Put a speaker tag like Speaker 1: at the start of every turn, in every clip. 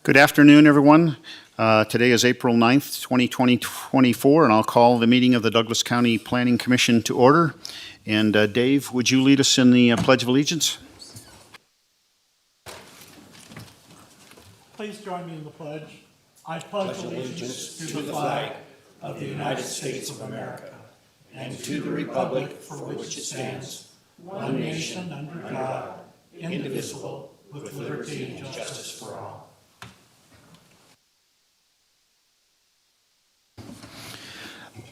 Speaker 1: Good afternoon, everyone. Today is April 9th, 2024, and I'll call the meeting of the Douglas County Planning Commission to order. And Dave, would you lead us in the Pledge of Allegiance?
Speaker 2: Please join me in the pledge. I pledge allegiance to the flag of the United States of America and to the republic for which it stands, one nation under God, indivisible, with liberty and justice for all.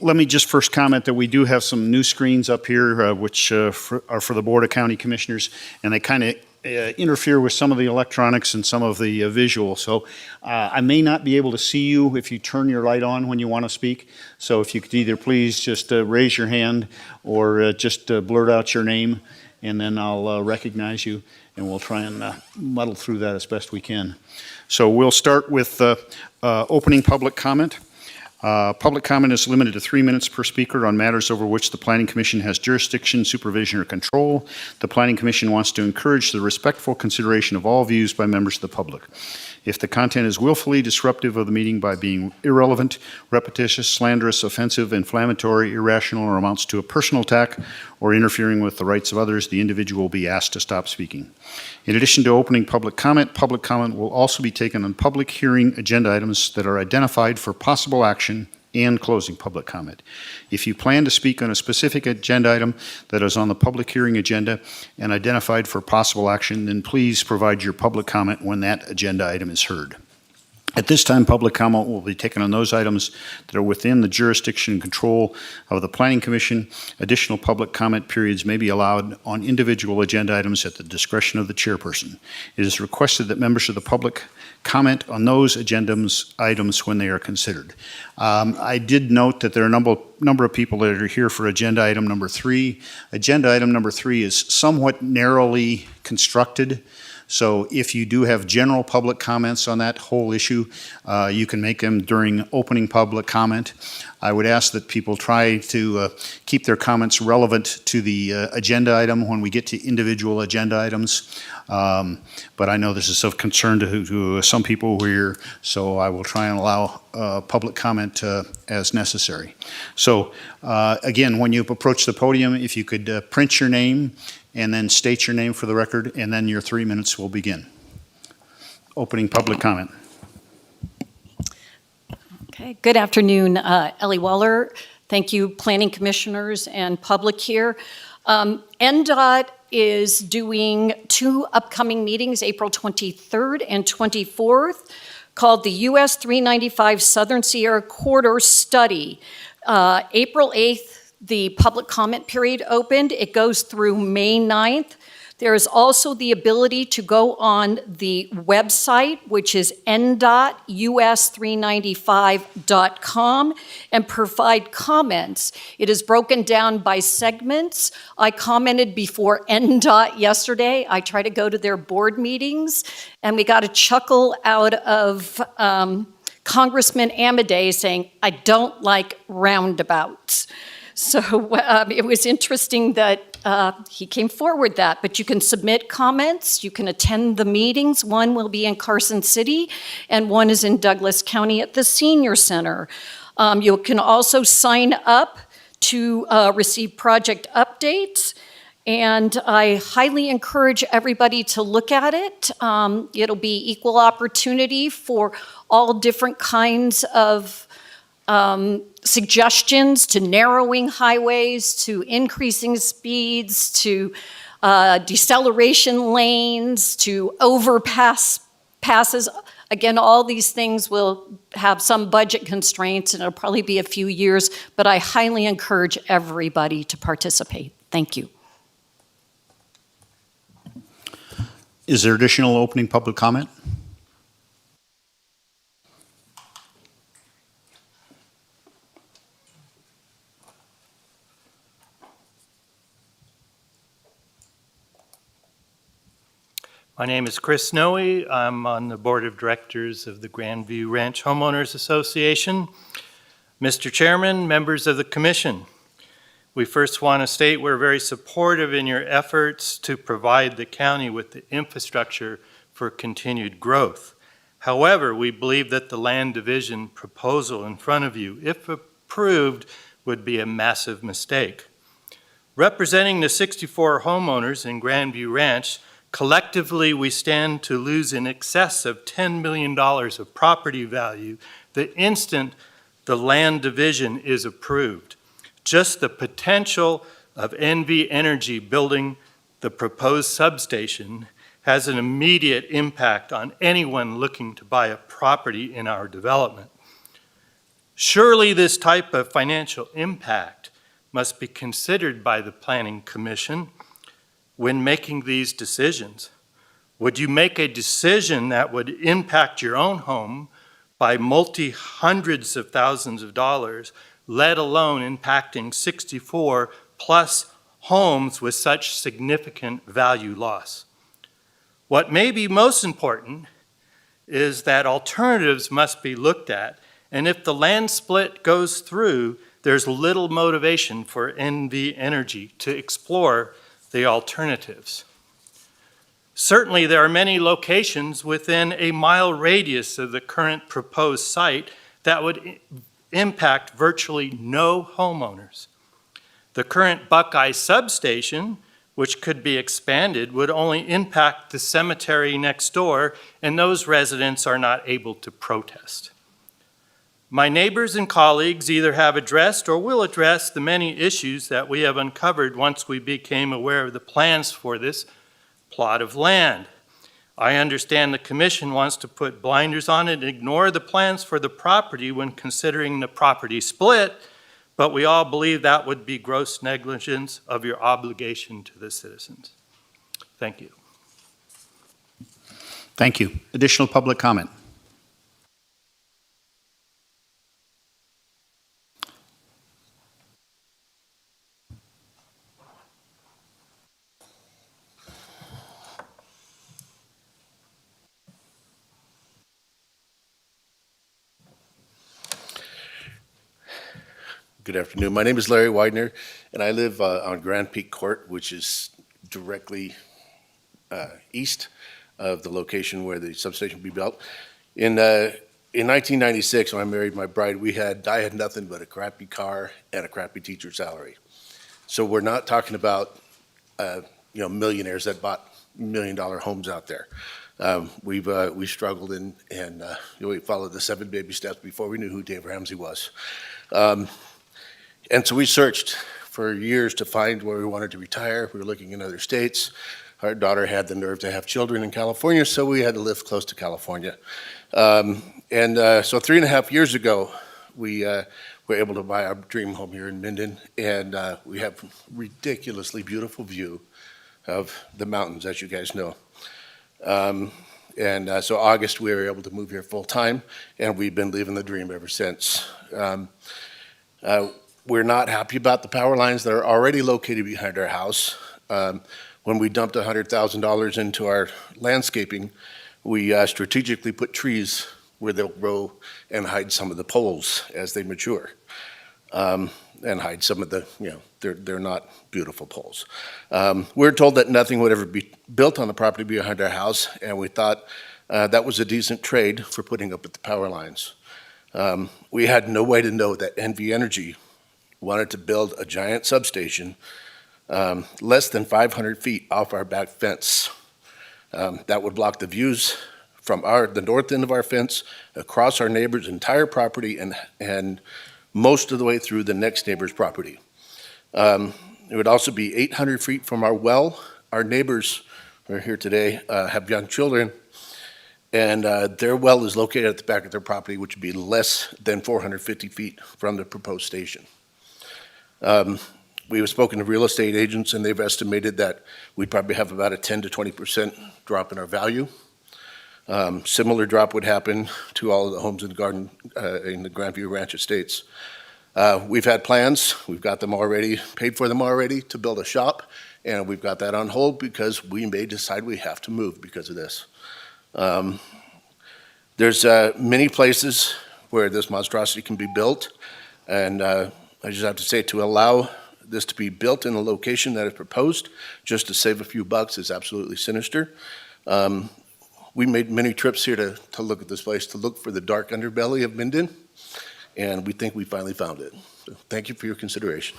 Speaker 1: Let me just first comment that we do have some new screens up here, which are for the Board of County Commissioners, and they kind of interfere with some of the electronics and some of the visual. So I may not be able to see you if you turn your light on when you want to speak. So if you could either please just raise your hand or just blurt out your name, and then I'll recognize you, and we'll try and muddle through that as best we can. So we'll start with opening public comment. Public comment is limited to 3 minutes per speaker on matters over which the Planning Commission has jurisdiction, supervision, or control. The Planning Commission wants to encourage the respectful consideration of all views by members of the public. If the content is willfully disruptive of the meeting by being irrelevant, repetitious, slanderous, offensive, inflammatory, irrational, or amounts to a personal attack, or interfering with the rights of others, the individual will be asked to stop speaking. In addition to opening public comment will also be taken on public hearing agenda items that are identified for possible action and closing public comment. If you plan to speak on a specific agenda item that is on the public hearing agenda and identified for possible action, then please provide your public comment when that agenda item is heard. At this time, public comment will be taken on those items that are within the jurisdiction and control of the Planning Commission. Additional public comment periods may be allowed on individual agenda items at the discretion of the chairperson. It is requested that members of the public comment on those agenda items when they are considered. I did note that there are a number of people that are here for agenda item number 3. Agenda item number 3 is somewhat narrowly constructed. So if you do have general public comments on that whole issue, you can make them during opening public comment. I would ask that people try to keep their comments relevant to the agenda item when we get to individual agenda items. But I know this is of concern to some people here, so I will try and allow public comment as necessary. So again, when you approach the podium, if you could print your name and then state your name for the record, and then your 3 minutes will begin. Opening public comment.
Speaker 3: Okay, good afternoon, Ellie Waller. Thank you, planning commissioners and public here. NDOT is doing 2 upcoming meetings, April 23rd and 24th, called the US 395 Southern Sierra Corridor Study. April 8th, the public comment period opened. It goes through May 9th. There is also the ability to go on the website, which is ndot.us395.com, and provide comments. It is broken down by segments. I commented before NDOT yesterday. I try to go to their board meetings, and we got a chuckle out of Congressman Amodei saying, "I don't like roundabouts." So it was interesting that he came forward that, but you can submit comments, you can attend the meetings. One will be in Carson City, and one is in Douglas County at the Senior Center. You can also sign up to receive project updates, and I highly encourage everybody to look at it. It'll be equal opportunity for all different kinds of suggestions to narrowing highways, to increasing speeds, to deceleration lanes, to passes. Again, all these things will have some budget constraints, and it'll probably be a few years, but I highly encourage everybody to participate. Thank you.
Speaker 1: Is there additional opening public comment?
Speaker 4: My name is Chris Noe. I'm on the board of directors of the Grandview Ranch Homeowners Association. Mr. Chairman, members of the commission, we first want to state we're very supportive in your efforts to provide the county with the infrastructure for continued growth. However, we believe that the land division proposal in front of you, if approved, would be a massive mistake. Representing the 64 homeowners in Grandview Ranch, collectively we stand to lose in excess of $10 million of property value the instant the land division is approved. Just the potential of NV Energy building the proposed substation has an immediate impact on anyone looking to buy a property in our development. Surely this type of financial impact must be considered by the Planning Commission when making these decisions. Would you make a decision that would impact your own home by multi-hundreds of thousands of dollars, let alone impacting 64 plus homes with such significant value loss? What may be most important is that alternatives must be looked at, and if the land split goes through, there's little motivation for NV Energy to explore the alternatives. Certainly, there are many locations within a mile radius of the current proposed site that would impact virtually no homeowners. The current Buckeye substation, which could be expanded, would only impact the cemetery next door, and those residents are not able to protest. My neighbors and colleagues either have addressed or will address the many issues that we have uncovered once we became aware of the plans for this plot of land. I understand the commission wants to put blinders on it and ignore the plans for the property when considering the property split, but we all believe that would be gross negligence of your obligation to the citizens. Thank you.
Speaker 1: Thank you. Additional public comment?
Speaker 5: Good afternoon. My name is Larry Widener, and I live on Grand Peak Court, which is directly east of the location where the substation will be built. In 1996, when I married my bride, I had nothing but a crappy car and a crappy teacher salary. So we're not talking about millionaires that bought $1 million homes out there. We struggled and we followed the 7 baby steps before we knew who Dave Ramsey was. And so we searched for years to find where we wanted to retire. We were looking in other states. Our daughter had the nerve to have children in California, so we had to live close to California. So 3.5 years ago, we were able to buy our dream home here in Minden, and we have a ridiculously beautiful view of the mountains, as you guys know. So August, we were able to move here full-time, and we've been living the dream ever since. We're not happy about the power lines that are already located behind our house. When we dumped $100,000 into our landscaping, we strategically put trees where they'll grow and hide some of the poles as they mature, and hide some of the, they're not beautiful poles. We're told that nothing would ever be built on the property behind our house, and we thought that was a decent trade for putting up with the power lines. We had no way to know that NV Energy wanted to build a giant substation less than 500 feet off our back fence. That would block the views from the north end of our fence, across our neighbor's entire property, and most of the way through the next neighbor's property. It would also be 800 feet from our well. Our neighbors who are here today have young children, and their well is located at the back of their property, which would be less than 450 feet from the proposed station. We have spoken to real estate agents, and they've estimated that we'd probably have about a 10 to 20% drop in our value. Similar drop would happen to all of the homes in the garden in the Grandview Ranch Estates. We've had plans, we've got them already, paid for them already, to build a shop, and we've got that on hold because we may decide we have to move because of this. There's many places where this monstrosity can be built, and I just have to say, to allow this to be built in a location that is proposed just to save a few bucks is absolutely sinister. We made many trips here to look at this place, to look for the dark underbelly of Minden, and we think we finally found it. So thank you for your consideration.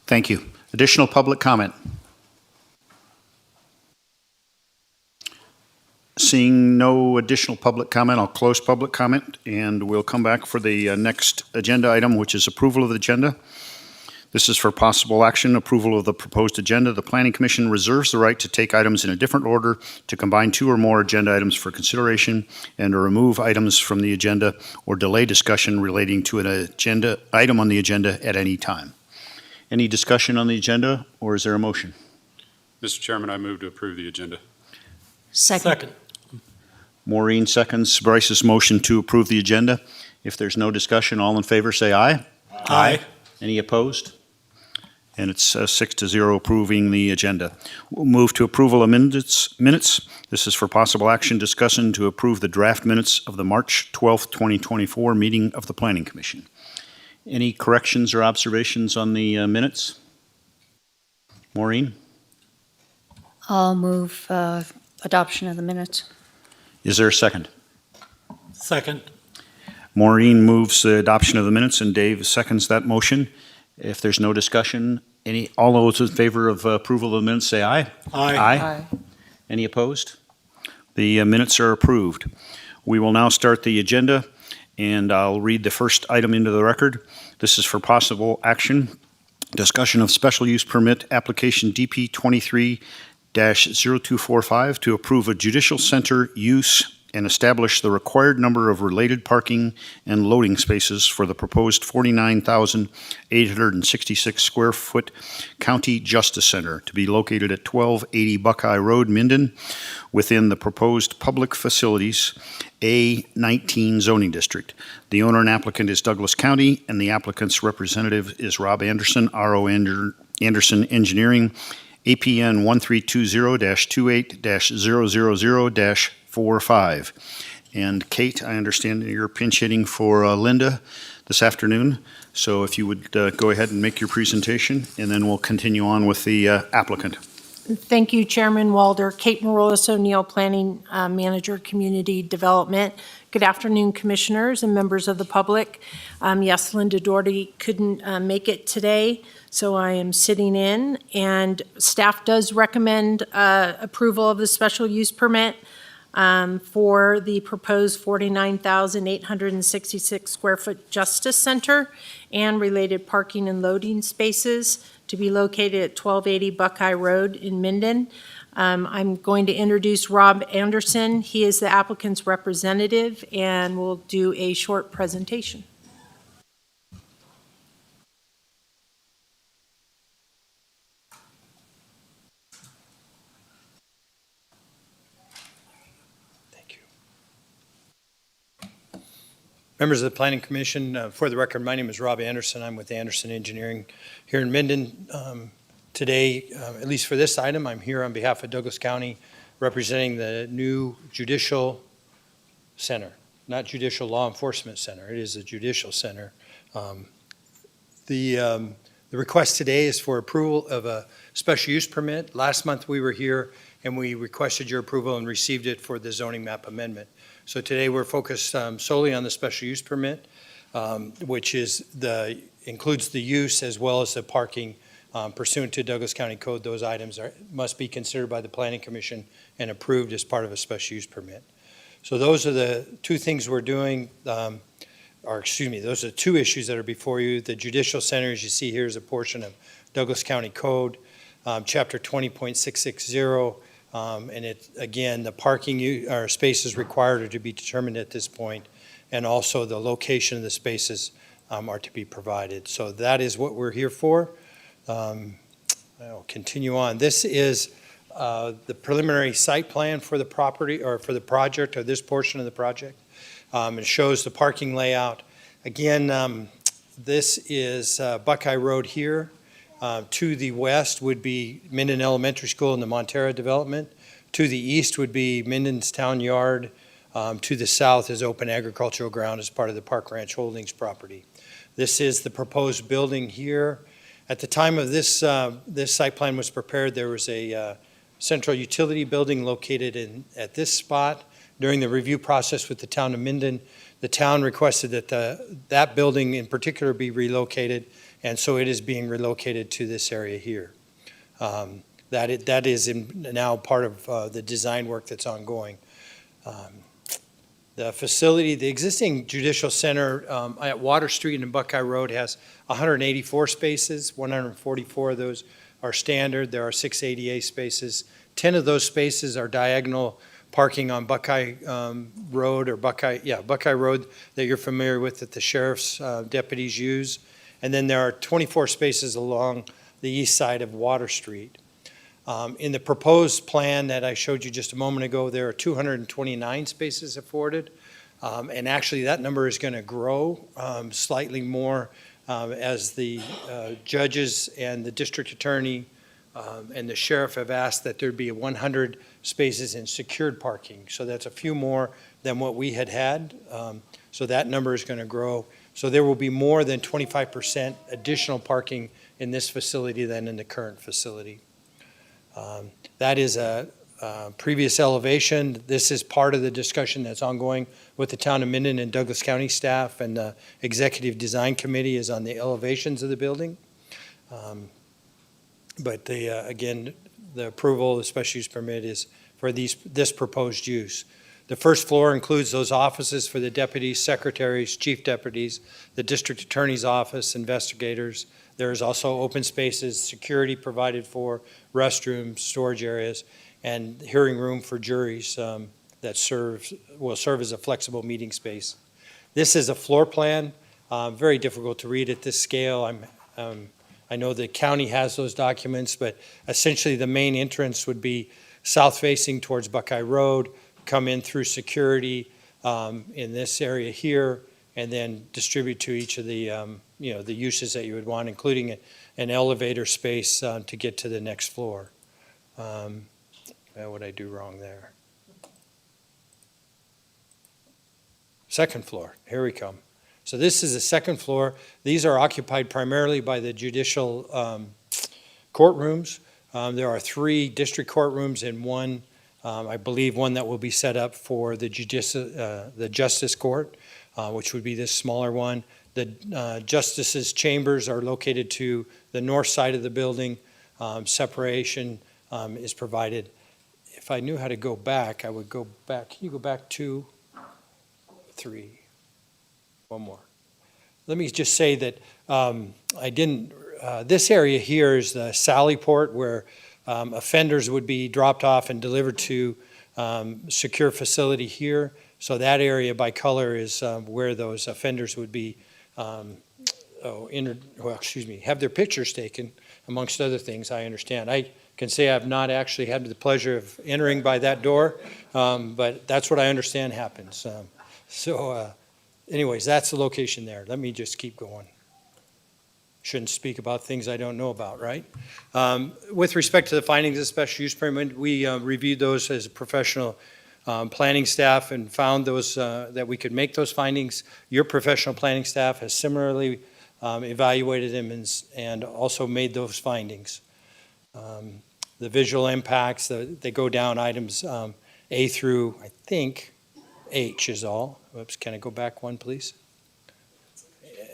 Speaker 1: Thank you. Additional public comment? Seeing no additional public comment, I'll close public comment, and we'll come back for the next agenda item, which is approval of the agenda. This is for possible action, approval of the proposed agenda. The Planning Commission reserves the right to take items in a different order, to combine two or more agenda items for consideration, and to remove items from the agenda or delay discussion relating to an agenda item on the agenda at any time. Any discussion on the agenda, or is there a motion?
Speaker 6: Mr. Chairman, I move to approve the agenda.
Speaker 3: Second.
Speaker 1: Maureen seconds Bryce's motion to approve the agenda. If there's no discussion, all in favor say aye.
Speaker 2: Aye.
Speaker 1: Any opposed? And it's 6-0 approving the agenda. We'll move to approval of minutes. This is for possible action discussion to approve the draft minutes of the March 12th, 2024 meeting of the Planning Commission. Any corrections or observations on the minutes? Maureen?
Speaker 7: I'll move adoption of the minutes.
Speaker 1: Is there a second?
Speaker 2: Second.
Speaker 1: Maureen moves the adoption of the minutes, and Dave seconds that motion. If there's no discussion, all those in favor of approval of the minutes say aye.
Speaker 2: Aye.
Speaker 1: Any opposed? The minutes are approved. We will now start the agenda, and I'll read the first item into the record. This is for possible action. Discussion of special use permit application DP 23-0245 to approve a judicial center use and establish the required number of related parking and loading spaces for the proposed 49,866 square foot County Justice Center to be located at 1280 Buckeye Road, Minden, within the proposed public facilities A19 zoning district. The owner and applicant is Douglas County, and the applicant's representative is Rob Anderson, R.O. Anderson Engineering, APN 1320-28-000-45. And Kate, I understand you're pinch hitting for Linda this afternoon. So if you would go ahead and make your presentation, and then we'll continue on with the applicant.
Speaker 8: Thank you, Chairman Walder. Kate Marolis O'Neill, Planning Manager, Community Development. Good afternoon, Commissioners and members of the public. Yes, Linda Doherty couldn't make it today, so I am sitting in, and staff does recommend approval of the special use permit for the proposed 49,866 square foot Justice Center and related parking and loading spaces to be located at 1280 Buckeye Road in Minden. I'm going to introduce Rob Anderson. He is the applicant's representative and will do a short presentation.
Speaker 4: Members of the Planning Commission, for the record, my name is Rob Anderson. I'm with Anderson Engineering here in Minden. Today, at least for this item, I'm here on behalf of Douglas County representing the new judicial center, not judicial law enforcement center. It is a judicial center. The request today is for approval of a special use permit. Last month we were here and we requested your approval and received it for the zoning map amendment. So today we're focused solely on the special use permit, which includes the use as well as the parking pursuant to Douglas County Code. Those items must be considered by the Planning Commission and approved as part of a special use permit. So those are the two things we're doing, those are two issues that are before you. The Judicial Center, as you see here, is a portion of Douglas County Code, Chapter 20.660. And again, the parking or spaces required are to be determined at this point, and also the location of the spaces are to be provided. So that is what we're here for. I'll continue on. This is the preliminary site plan for the property or for the project, or this portion of the project. It shows the parking layout. Again, this is Buckeye Road here. To the west would be Minden Elementary School and the Montera development. To the east would be Minden's Town Yard. To the south is open agricultural ground as part of the Park Ranch Holdings property. This is the proposed building here. At the time of this site plan was prepared, there was a
Speaker 9: central utility building located at this spot. During the review process with the town of Minden, the town requested that that building in particular be relocated, and so it is being relocated to this area here. That is now part of the design work that's ongoing. The facility, the existing judicial center at Water Street and Buckeye Road has 184 spaces. 144 of those are standard. There are 6 ADA spaces. 10 of those spaces are diagonal parking on Buckeye Road or Buckeye Road that you're familiar with that the sheriff's deputies use. And then there are 24 spaces along the east side of Water Street. In the proposed plan that I showed you just a moment ago, there are 229 spaces afforded. And actually, that number is going to grow slightly more as the judges and the district attorney and the sheriff have asked that there be 100 spaces in secured parking. So that's a few more than what we had. So that number is going to grow. So there will be more than 25% additional parking in this facility than in the current facility. That is a previous elevation. This is part of the discussion that's ongoing with the town of Minden and Douglas County staff, and the Executive Design Committee is on the elevations of the building. But again, the approval, the special use permit is for this proposed use. The first floor includes those offices for the deputies, secretaries, chief deputies, the district attorney's office, investigators. There's also open spaces, security provided for, restrooms, storage areas, and hearing room for juries that will serve as a flexible meeting space. This is a floor plan, very difficult to read at this scale. I know the county has those documents, but essentially the main entrance would be south-facing towards Buckeye Road, come in through security in this area here, and then distribute to each of the the uses that you would want, including an elevator space to get to the next floor. What would I do wrong there? Second floor, here we come. So this is the second floor. These are occupied primarily by the judicial courtrooms. There are 3 district courtrooms and one, I believe, one that will be set up for the justice court, which would be this smaller one. The justices' chambers are located to the north side of the building. Separation is provided. If I knew how to go back, I would go back. Can you go back 2, 3? One more. Let me just say that this area here is the Sally Port where offenders would be dropped off and delivered to secure facility here. So that area by color is where those offenders would be have their pictures taken, amongst other things, I understand. I can say I've not actually had the pleasure of entering by that door, but that's what I understand happens. Anyways, that's the location there. Let me just keep going. Shouldn't speak about things I don't know about, right? With respect to the findings of special use permit, we reviewed those as a professional planning staff and found those that we could make those findings. Your professional planning staff has similarly evaluated them and also made those findings. The visual impacts, they go down items A through, I think, H is all. Oops, can I go back one, please?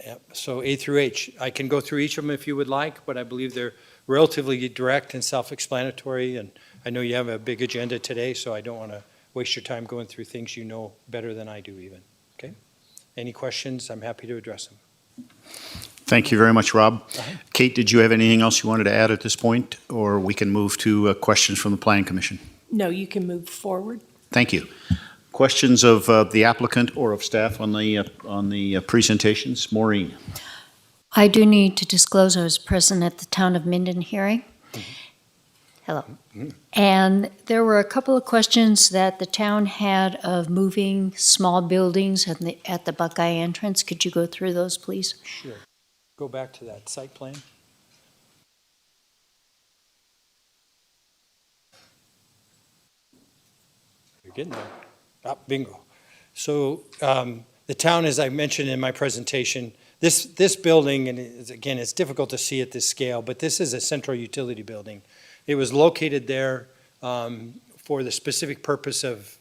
Speaker 9: Yep. So A through H. I can go through each of them if you would like, but I believe they're relatively direct and self-explanatory, and I know you have a big agenda today, so I don't want to waste your time going through things you know better than I do even. Okay? Any questions? I'm happy to address them.
Speaker 1: Thank you very much, Rob. Kate, did you have anything else you wanted to add at this point, or we can move to questions from the Planning Commission?
Speaker 8: No, you can move forward.
Speaker 1: Thank you. Questions of the applicant or of staff on the presentations? Maureen.
Speaker 7: I do need to disclose I was present at the Town of Minden hearing. Hello. And there were a couple of questions that the town had of moving small buildings at the Buckeye entrance. Could you go through those, please?
Speaker 9: Sure. Go back to that site plan. You're getting there. Ah, bingo. So the town, as I mentioned in my presentation, this building, and again, it's difficult to see at this scale, but this is a central utility building. It was located there for the specific purpose of,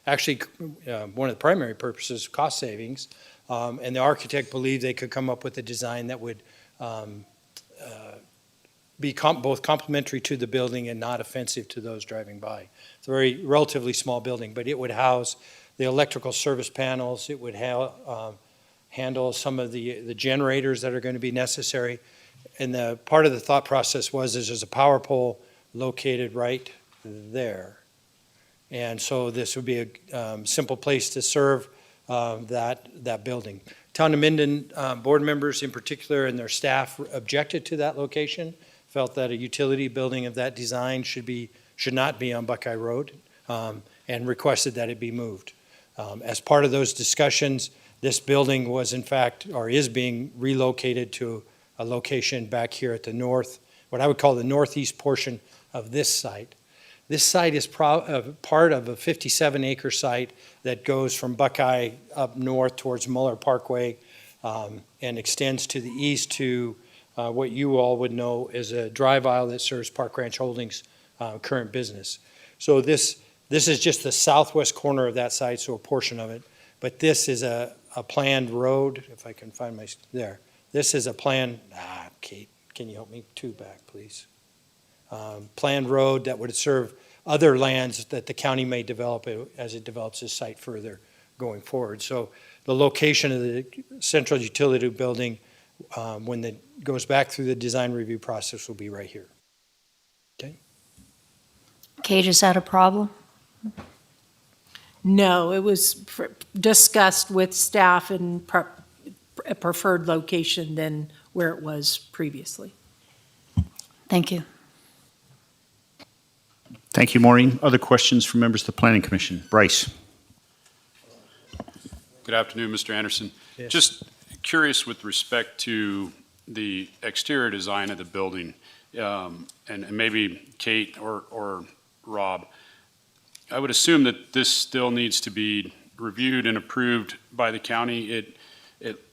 Speaker 9: one of the primary purposes, cost savings. And the architect believed they could come up with a design that would be both complementary to the building and not offensive to those driving by. It's a very relatively small building, but it would house the electrical service panels. It would handle some of the generators that are going to be necessary. And the part of the thought process was there's a power pole located right there. And so this would be a simple place to serve that building. Town of Minden board members in particular and their staff objected to that location, felt that a utility building of that design should not be on Buckeye Road, and requested that it be moved. As part of those discussions, this building was in fact, or is being relocated to a location back here at the north, what I would call the northeast portion of this site. This site is part of a 57-acre site that goes from Buckeye up north towards Muller Parkway and extends to the east to what you all would know is a drive aisle that serves Park Ranch Holdings' current business. So this is just the southwest corner of that site, so a portion of it. But this is a planned road, if I can find there. This is a planned, Kate, can you help me? 2 back, please. Planned road that would serve other lands that the county may develop as it develops this site further going forward. So the location of the central utility building, when it goes back through the design review process, will be right here.
Speaker 7: Kate, is that a problem?
Speaker 8: No, it was discussed with staff and a preferred location than where it was previously.
Speaker 7: Thank you.
Speaker 1: Thank you, Maureen. Other questions from members of the Planning Commission? Bryce.
Speaker 6: Good afternoon, Mr. Anderson.
Speaker 9: Yes.
Speaker 6: Just curious with respect to the exterior design of the building, and maybe Kate or Rob, I would assume that this still needs to be reviewed and approved by the county.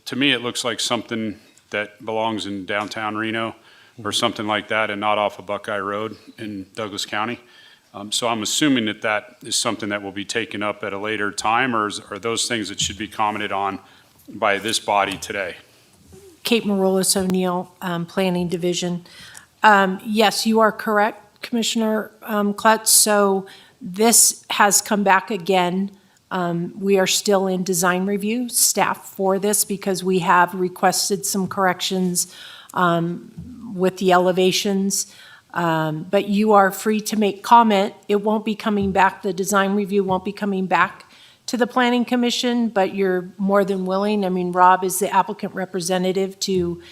Speaker 6: To me, it looks like something that belongs in downtown Reno or something like that and not off of Buckeye Road in Douglas County. So I'm assuming that is something that will be taken up at a later time, or are those things that should be commented on by this body today?
Speaker 8: Kate Maroulis O'Neill, Planning Division. Yes, you are correct, Commissioner Klutz. So this has come back again. We are still in design review, staff for this, because we have requested some corrections with the elevations. But you are free to make comment. It won't be coming back, the design review won't be coming back to the Planning Commission, but you're more than willing. I mean, Rob is the applicant representative to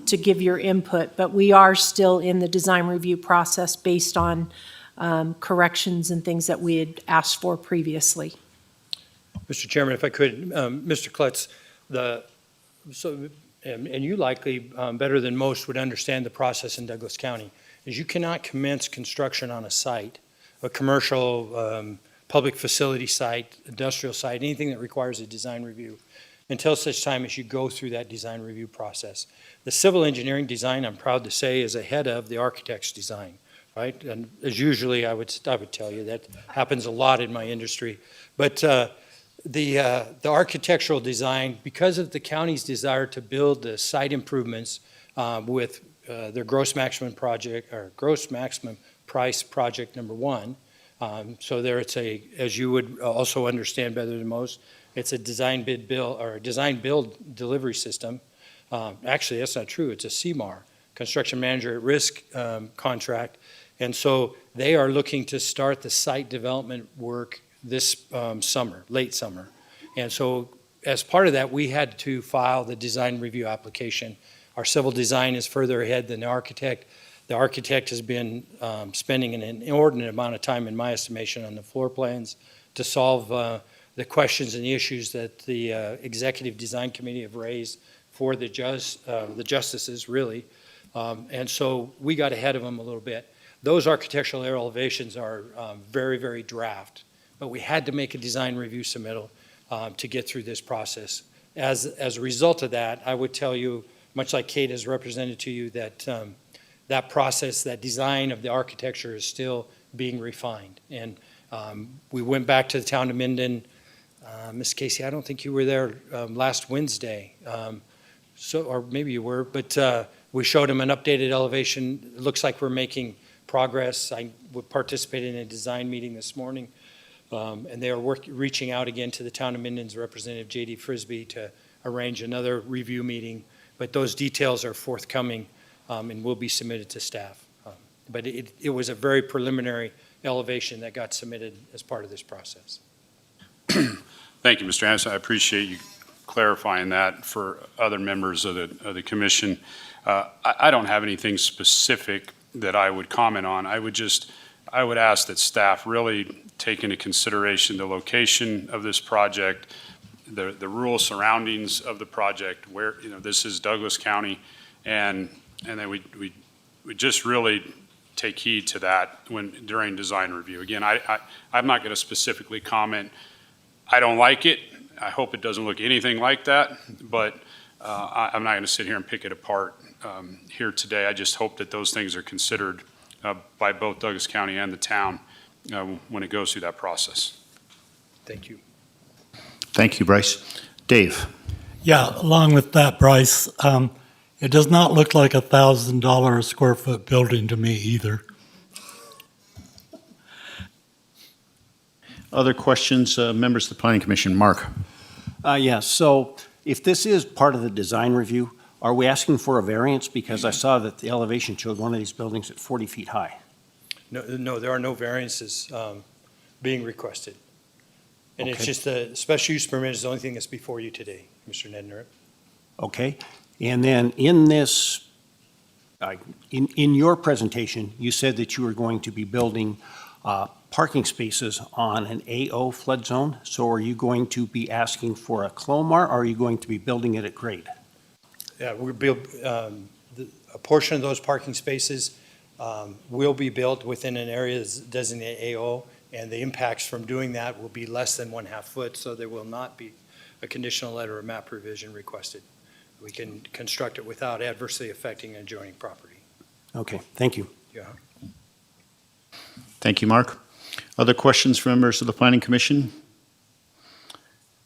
Speaker 8: give your input, but we are still in the design review process based on corrections and things that we had asked for previously.
Speaker 9: Mr. Chairman, if I could, Mr. Klutz, and you likely better than most would understand the process in Douglas County, is you cannot commence construction on a site, a commercial, public facility site, industrial site, anything that requires a design review, until such time as you go through that design review process. The civil engineering design, I'm proud to say, is ahead of the architect's design, right? And as usually, I would tell you that happens a lot in my industry. But the architectural design, because of the county's desire to build the site improvements with their gross maximum project or gross maximum price project number 1. So there it's as you would also understand better than most, it's a design bid build or a design build delivery system. Actually, that's not true. It's a CMAR, Construction Manager at Risk contract. And so they are looking to start the site development work this summer, late summer. And so as part of that, we had to file the design review application. Our civil design is further ahead than the architect. The architect has been spending an inordinate amount of time, in my estimation, on the floor plans to solve the questions and the issues that the Executive Design Committee have raised for the justices, really. And so we got ahead of them a little bit. Those architectural elevations are very, very draft, but we had to make a design review submittal to get through this process. As a result of that, I would tell you, much like Kate has represented to you, that that process, that design of the architecture is still being refined. And we went back to the town of Minden. Ms. Casey, I don't think you were there last Wednesday. Or maybe you were, but we showed them an updated elevation. It looks like we're making progress. I participated in a design meeting this morning, and they are reaching out again to the town of Minden's representative, J.D. Frisbee, to arrange another review meeting. But those details are forthcoming and will be submitted to staff. But it was a very preliminary elevation that got submitted as part of this process.
Speaker 6: Thank you, Mr. Anderson. I appreciate you clarifying that for other members of the commission. I don't have anything specific that I would comment on. I would ask that staff really take into consideration the location of this project, the rural surroundings of the project, where, this is Douglas County, and then we just really take heed to that during design review. Again, I'm not going to specifically comment. I don't like it. I hope it doesn't look anything like that, but I'm not going to sit here and pick it apart here today. I just hope that those things are considered by both Douglas County and the town when it goes through that process.
Speaker 9: Thank you.
Speaker 1: Thank you, Bryce. Dave?
Speaker 2: Yeah, along with that, Bryce, it does not look like $1,000 a square foot building to me either.
Speaker 1: Other questions, members of the Planning Commission? Mark?
Speaker 10: Yes, so if this is part of the design review, are we asking for a variance? Because I saw that the elevation showed one of these buildings at 40 feet high.
Speaker 9: No, there are no variances being requested. And it's
Speaker 10: Okay.
Speaker 9: just the special use permit is the only thing that's before you today, Mr. Nedner.
Speaker 10: Okay, and then in this, in your presentation, you said that you were going to be building parking spaces on an AO flood zone. So are you going to be asking for a CLOMAR, or are you going to be building it at grade?
Speaker 9: Yeah, we'll build, a portion of those parking spaces will be built within an area that's designated AO, and the impacts from doing that will be less than 1/2 foot, so there will not be a conditional letter of map revision requested. We can construct it without adversely affecting adjoining property.
Speaker 10: Okay, thank you.
Speaker 9: Yeah.
Speaker 1: Thank you, Mark. Other questions from members of the Planning Commission?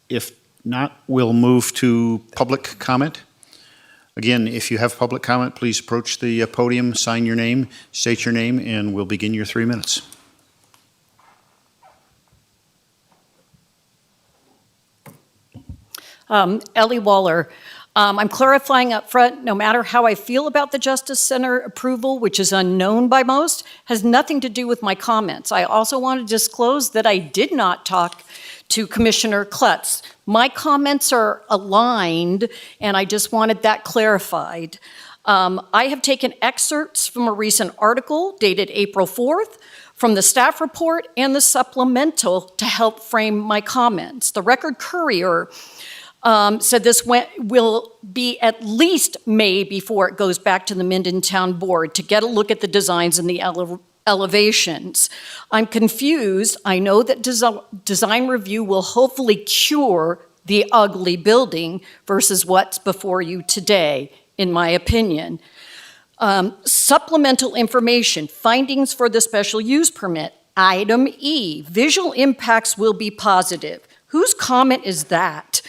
Speaker 1: If not, we'll move to public comment. Again, if you have public comment, please approach the podium, sign your name, state your name, and we'll begin your 3 minutes.
Speaker 3: Ellie Waller. I'm clarifying up front, no matter how I feel about the Justice Center approval, which is unknown by most, has nothing to do with my comments. I also want to disclose that I did not talk to Commissioner Klutz. My comments are aligned, and I just wanted that clarified. I have taken excerpts from a recent article dated April 4th, from the staff report and the supplemental to help frame my comments. The Record Courier said this will be at least May before it goes back to the Minden Town Board to get a look at the designs and the elevations. I'm confused. I know that design review will hopefully cure the ugly building versus what's before you today, in my opinion. Supplemental information, findings for the special use permit. Item E, visual impacts will be positive. Whose comment is that?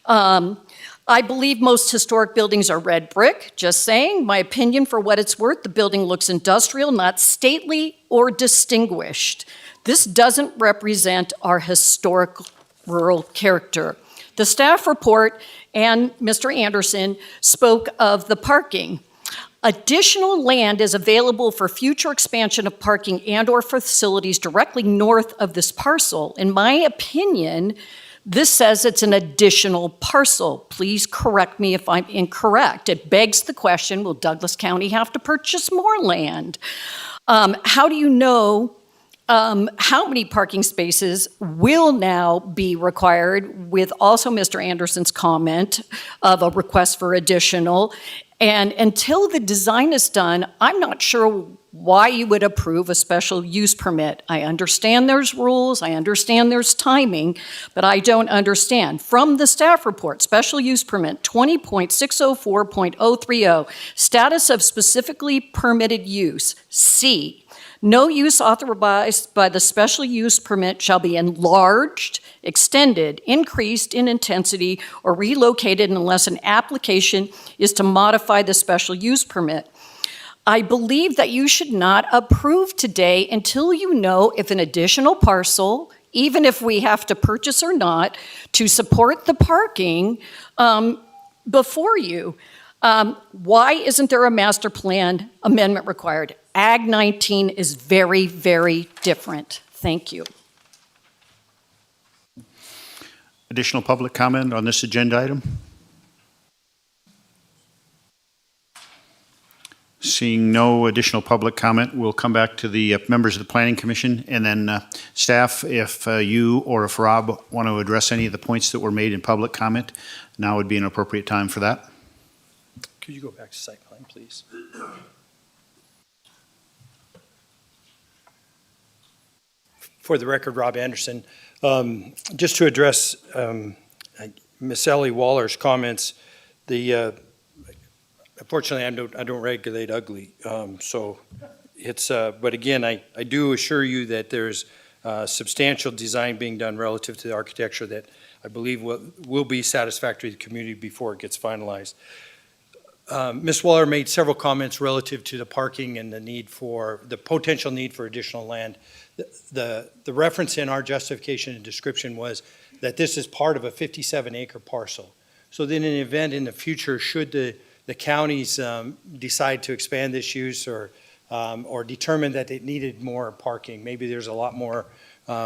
Speaker 3: I believe most historic buildings are red brick, just saying. My opinion, for what it's worth, the building looks industrial, not stately or distinguished. This doesn't represent our historic rural character. The staff report and Mr. Anderson spoke of the parking. Additional land is available for future expansion of parking and/or facilities directly north of this parcel. In my opinion, this says it's an additional parcel. Please correct me if I'm incorrect. It begs the question, will Douglas County have to purchase more land? How do you know how many parking spaces will now be required, with also Mr. Anderson's comment of a request for additional? And until the design is done, I'm not sure why you would approve a special use permit. I understand there's rules, I understand there's timing, but I don't understand. From the staff report, special use permit 20.604.030, status of specifically permitted use, C. No use authorized by the special use permit shall be enlarged, extended, increased in intensity, or relocated unless an application is to modify the special use permit. I believe that you should not approve today until you know if an additional parcel, even if we have to purchase or not, to support the parking before you. Why isn't there a master plan amendment required? Ag 19 is very, very different. Thank you.
Speaker 1: Additional public comment on this agenda item? Seeing no additional public comment, we'll come back to the members of the Planning Commission, and then staff, if you or if Rob want to address any of the points that were made in public comment, now would be an appropriate time for that.
Speaker 9: Could you go back to site plan, please? For the record, Rob Anderson. Just to address Ms. Ellie Waller's comments, unfortunately, I don't regulate ugly, so it's. But again, I do assure you that there's substantial design being done relative to the architecture that I believe will be satisfactory to the community before it gets finalized. Ms. Waller made several comments relative to the parking and the potential need for additional land. The reference in our justification and description was that this is part of a 57-acre parcel. So then in an event in the future, should the counties decide to expand this use or determine that it needed more parking, maybe there's a lot more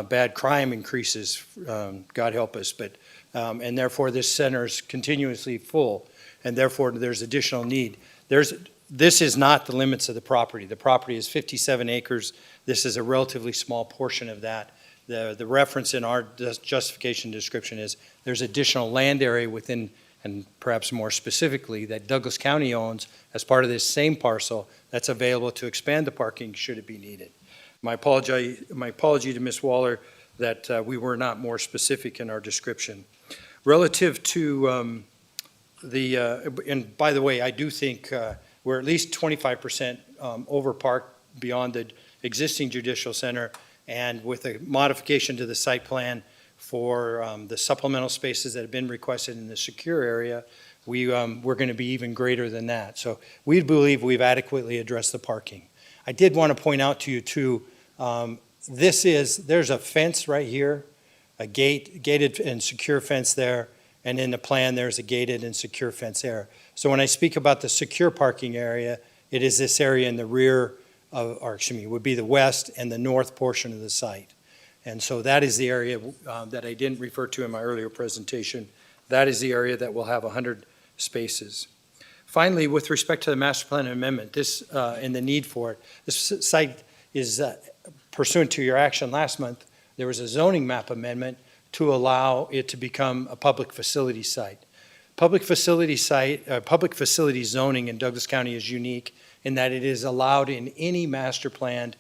Speaker 9: bad crime increases, God help us, but and therefore this center is continuously full, and therefore there's additional need. This is not the limits of the property. The property is 57 acres. This is a relatively small portion of that. The reference in our justification description is there's additional land area within, and perhaps more specifically, that Douglas County owns as part of this same parcel that's available to expand the parking should it be needed. My apology to Ms. Waller that we were not more specific in our description. Relative to and by the way, I do think we're at least 25% over parked beyond the existing judicial center, and with a modification to the site plan for the supplemental spaces that have been requested in the secure area, we're going to be even greater than that. So we believe we've adequately addressed the parking. I did want to point out to you too, there's a fence right here, a gated and secure fence there, and in the plan there's a gated and secure fence there. So when I speak about the secure parking area, it is this area in the rear of, or excuse me, would be the west and the north portion of the site. And so that is the area that I didn't refer to in my earlier presentation. That is the area that will have 100 spaces. Finally, with respect to the master plan amendment, this and the need for it, this site is pursuant to your action last month, there was a zoning map amendment to allow it to become a public facility site. Public facility zoning in Douglas County is unique in that it is allowed in any master planned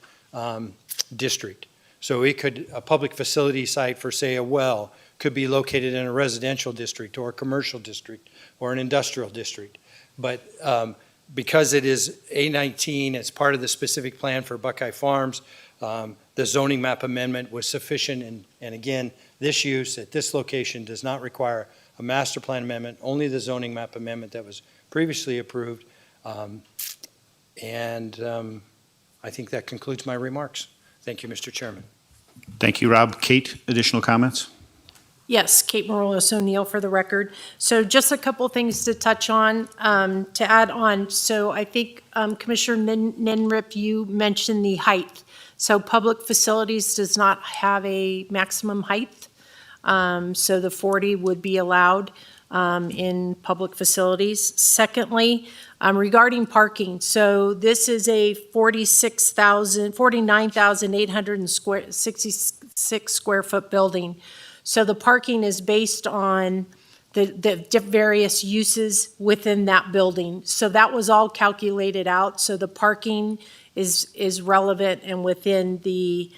Speaker 9: district. So a public facility site for, say, a well could be located in a residential district or a commercial district or an industrial district. But because it is A19, it's part of the specific plan for Buckeye Farms, the zoning map amendment was sufficient. And again, this use at this location does not require a master plan amendment, only the zoning map amendment that was previously approved. I think that concludes my remarks. Thank you, Mr. Chairman.
Speaker 1: Thank you, Rob. Kate, additional comments?
Speaker 8: Yes, Kate Marolis O'Neill for the record. So just a couple things to touch on, to add on. So I think Commissioner Nenrip, you mentioned the height. So public facilities does not have a maximum height. So the 40 would be allowed in public facilities. Secondly, regarding parking, so this is a 49,866 square foot building. So the parking is based on the various uses within that building. So that was all calculated out. So the parking is relevant and within the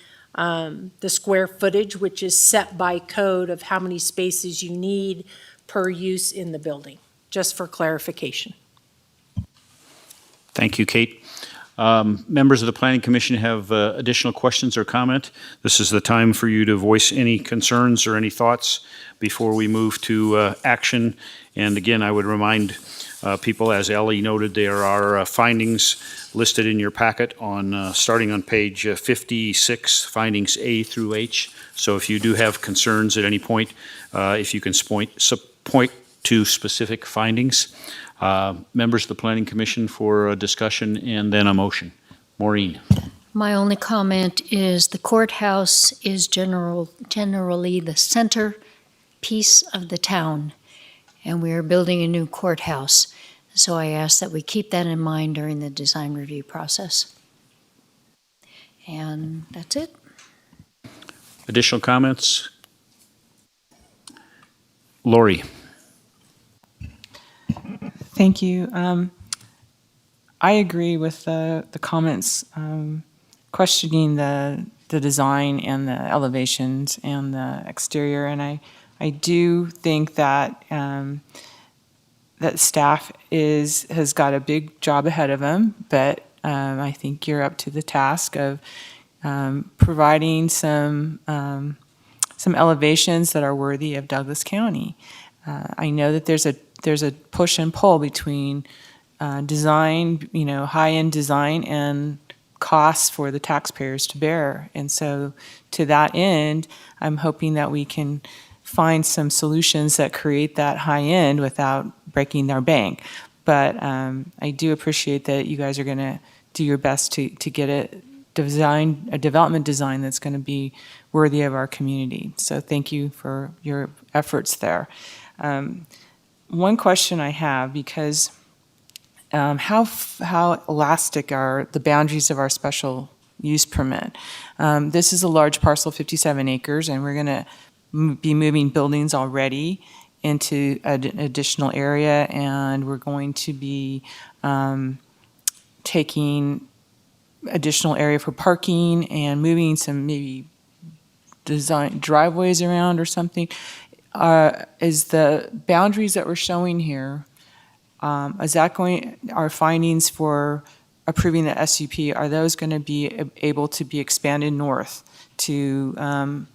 Speaker 8: square footage, which is set by code of how many spaces you need per use in the building, just for clarification.
Speaker 1: Thank you, Kate. Members of the Planning Commission have additional questions or comment? This is the time for you to voice any concerns or any thoughts before we move to action. And again, I would remind people, as Ellie noted, there are findings listed in your packet on, starting on page 56, findings A through H. So if you do have concerns at any point, if you can point to specific findings. Members of the Planning Commission for a discussion and then a motion. Maureen.
Speaker 7: My only comment is the courthouse is generally the center piece of the town, and we are building a new courthouse. So I ask that we keep that in mind during the design review process. And that's it.
Speaker 1: Additional comments? Lori.
Speaker 11: Thank you. I agree with the comments questioning the design and the elevations and the exterior, and I do think that that staff has got a big job ahead of them, but I think you're up to the task of providing some elevations that are worthy of Douglas County. I know that there's a push and pull between design, high-end design and costs for the taxpayers to bear. And so to that end, I'm hoping that we can find some solutions that create that high end without breaking their bank. But I do appreciate that you guys are going to do your best to get a development design that's going to be worthy of our community. So thank you for your efforts there. One question I have, because how elastic are the boundaries of our special use permit? This is a large parcel, 57 acres, and we're going to be moving buildings already into an additional area, and we're going to be taking additional area for parking and moving some maybe design driveways around or something. Is the boundaries that we're showing here, our findings for approving the SUP, are those going to be able to be expanded north to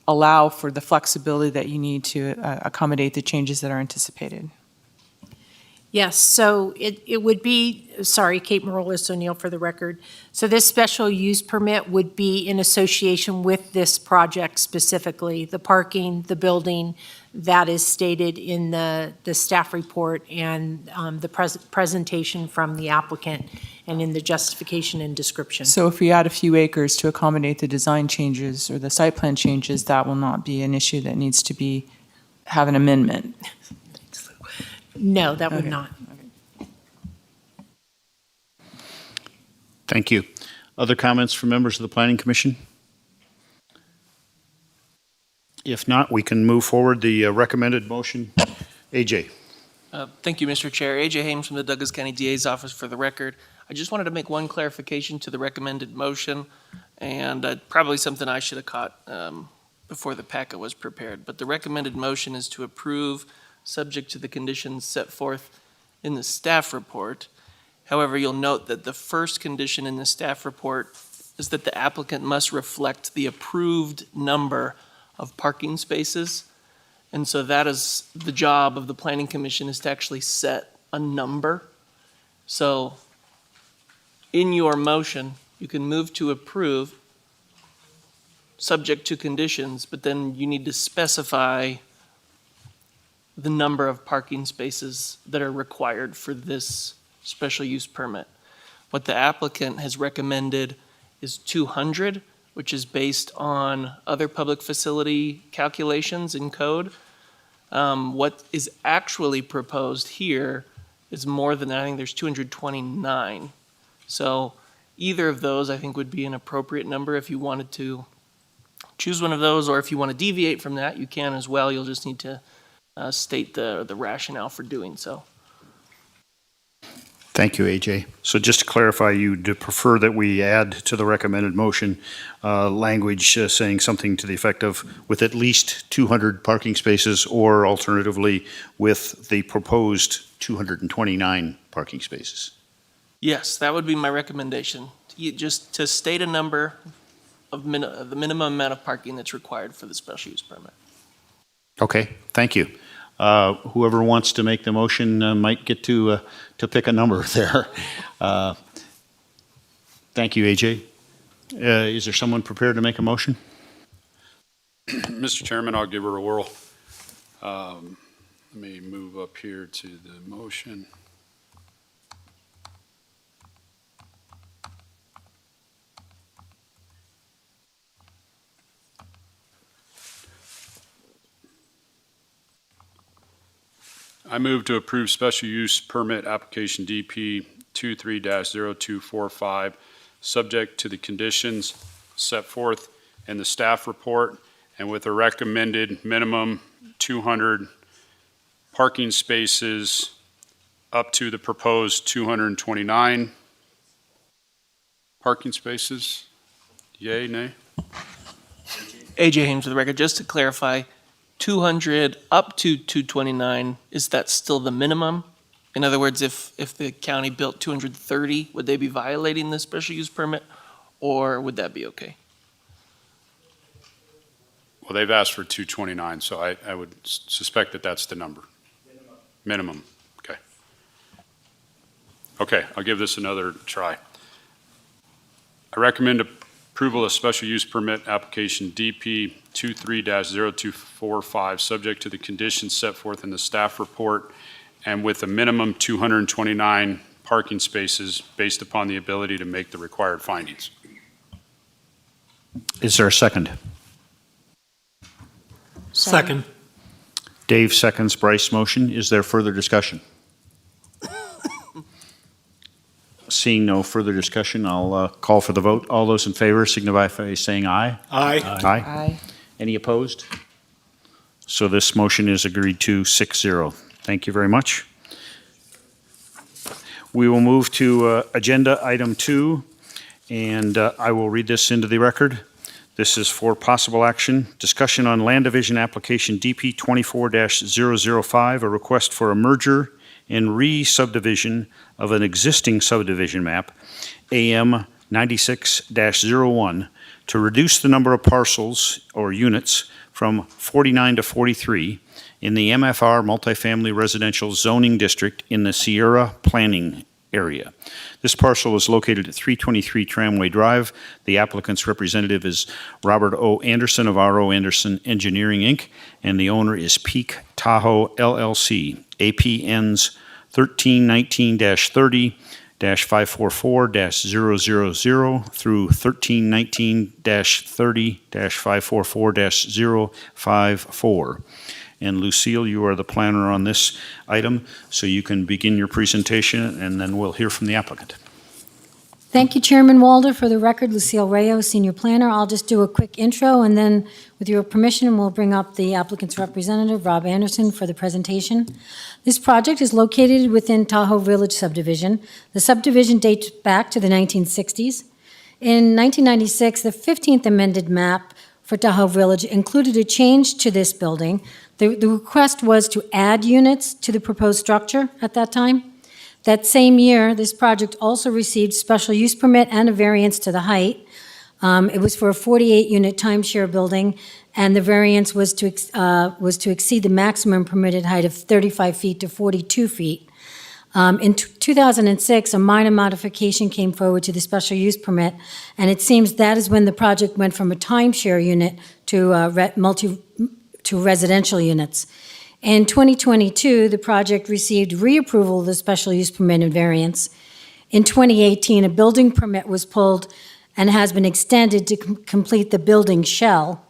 Speaker 11: allow for the flexibility that you need to accommodate the changes that are anticipated?
Speaker 8: Yes, so it would be, sorry, Kate Marolis O'Neill for the record. So this special use permit would be in association with this project specifically, the parking, the building, that is stated in the staff report and the presentation from the applicant and in the justification and description.
Speaker 11: So if we add a few acres to accommodate the design changes or the site plan changes, that will not be an issue that needs to have an amendment?
Speaker 8: No, that would
Speaker 11: Okay.
Speaker 8: not.
Speaker 1: Thank you. Other comments from members of the Planning Commission? If not, we can move forward the recommended motion. AJ.
Speaker 12: Thank you, Mr. Chair. AJ Hames from the Douglas County DA's office for the record. I just wanted to make one clarification to the recommended motion, and probably something I should have caught before the packet was prepared. But the recommended motion is to approve, subject to the conditions set forth in the staff report. However, you'll note that the first condition in the staff report is that the applicant must reflect the approved number of parking spaces. And so that is the job of the Planning Commission, is to actually set a number. So in your motion, you can move to approve, subject to conditions, but then you need to specify the number of parking spaces that are required for this special use permit. What the applicant has recommended is 200, which is based on other public facility calculations in code. What is actually proposed here is more than that. I think there's 229. So either of those, I think, would be an appropriate number if you wanted to choose one of those, or if you want to deviate from that, you can as well. You'll just need to state the rationale for doing so.
Speaker 1: Thank you, AJ. So just to clarify, you'd prefer that we add to the recommended motion language saying something to the effect of with at least 200 parking spaces, or alternatively with the proposed 229 parking spaces?
Speaker 12: Yes, that would be my recommendation. Just to state a number of the minimum amount of parking that's required for the special use permit.
Speaker 1: Okay, thank you. Whoever wants to make the motion might get to pick a number there. Thank you, AJ. Is there someone prepared to make a motion?
Speaker 6: Mr. Chairman, I'll give her a whirl. Let me move up here to the motion. I move to approve special use permit application DP 23-0245, subject to the conditions set forth in the staff report and with a recommended minimum 200 parking spaces up to the proposed 229 parking spaces. Yay, nay?
Speaker 12: AJ Hames for the record, just to clarify, 200 up to 229, is that still the minimum? In other words, if the county built 230, would they be violating the special use permit, or would that be okay?
Speaker 6: Well, they've asked for 229, so I would suspect that that's the number. Minimum, okay. Okay, I'll give this another try. I recommend approval of special use permit application DP 23-0245, subject to the conditions set forth in the staff report and with a minimum 229 parking spaces based upon the ability to make the required findings.
Speaker 1: Is there a second?
Speaker 2: Second.
Speaker 1: Dave seconds Bryce's motion. Is there further discussion? Seeing no further discussion, I'll call for the vote. All those in favor signify by saying aye.
Speaker 2: Aye.
Speaker 1: Aye. Any opposed? So this motion is agreed to 6-0. Thank you very much. We will move to agenda item 2, and I will read this into the record. This is for possible action. Discussion on land division application DP 24-005, a request for a merger and re-subdivision of an existing subdivision map, AM 96-01, to reduce the number of parcels or units from 49 to 43 in the MFR multifamily residential zoning district in the Sierra planning area. This parcel is located at 323 Tramway Drive. The applicant's representative is Robert O. Anderson of R.O. Anderson Engineering, Inc., and the owner is Peak Tahoe LLC. APNs 1319-30-544-000 through 1319-30-544-054. And Lucille, you are the planner on this item, so you can begin your presentation, and then we'll hear from the applicant.
Speaker 13: Thank you, Chairman Walder. For the record, Lucille Rayo, Senior Planner. I'll just do a quick intro, and then, with your permission, we'll bring up the applicant's representative, Rob Anderson, for the presentation. This project is located within Tahoe Village subdivision. The subdivision dates back to the 1960s. In 1996, the 15th amended map for Tahoe Village included a change to this building. The request was to add units to the proposed structure at that time. That same year, this project also received special use permit and a variance to the height. It was for a 48-unit timeshare building, and the variance was to exceed the maximum permitted height of 35 feet to 42 feet. In 2006, a minor modification came forward to the special use permit, and it seems that is when the project went from a timeshare unit to residential units. In 2022, the project received reapproval of the special use permit and variance. In 2018, a building permit was pulled and has been extended to complete the building shell.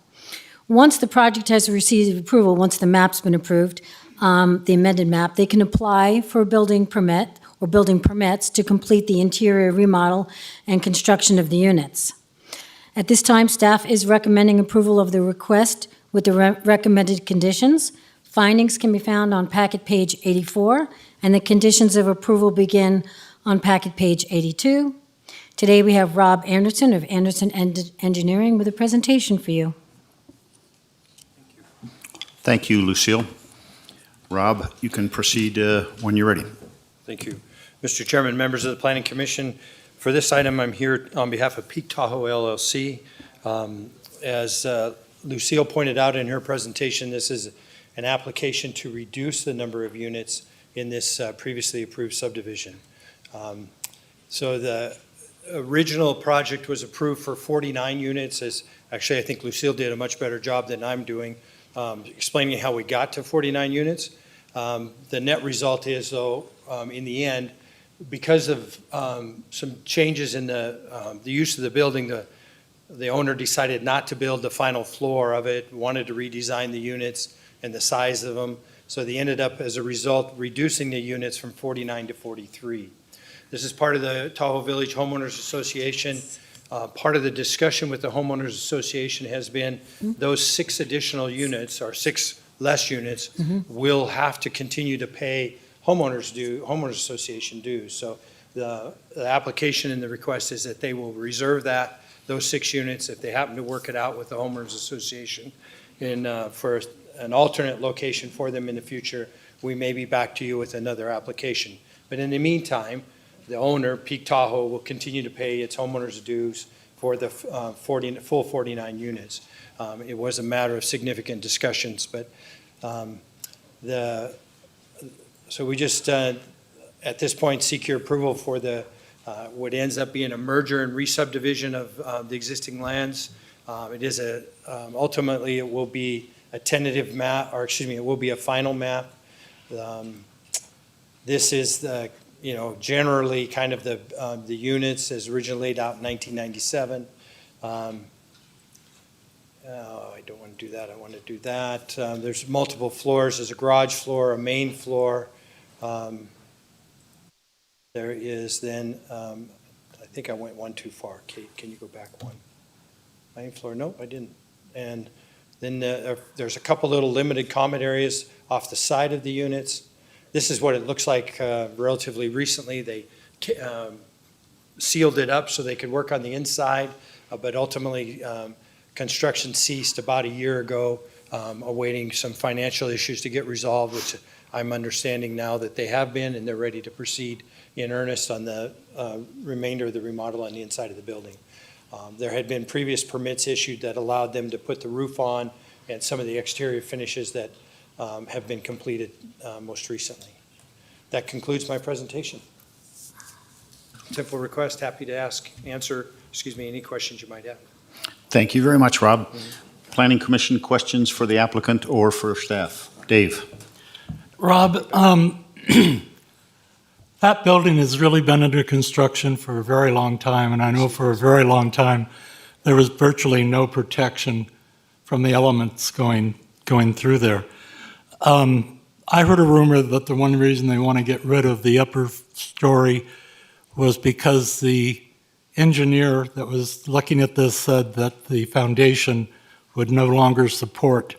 Speaker 13: Once the project has received approval, once the map's been approved, the amended map, they can apply for a building permit or building permits to complete the interior remodel and construction of the units. At this time, staff is recommending approval of the request with the recommended conditions. Findings can be found on packet page 84, and the conditions of approval begin on packet page 82. Today, we have Rob Anderson of Anderson Engineering with a presentation for you.
Speaker 1: Thank you, Lucille. Rob, you can proceed when you're ready.
Speaker 14: Thank you.
Speaker 9: Mr. Chairman, members of the Planning Commission, for this item, I'm here on behalf of Peak Tahoe LLC. As Lucille pointed out in her presentation, this is an application to reduce the number of units in this previously approved subdivision. So the original project was approved for 49 units. Actually, I think Lucille did a much better job than I'm doing explaining how we got to 49 units. The net result is, though, in the end, because of some changes in the use of the building, the owner decided not to build the final floor of it, wanted to redesign the units and the size of them. So they ended up, as a result, reducing the units from 49 to 43. This is part of the Tahoe Village Homeowners Association. Part of the discussion with the Homeowners Association has been those 6 additional units, or 6 less units, will have to continue to pay Homeowners Association dues. So the application and the request is that they will reserve those 6 units if they happen to work it out with the Homeowners Association. And for an alternate location for them in the future, we may be back to you with another application. But in the meantime, the owner, Peak Tahoe, will continue to pay its homeowners dues for the full 49 units. It was a matter of significant discussions, but so we just, at this point, seek your approval for what ends up being a merger and re-subdivision of the existing lands. It is ultimately, it will be a tentative map, or excuse me, it will be a final map. This is generally kind of the units as originally laid out in 1997. I don't want to do that. I want to do that. There's multiple floors. There's a garage floor, a main floor. There is then, I think I went one too far. Kate, can you go back one? Main floor, nope, I didn't. And then there's a couple little limited comment areas off the side of the units. This is what it looks like relatively recently. They sealed it up so they could work on the inside, but ultimately construction ceased about a year ago, awaiting some financial issues to get resolved, which I'm understanding now that they have been, and they're ready to proceed in earnest on the remainder of the remodel on the inside of the building. There had been previous permits issued that allowed them to put the roof on and some of the exterior finishes that have been completed most recently. That concludes my presentation. Simple request, happy to answer any questions you might have.
Speaker 1: Thank you very much, Rob. Planning Commission questions for the applicant or for staff? Dave?
Speaker 2: Rob, that building has really been under construction for a very long time, and I know for a very long time there was virtually no protection from the elements going through there. I heard a rumor that the one reason they want to get rid of the upper story was because the engineer that was looking at this said that the foundation would no longer support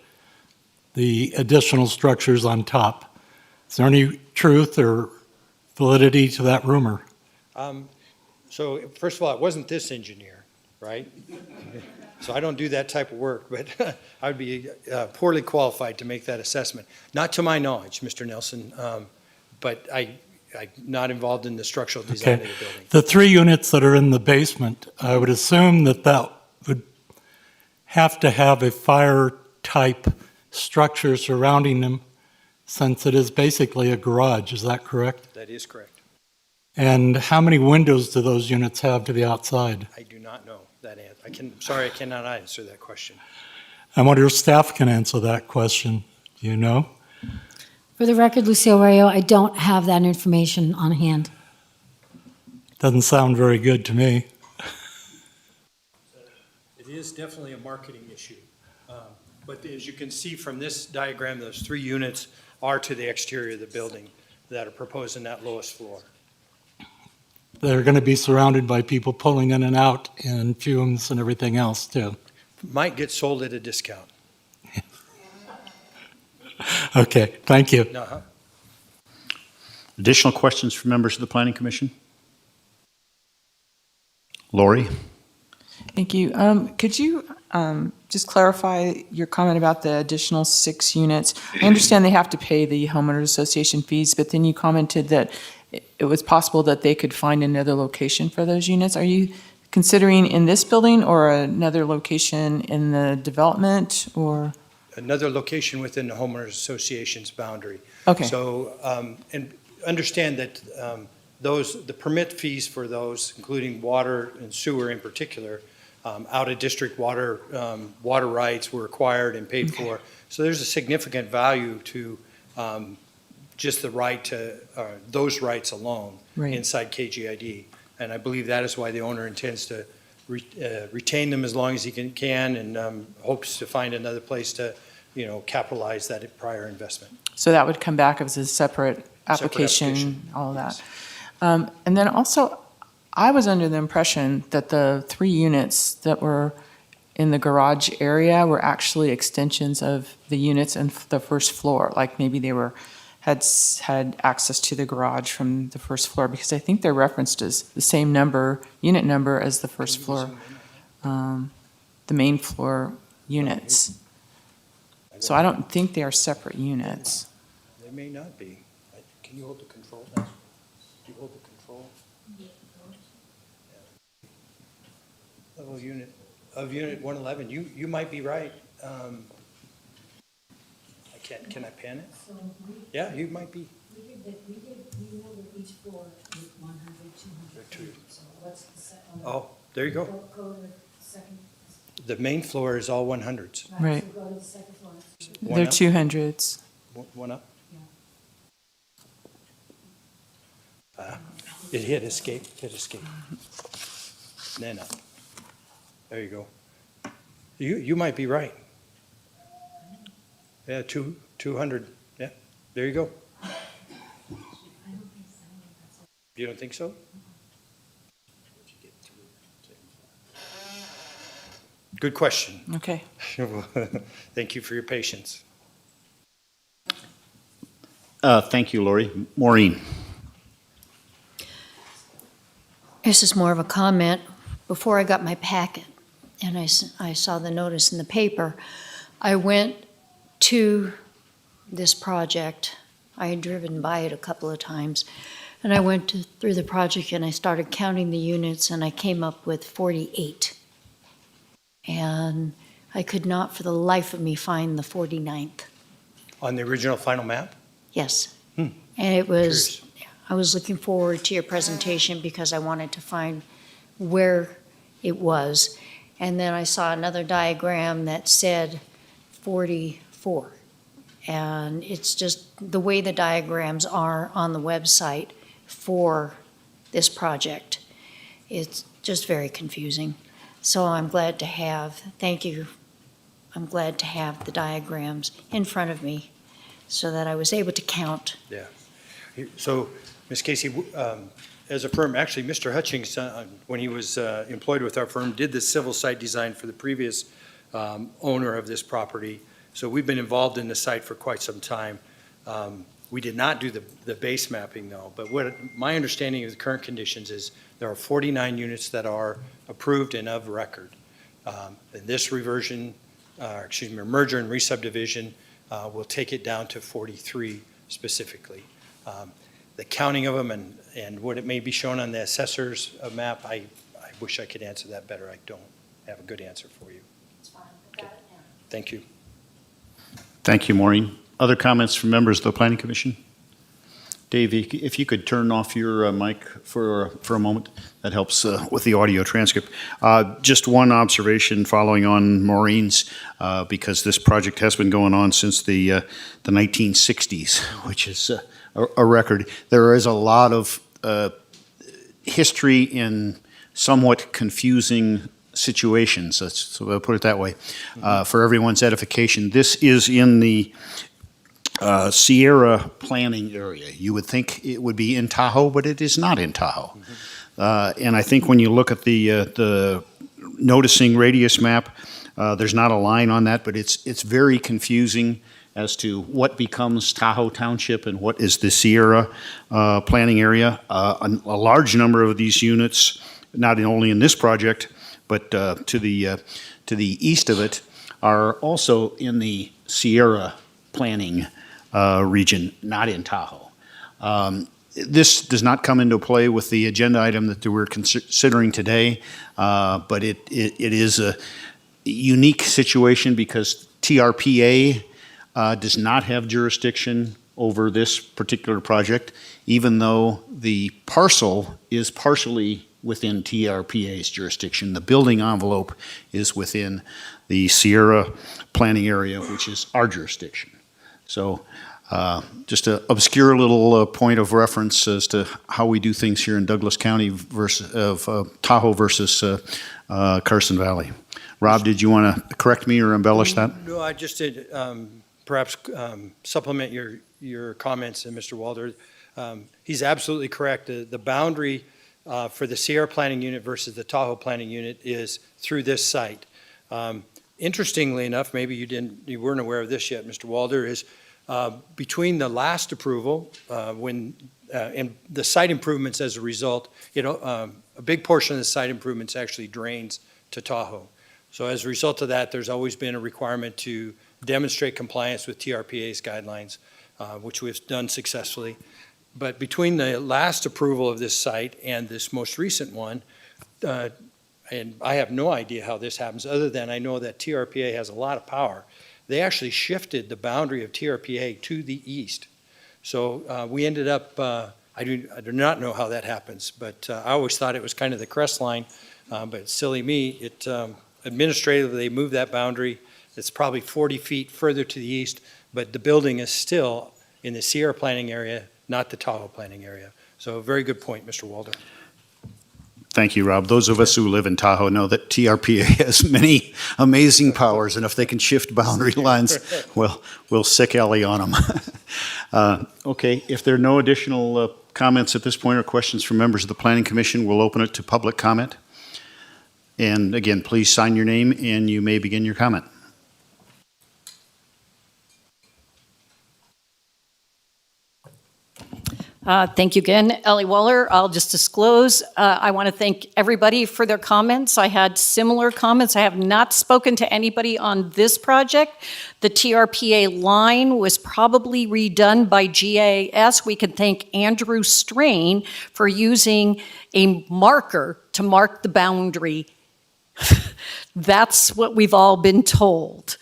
Speaker 2: the additional structures on top. Is there any truth or validity to that rumor?
Speaker 9: So first of all, it wasn't this engineer, right? So I don't do that type of work, but I would be poorly qualified to make that assessment. Not to my knowledge, Mr. Nelson, but I'm not involved in the structural design of the building.
Speaker 2: The 3 units that are in the basement, I would assume that would have to have a fire-type structure surrounding them, since it is basically a garage. Is that correct?
Speaker 9: That is correct.
Speaker 2: And how many windows do those units have to the outside?
Speaker 9: I do not know that answer. Sorry, I cannot answer that question.
Speaker 2: I wonder if staff can answer that question. Do you know?
Speaker 13: For the record, Lucille Rayo, I don't have that information on hand.
Speaker 2: Doesn't sound very good to me.
Speaker 9: It is definitely a marketing issue. But as you can see from this diagram, those 3 units are to the exterior of the building that are proposed in that lowest floor.
Speaker 2: They're going to be surrounded by people pulling in and out and fumes and everything else, too.
Speaker 9: Might get sold at a discount.
Speaker 2: Okay, thank you.
Speaker 9: Uh-huh.
Speaker 1: Additional questions from members of the Planning Commission? Lori?
Speaker 11: Thank you. Could you just clarify your comment about the additional 6 units? I understand they have to pay the homeowners association fees, but then you commented that it was possible that they could find another location for those units. Are you considering in this building or another location in the development or?
Speaker 9: Another location within the homeowners association's boundary.
Speaker 11: Okay.
Speaker 9: So, and understand that the permit fees for those, including water and sewer in particular, out-of-district water rights were acquired and paid for. So there's a significant value to just the right to, those rights alone
Speaker 11: Right.
Speaker 9: inside KGID. And I believe that is why the owner intends to retain them as long as he can and hopes to find another place to, capitalize that prior investment.
Speaker 11: So that would come back as a separate application, all of that. And then also, I was under the impression that the 3 units that were in the garage area were actually extensions of the units in the first floor, like maybe they had access to the garage from the first floor, because I think they're referenced as the same unit number as the first floor, the main floor units. So I don't think they are separate units.
Speaker 9: They may not be. Can you hold the control now? Do you hold the control? Level unit, of unit 111, you might be right. I can I pan it? Yeah, you might be.
Speaker 13: We ordered each floor with 100, 200. So what's the second?
Speaker 9: Oh, there you go.
Speaker 13: Go to the second.
Speaker 9: The main floor is all 100s.
Speaker 11: Right.
Speaker 13: So go to the second floor.
Speaker 9: One
Speaker 11: They're
Speaker 9: up?
Speaker 11: 200s.
Speaker 9: One up? It hit escape. Then up. There you go. You might be right. Yeah, 200. Yeah, there you go. You don't think so? Good question.
Speaker 11: Okay.
Speaker 9: Thank you for your patience.
Speaker 1: Thank you, Lori. Maureen?
Speaker 7: This is more of a comment. Before I got my packet and I saw the notice in the paper, I went to this project. I had driven by it a couple of times. And I went through the project and I started counting the units and I came up with 48. And I could not for the life of me find the 49th.
Speaker 9: On the original final map?
Speaker 7: Yes.
Speaker 9: Hmm.
Speaker 7: And it was,
Speaker 9: Curious.
Speaker 7: I was looking forward to your presentation because I wanted to find where it was. And then I saw another diagram that said 44. And it's just the way the diagrams are on the website for this project. It's just very confusing. So I'm glad to have, thank you. I'm glad to have the diagrams in front of me so that I was able to count.
Speaker 9: So, Ms. Casey, as a firm, actually, Mr. Hutchings, when he was employed with our firm, did the civil site design for the previous owner of this property. So we've been involved in the site for quite some time. We did not do the base mapping, though. But what my understanding of the current conditions is there are 49 units that are approved and of record. And this reversion, merger and re-subdivision will take it down to 43 specifically. The counting of them and what it may be shown on the assessor's map, I wish I could answer that better. I don't have a good answer for you. Okay. Thank you.
Speaker 1: Thank you, Maureen. Other comments from members of the Planning Commission? Dave, if you could turn off your mic for a moment, that helps with the audio transcript. Just one observation following on Maureen's, because this project has been going on since the 1960s, which is a record. There is a lot of history in somewhat confusing situations, so I'll put it that way, for everyone's edification. This is in the Sierra planning area. You would think it would be in Tahoe, but it is not in Tahoe. And I think when you look at the noticing radius map, there's not a line on that, but it's very confusing as to what becomes Tahoe Township and what is the Sierra planning area. A large number of these units, not only in this project, but to the east of it, are also in the Sierra planning region, not in Tahoe. This does not come into play with the agenda item that we're considering today, but it is a unique situation because TRPA does not have jurisdiction over this particular project, even though the parcel is partially within TRPA's jurisdiction. The building envelope is within the Sierra planning area, which is our jurisdiction. So just an obscure little point of reference as to how we do things here in Douglas County versus Tahoe versus Carson Valley. Rob, did you want to correct me or embellish that?
Speaker 9: No, I just did perhaps supplement your comments, and Mr. Walder. He's absolutely correct. The boundary for the Sierra Planning Unit versus the Tahoe Planning Unit is through this site. Interestingly enough, maybe you weren't aware of this yet, Mr. Walder, is between the last approval and the site improvements as a result, a big portion of the site improvements actually drains to Tahoe. So as a result of that, there's always been a requirement to demonstrate compliance with TRPA's guidelines, which we've done successfully. But between the last approval of this site and this most recent one, and I have no idea how this happens, other than I know that TRPA has a lot of power. They actually shifted the boundary of TRPA to the east. So we ended up, I do not know how that happens, but I always thought it was kind of the crest line, but silly me, administratively they moved that boundary. It's probably 40 feet further to the east, but the building is still in the Sierra planning area, not the Tahoe planning area. So a very good point, Mr. Walder.
Speaker 1: Thank you, Rob. Those of us who live in Tahoe know that TRPA has many amazing powers, and if they can shift boundary lines, we'll sick Ellie on them. Okay, if there are no additional comments at this point or questions from members of the Planning Commission, we'll open it to public comment. And again, please sign your name and you may begin your comment.
Speaker 3: Thank you again, Ellie Waller. I'll just disclose, I want to thank everybody for their comments. I had similar comments. I have not spoken to anybody on this project. The TRPA line was probably redone by GIS. We can thank Andrew Strain for using a marker to mark the boundary. That's what we've all been told.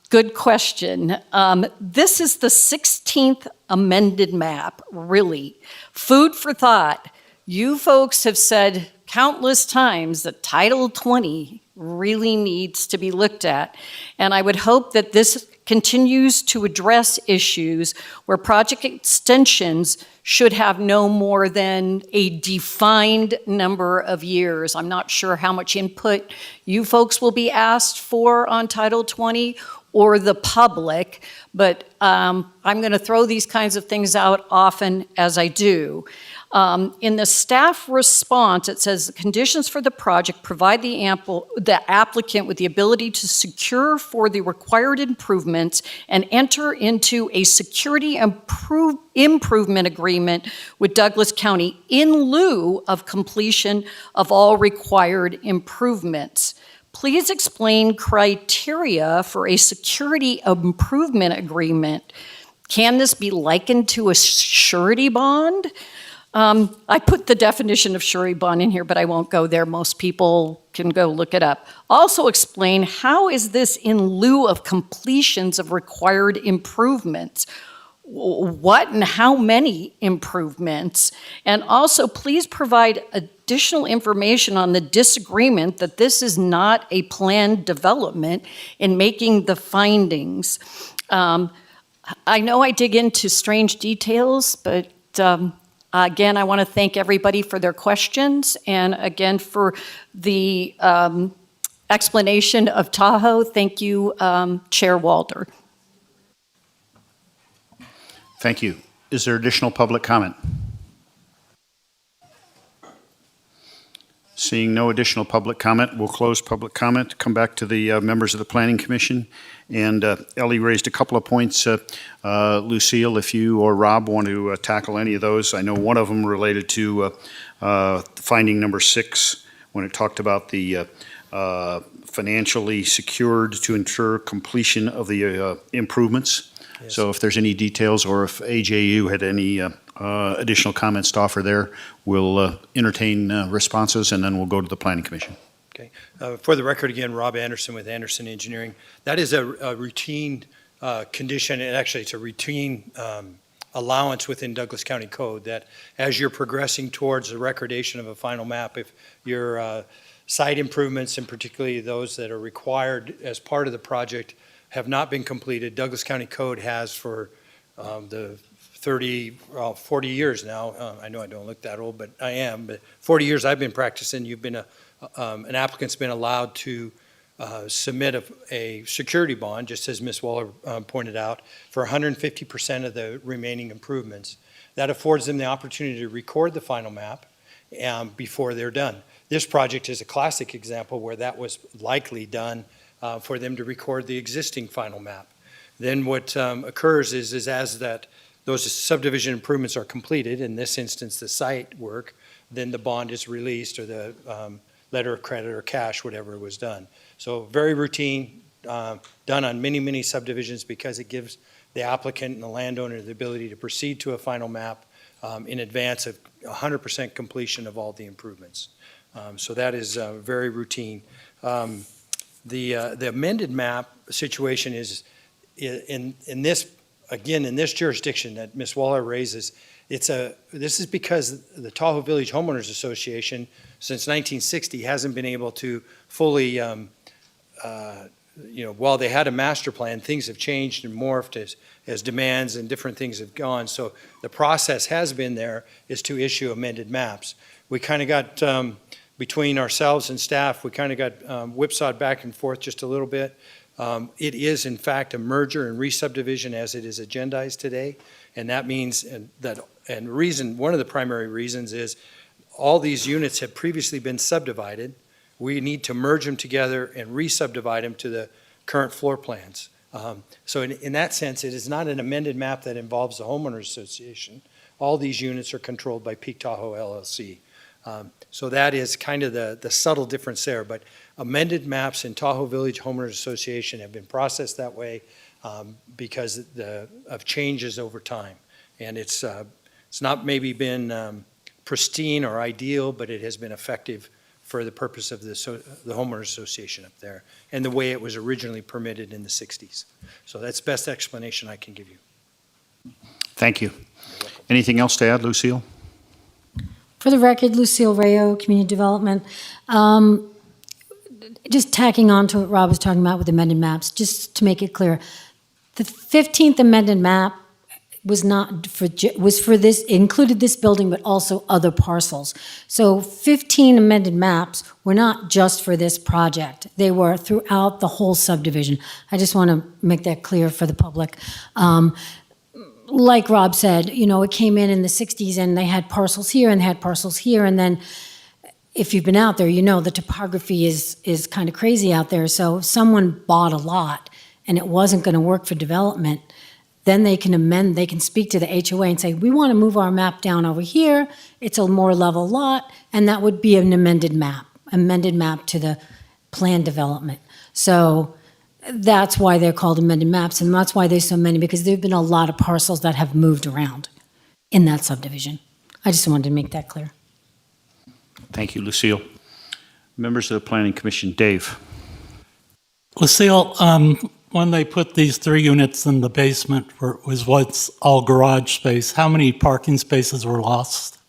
Speaker 3: Good question. This is the 16th amended map, really. Food for thought. You folks have said countless times that Title 20 really needs to be looked at. And I would hope that this continues to address issues where project extensions should have no more than a defined number of years. I'm not sure how much input you folks will be asked for on Title 20 or the public, but I'm going to throw these kinds of things out often as I do. In the staff response, it says the conditions for the project provide the applicant with the ability to secure for the required improvements and enter into a security improvement agreement with Douglas County in lieu of completion of all required improvements. Please explain criteria for a security improvement agreement. Can this be likened to a surety bond? I put the definition of surety bond in here, but I won't go there. Most people can go look it up. Also explain how is this in lieu of completions of required improvements? What and how many improvements? And also please provide additional information on the disagreement that this is not a planned development in making the findings. I know I dig into strange details, but again, I want to thank everybody for their questions and again for the explanation of Tahoe. Thank you, Chair Walder.
Speaker 1: Thank you. Is there additional public comment? Seeing no additional public comment, we'll close public comment, come back to the members of the Planning Commission. And Ellie raised a couple of points. Lucille, if you or Rob want to tackle any of those. I know one of them related to finding number 6, when it talked about the financially secured to ensure completion of the improvements.
Speaker 9: Yes.
Speaker 1: So if there's any details or if AJU had any additional comments to offer there, we'll entertain responses and then we'll go to the Planning Commission.
Speaker 9: For the record, again, Rob Anderson with Anderson Engineering. That is a routine condition, and actually it's a routine allowance within Douglas County Code that as you're progressing towards the recordation of a final map, if your site improvements, and particularly those that are required as part of the project, have not been completed, Douglas County Code has for the 40 years now. I know I don't look that old, but I am. But 40 years I've been practicing. You've been an applicant's been allowed to submit a security bond, just as Ms. Waller pointed out, for 150% of the remaining improvements. That affords them the opportunity to record the final map before they're done. This project is a classic example where that was likely done for them to record the existing final map. Then what occurs is as those subdivision improvements are completed, in this instance the site work, then the bond is released, or the letter of credit or cash, whatever was done. So very routine, done on many, many subdivisions because it gives the applicant and the landowner the ability to proceed to a final map in advance of 100% completion of all the improvements. So that is very routine. The amended map situation is in this, again, in this jurisdiction that Ms. Waller raises, this is because the Tahoe Village Homeowners Association since 1960 hasn't been able to fully, while they had a master plan, things have changed and morphed as demands and different things have gone. So the process has been there is to issue amended maps. We kind of got, between ourselves and staff, we kind of got whipsawed back and forth just a little bit. It is in fact a merger and re-subdivision as it is agendized today. And that means one of the primary reasons is all these units have previously been subdivided. We need to merge them together and re-subdivide them to the current floor plans. So in that sense, it is not an amended map that involves the homeowners association. All these units are controlled by Peak Tahoe LLC. So that is kind of the subtle difference there. But amended maps in Tahoe Village Homeowners Association have been processed that way because of changes over time. And it's not maybe been pristine or ideal, but it has been effective for the purpose of the homeowners association up there and the way it was originally permitted in the 60s. So that's the best explanation I can give you.
Speaker 1: Thank you. Anything else to add, Lucille?
Speaker 13: For the record, Lucille Rayo, Community Development. Just tacking on to what Rob was talking about with amended maps, just to make it clear, the 15th amended map was for this, included this building, but also other parcels. So 15 amended maps were not just for this project. They were throughout the whole subdivision. I just want to make that clear for the public. Like Rob said, it came in the 60s and they had parcels here and they had parcels here. And then if you've been out there, the topography is kind of crazy out there. So if someone bought a lot and it wasn't going to work for development, then they can speak to the HOA and say, we want to move our map down over here. It's a more level lot. And that would be an amended map to the planned development. So that's why they're called amended maps, and that's why there's so many, because there have been a lot of parcels that have moved around in that subdivision. I just wanted to make that clear.
Speaker 1: Thank you, Lucille. Members of the Planning Commission, Dave.
Speaker 2: Lucille, when they put these 3 units in the basement where it was once all garage space, how many parking spaces were lost?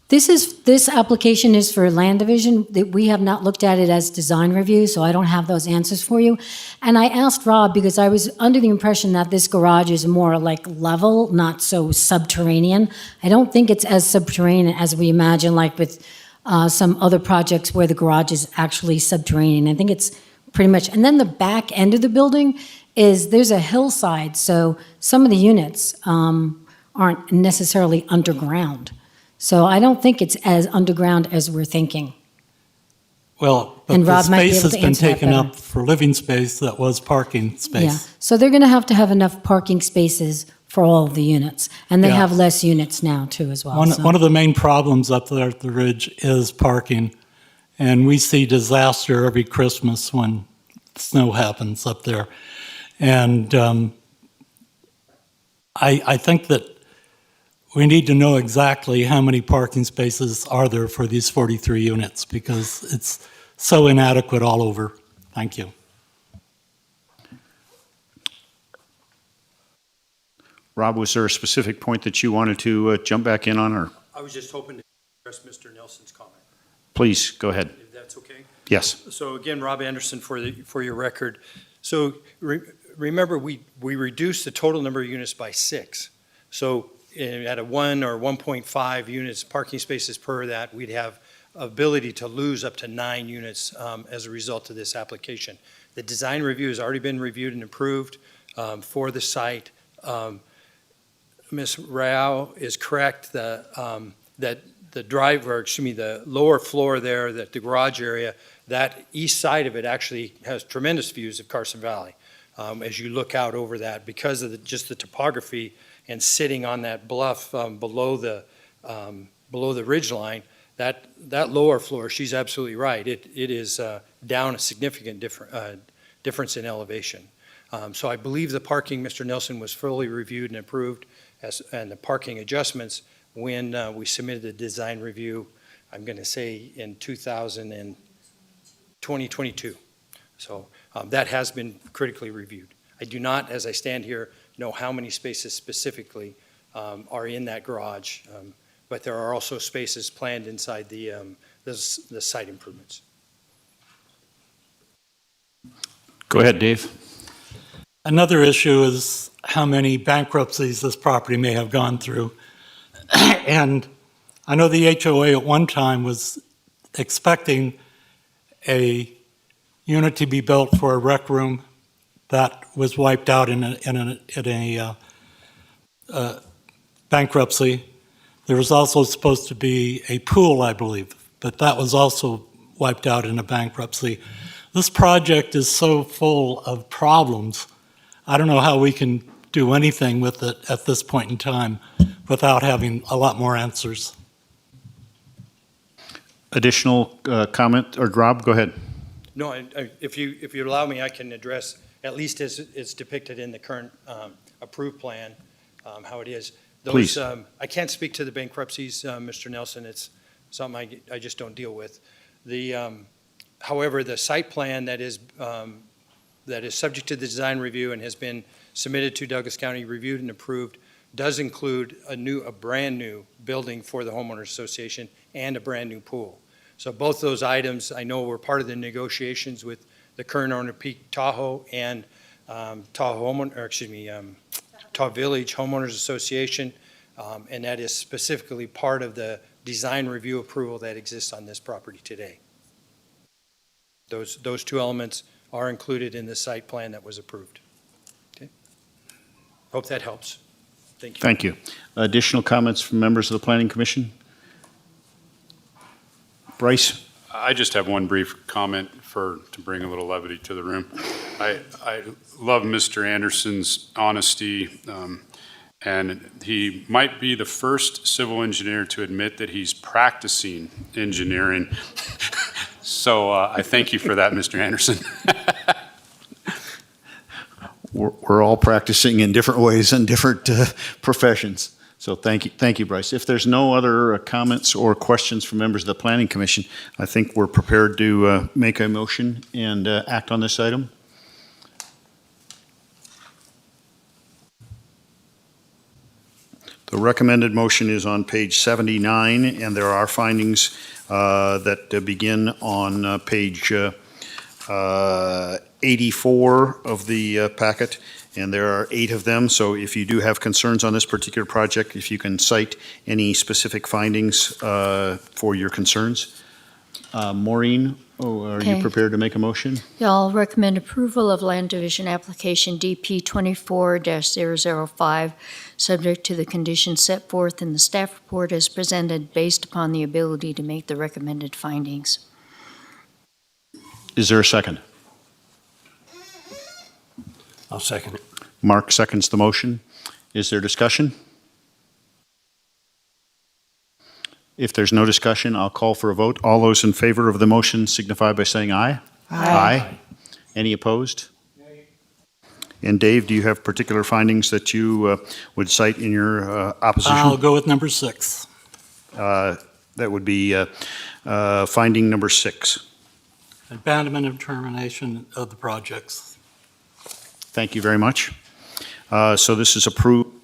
Speaker 13: This application is for land division. We have not looked at it as design review, so I don't have those answers for you. And I asked Rob because I was under the impression that this garage is more like level, not so subterranean. I don't think it's as subterranean as we imagine, like with some other projects where the garage is actually subterranean. I think it's pretty much, and then the back end of the building there's a hillside, so some of the units aren't necessarily underground. So I don't think it's as underground as we're thinking.
Speaker 2: Well, but
Speaker 13: And
Speaker 2: the
Speaker 13: Rob might be
Speaker 2: space
Speaker 13: able
Speaker 2: has
Speaker 13: to
Speaker 2: been
Speaker 13: answer that
Speaker 2: taken
Speaker 13: better.
Speaker 2: up for living space that was parking space.
Speaker 13: Yeah, so they're going to have enough parking spaces for all of the units. And they
Speaker 2: Yeah.
Speaker 13: have less units now too as well.
Speaker 2: One of the main problems up there at the Ridge is parking. And we see disaster every Christmas when snow happens up there. And I think that we need to know exactly how many parking spaces are there for these 43 units, because it's so inadequate all over. Thank you.
Speaker 1: Rob, was there a specific point that you wanted to jump back in on, or
Speaker 9: I was just hoping to address Mr. Nelson's comment,
Speaker 1: please, go ahead.
Speaker 9: if that's okay.
Speaker 1: Yes.
Speaker 9: So again, Rob Anderson for your record. So remember, we reduced the total number of units by 6. So at a 1 or 1.5 units, parking spaces per that, we'd have ability to lose up to 9 units as a result of this application. The design review has already been reviewed and approved for the site. Ms. Rao is correct that the the lower floor there, that the garage area, that east side of it actually has tremendous views of Carson Valley as you look out over that, because of just the topography and sitting on that bluff below the ridge line. That lower floor, she's absolutely right. It is down a significant difference in elevation. So I believe the parking, Mr. Nelson, was fully reviewed and approved, and the parking adjustments when we submitted the design review, I'm going to say in 2022. So that has been critically reviewed. I do not, as I stand here, know how many spaces specifically are in that garage, but there are also spaces planned inside the site improvements.
Speaker 1: Go ahead, Dave.
Speaker 2: Another issue is how many bankruptcies this property may have gone through. And I know the HOA at one time was expecting a unit to be built for a rec room that was wiped out in a bankruptcy. There was also supposed to be a pool, I believe, but that was also wiped out in a bankruptcy. This project is so full of problems. I don't know how we can do anything with it at this point in time without having a lot more answers.
Speaker 1: Additional comment, or Rob, go ahead.
Speaker 9: No, if you allow me, I can address, at least as it's depicted in the current approved plan, how it is.
Speaker 1: Please.
Speaker 9: I can't speak to the bankruptcies, Mr. Nelson. It's something I just don't deal with. However, the site plan that is subject to the design review and has been submitted to Douglas County, reviewed and approved, does include a brand new building for the homeowners association and a brand new pool. So both those items, I know, were part of the negotiations with the current owner, Peak Tahoe, and Tahoe Village Homeowners Association, and that is specifically part of the design review approval that exists on this property today. Those two elements are included in the site plan that was approved. Okay. Hope that helps. Thank you.
Speaker 1: Thank you. Additional comments from members of the Planning Commission? Bryce?
Speaker 6: I just have one brief comment to bring a little levity to the room. I love Mr. Anderson's honesty, and he might be the first civil engineer to admit that he's practicing engineering. So I thank you for that, Mr. Anderson.
Speaker 1: We're all practicing in different ways in different professions. So thank you, Bryce. If there's no other comments or questions from members of the Planning Commission, I think we're prepared to make a motion and act on this item. The recommended motion is on page 79, and there are findings that begin on page 84 of the packet, and there are 8 of them. So if you do have concerns on this particular project, if you can cite any specific findings for your concerns. Maureen, are you
Speaker 7: Okay.
Speaker 1: prepared to make a motion?
Speaker 7: Y'all recommend approval of Land Division Application DP 24-005, subject to the conditions set forth in the staff report as presented, based upon the ability to make the recommended findings.
Speaker 1: Is there a second?
Speaker 10: I'll second it.
Speaker 1: Mark seconds the motion. Is there discussion? If there's no discussion, I'll call for a vote. All those in favor of the motion signify by saying aye. Aye. Any opposed? And Dave, do you have particular findings that you would cite in your opposition?
Speaker 2: I'll go with number 6.
Speaker 1: That would be finding number 6.
Speaker 2: Abandonment and termination of the projects.
Speaker 1: Thank you very much. So this is approved.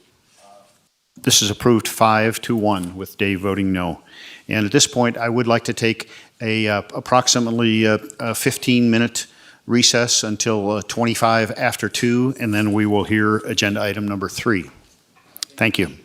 Speaker 1: This is approved 5-1 with Dave voting no. And at this point, I would like to take a approximately 15-minute recess until 25 after 2, and then we will hear agenda item number 3. Thank you.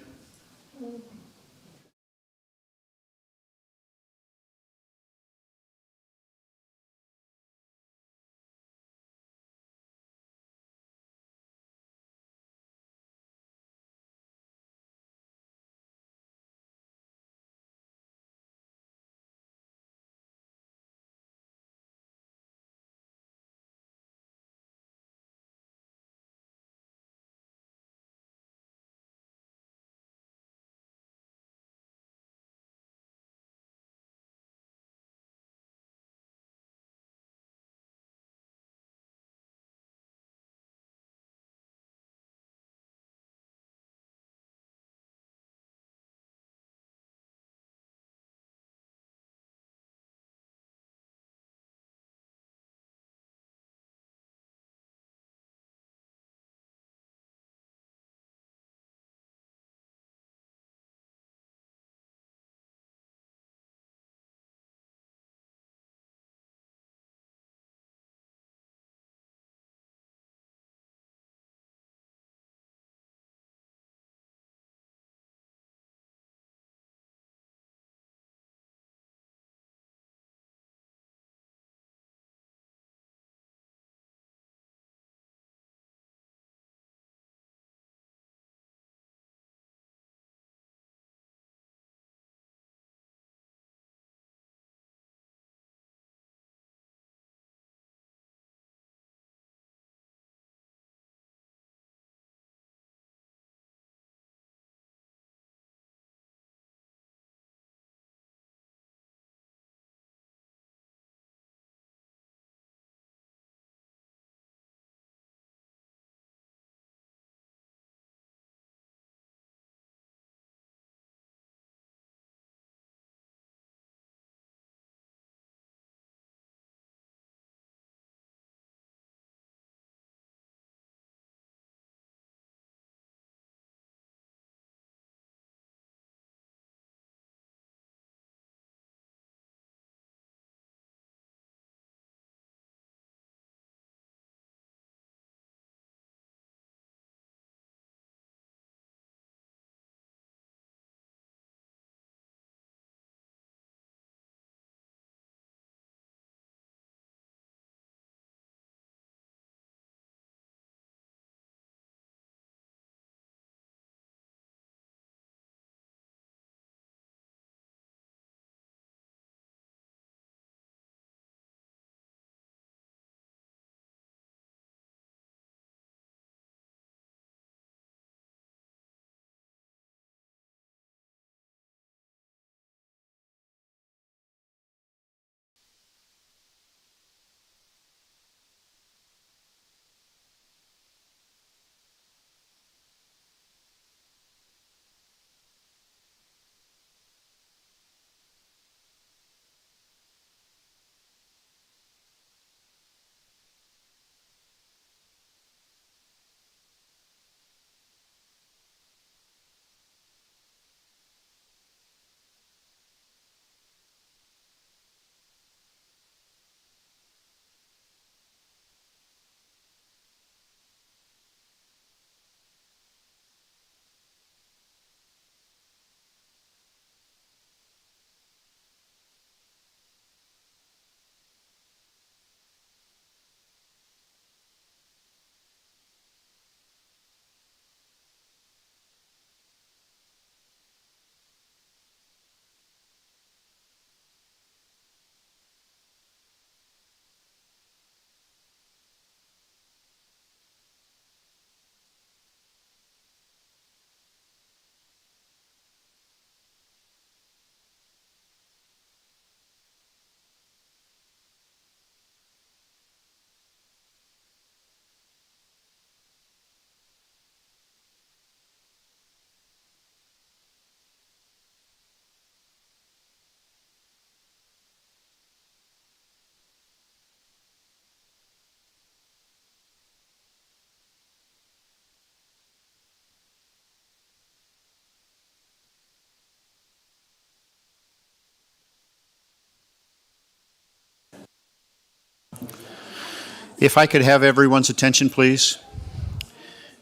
Speaker 1: If I could have everyone's attention, please.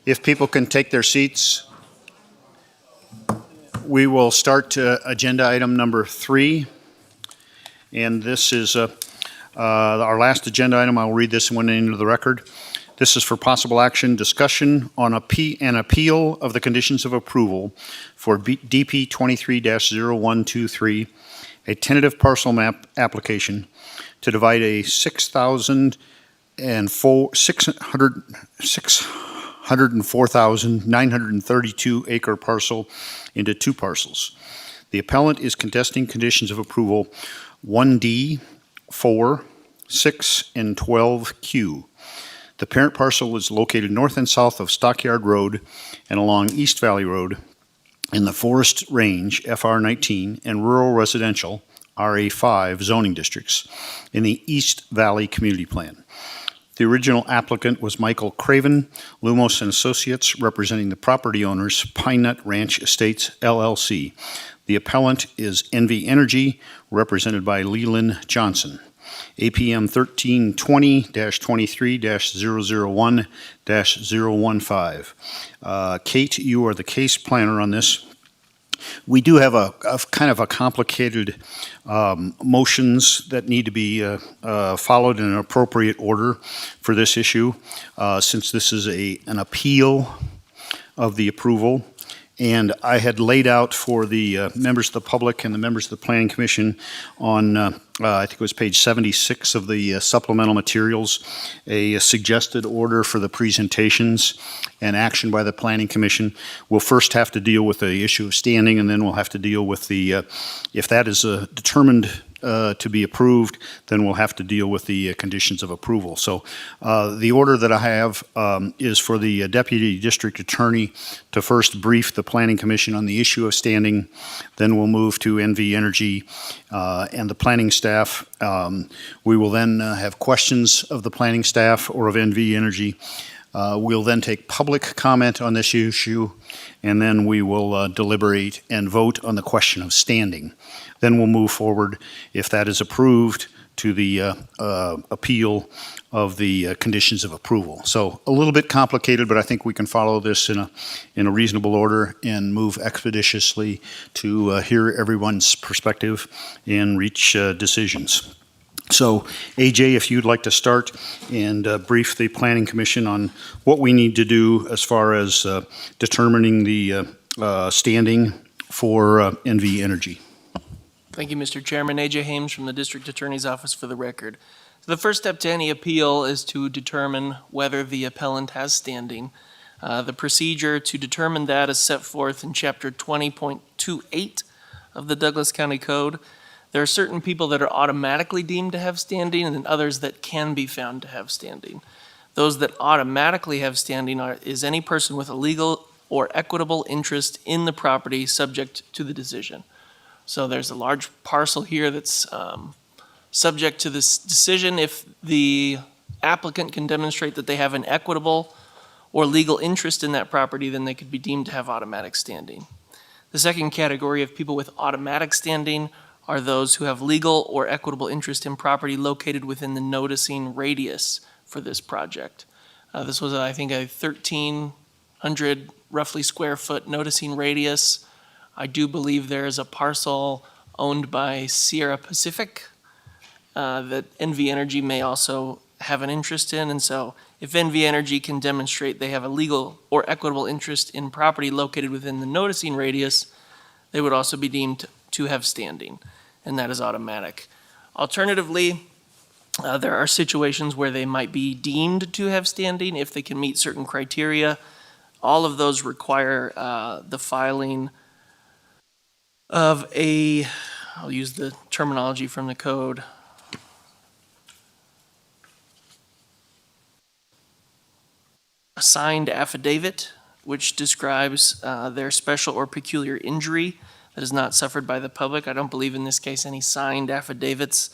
Speaker 1: If people can take their seats, we will start agenda item number 3. And this is our last agenda item. I'll read this one into the record. This is for possible action, discussion on an appeal of the conditions of approval for DP 23-0123, a tentative parcel map application to divide a 604,932 acre parcel into 2 parcels. The appellant is contesting conditions of approval 1D, 4, 6, and 12Q. The parent parcel is located north and south of Stockyard Road and along East Valley Road in the Forest Range, FR19, and Rural Residential, RA5 zoning districts in the East Valley Community Plan. The original applicant was Michael Craven, Lumos and Associates, representing the property owners, Pine Nut Ranch Estates, LLC. The appellant is NV Energy, represented by Leland Johnson. APM 1320-23-001-015. Kate, you are the case planner on this. We do have a kind of a complicated motions that need to be followed in an appropriate order for this issue, since this is an appeal of the approval. And I had laid out for the members of the public and the members of the Planning Commission on, I think it was page 76 of the supplemental materials, a suggested order for the presentations and action by the Planning Commission. We'll first have to deal with the issue of standing, and then we'll have to deal with the, if that is determined to be approved, then we'll have to deal with the conditions of approval. So the order that I have is for the Deputy District Attorney to first brief the Planning Commission on the issue of standing. Then we'll move to NV Energy and the planning staff. We will then have questions of the planning staff or of NV Energy. We'll then take public comment on this issue, and then we will deliberate and vote on the question of standing. Then we'll move forward, if that is approved, to the appeal of the conditions of approval. So a little bit complicated, but I think we can follow this in a reasonable order and move expeditiously to hear everyone's perspective and reach decisions. So, AJ, if you'd like to start and brief the Planning Commission on what we need to do as far as determining the standing for NV Energy.
Speaker 12: Thank you, Mr. Chairman. AJ Hames from the District Attorney's Office for the record. So the first step to any appeal is to determine whether the appellant has standing. The procedure to determine that is set forth in Chapter 20.28 of the Douglas County Code. There are certain people that are automatically deemed to have standing and then others that can be found to have standing. Those that automatically have standing is any person with a legal or equitable interest in the property subject to the decision. So there's a large parcel here that's subject to this decision. If the applicant can demonstrate that they have an equitable or legal interest in that property, then they could be deemed to have automatic standing. The second category of people with automatic standing are those who have legal or equitable interest in property located within the noticing radius for this project. This was, I think, a 1,300 roughly square foot noticing radius. I do believe there is a parcel owned by Sierra Pacific that NV Energy may also have an interest in. And so if NV Energy can demonstrate they have a legal or equitable interest in property located within the noticing radius, they would also be deemed to have standing, and that is automatic. Alternatively, there are situations where they might be deemed to have standing if they can meet certain criteria. All of those require the filing of I'll use the terminology from the code, a signed affidavit, which describes their special or peculiar injury that is not suffered by the public. I don't believe in this case any signed affidavits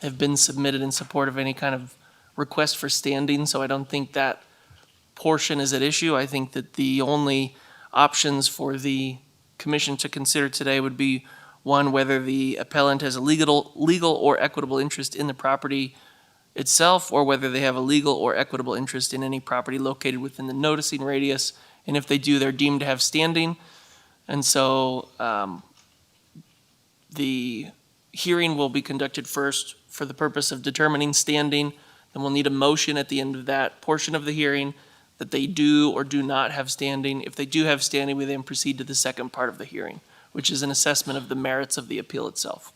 Speaker 12: have been submitted in support of any kind of request for standing, so I don't think that portion is at issue. I think that the only options for the Commission to consider today would be, one, whether the appellant has a legal or equitable interest in the property itself, or whether they have a legal or equitable interest in any property located within the noticing radius. And if they do, they're deemed to have standing. And so the hearing will be conducted first for the purpose of determining standing. Then we'll need a motion at the end of that portion of the hearing that they do or do not have standing. If they do have standing, we then proceed to the second part of the hearing, which is an assessment of the merits of the appeal itself.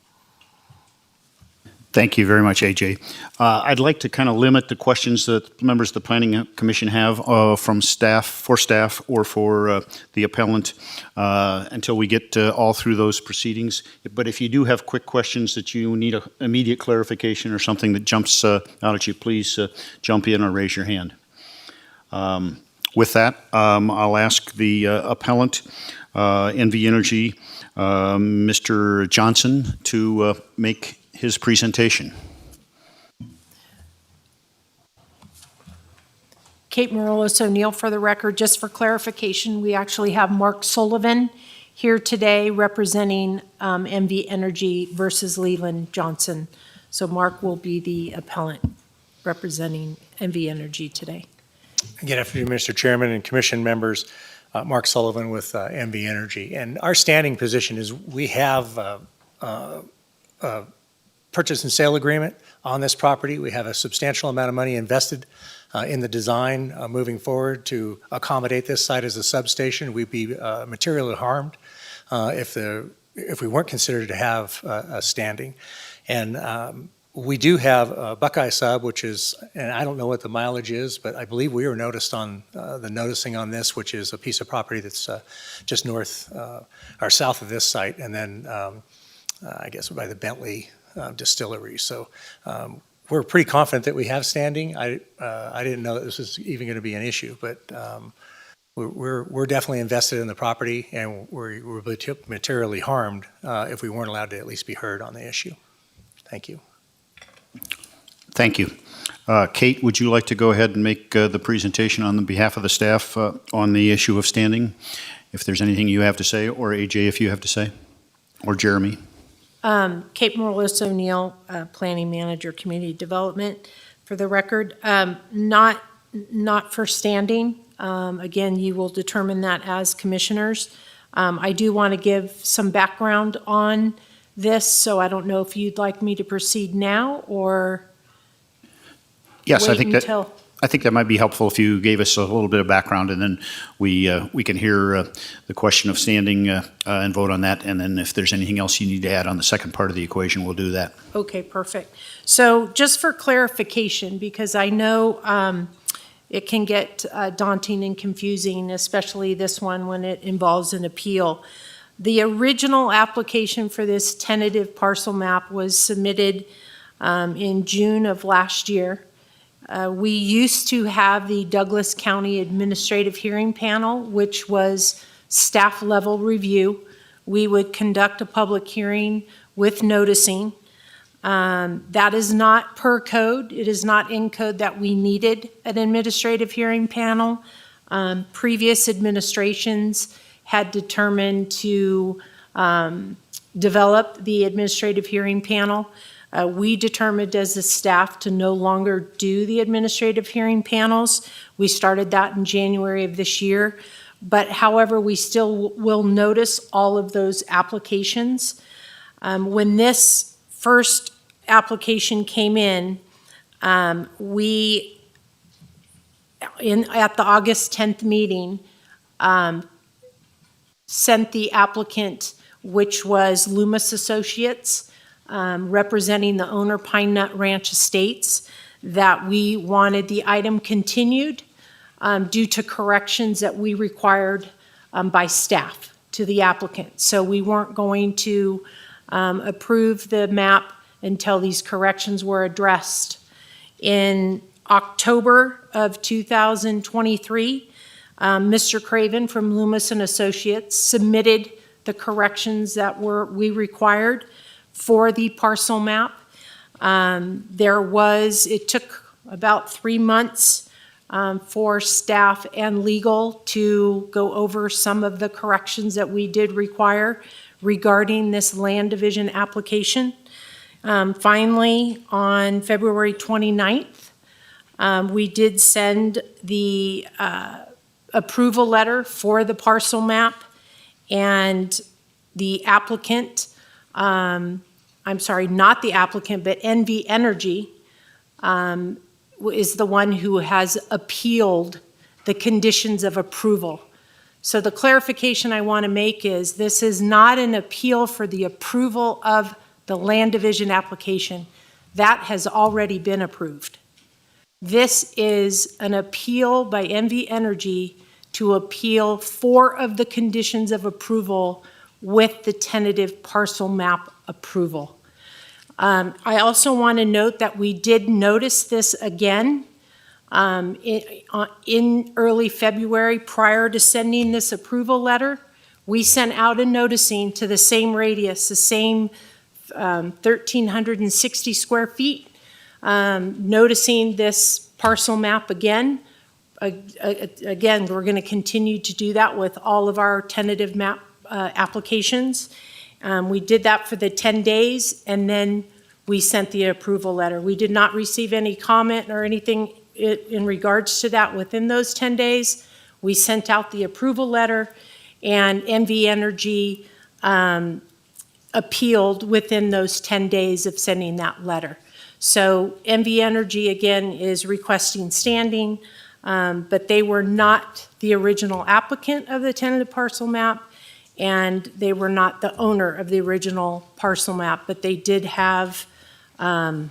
Speaker 1: Thank you very much, AJ. I'd like to kind of limit the questions that members of the Planning Commission have from staff, or for the appellant until we get all through those proceedings. But if you do have quick questions that you need immediate clarification or something that jumps out at you, please jump in or raise your hand. With that, I'll ask the appellant, NV Energy, Mr. Johnson, to make his presentation.
Speaker 8: Kate Marolis O'Neill for the record. Just for clarification, we actually have Mark Sullivan here today representing MV Energy versus Leland Johnson. So Mark will be the appellant representing MV Energy today.
Speaker 14: Good afternoon, Mr. Chairman and Commission members. Mark Sullivan with MV Energy. And our standing position is we have a purchase and sale agreement on this property. We have a substantial amount of money invested in the design moving forward to accommodate this site as a substation. We'd be materially harmed if we weren't considered to have a standing. And we do have a Buckeye Sub, which is, and I don't know what the mileage is, but I believe we were noticed on the noticing on this, which is a piece of property that's just north or south of this site, and then I guess by the Bentley distillery. So we're pretty confident that we have standing. I didn't know that this was even going to be an issue, but we're definitely invested in the property, and we're materially harmed if we weren't allowed to at least be heard on the issue. Thank you.
Speaker 1: Thank you. Kate, would you like to go ahead and make the presentation on behalf of the staff on the issue of standing? If there's anything you have to say, or AJ, if you have to say, or Jeremy.
Speaker 8: Kate Marolis O'Neill, Planning Manager, Community Development, for the record. Not for standing. Again, you will determine that as commissioners. I do want to give some background on this, so I don't know if you'd like me to proceed now or
Speaker 1: Yes,
Speaker 8: wait until.
Speaker 1: I think that might be helpful if you gave us a little bit of background, and then we can hear the question of standing and vote on that. And then if there's anything else you need to add on the second part of the equation, we'll do that.
Speaker 8: Okay, perfect. So just for clarification, because I know it can get daunting and confusing, especially this one when it involves an appeal. The original application for this tentative parcel map was submitted in June of last year. We used to have the Douglas County Administrative Hearing Panel, which was staff level review. We would conduct a public hearing with noticing. That is not per code. It is not in code that we needed an administrative hearing panel. Previous administrations had determined to develop the administrative hearing panel. We determined as a staff to no longer do the administrative hearing panels. We started that in January of this year. But however, we still will notice all of those applications. When this first application came in, at the August 10th meeting, sent the applicant, which was Loomis Associates, representing the owner Pine Nut Ranch Estates, that we wanted the item continued due to corrections that we required by staff to the applicant. So we weren't going to approve the map until these corrections were addressed. In October of 2023, Mr. Craven from Loomis and Associates submitted the corrections that we required for the parcel map. It took about 3 months for staff and legal to go over some of the corrections that we did require regarding this land division application. Finally, on February 29th, we did send the approval letter for the parcel map, and the applicant, I'm sorry, not the applicant, but NV Energy is the one who has appealed the conditions of approval. So the clarification I want to make is this is not an appeal for the approval of the land division application. That has already been approved. This is an appeal by NV Energy to appeal 4 of the conditions of approval with the tentative parcel map approval. I also want to note that we did notice this again in early February prior to sending this approval letter. We sent out a noticing to the same radius, the same 1,360 square feet, noticing this parcel map again. Again, we're going to continue to do that with all of our tentative map applications. We did that for the 10 days, and then we sent the approval letter. We did not receive any comment or anything in regards to that within those 10 days. We sent out the approval letter, and NV Energy appealed within those 10 days of sending that letter. So NV Energy, again, is requesting standing, but they were not the original applicant of the tentative parcel map, and they were not the owner of the original parcel map, but they did have, they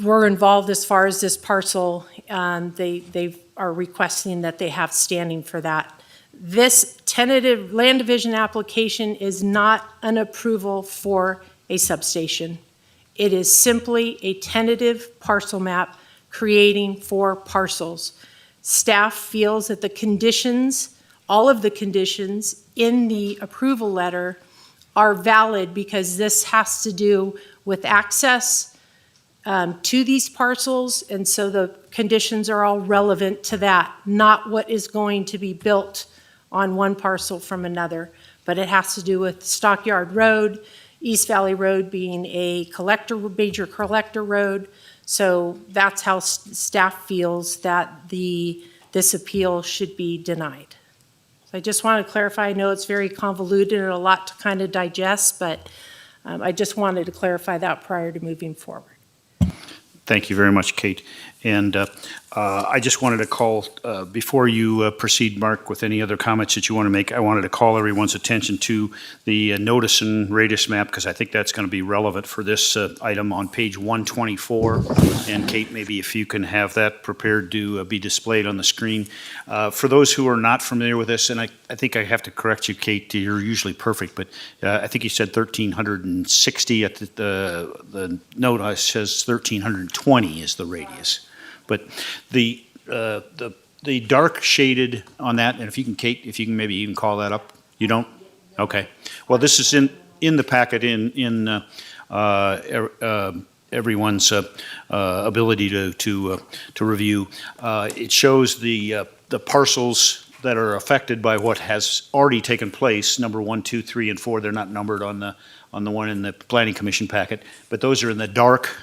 Speaker 8: were involved as far as this parcel. They are requesting that they have standing for that. This tentative land division application is not an approval for a substation. It is simply a tentative parcel map creating 4 parcels. Staff feels that the conditions, all of the conditions in the approval letter are valid because this has to do with access to these parcels, and so the conditions are all relevant to that, not what is going to be built on one parcel from another. But it has to do with Stockyard Road, East Valley Road being a major collector road. So that's how staff feels that this appeal should be denied. So I just want to clarify. I know it's very convoluted and a lot to kind of digest, but I just wanted to clarify that prior to moving forward.
Speaker 1: Thank you very much, Kate. And I just wanted to call, before you proceed, Mark, with any other comments that you want to make, I wanted to call everyone's attention to the notice and radius map, because I think that's going to be relevant for this item on page 124. And Kate, maybe if you can have that prepared to be displayed on the screen. For those who are not familiar with this, and I think I have to correct you, Kate, you're usually perfect, but I think you said 1,360 at the note says 1,320 is the radius. But the dark shaded on that, and if you can, Kate, if you can maybe even call that up. You don't? Okay. Well, this is in the packet in everyone's ability to review. It shows the parcels that are affected by what has already taken place. Number 1, 2, 3, and 4. They're not numbered on the one in the Planning Commission packet, but those are in the dark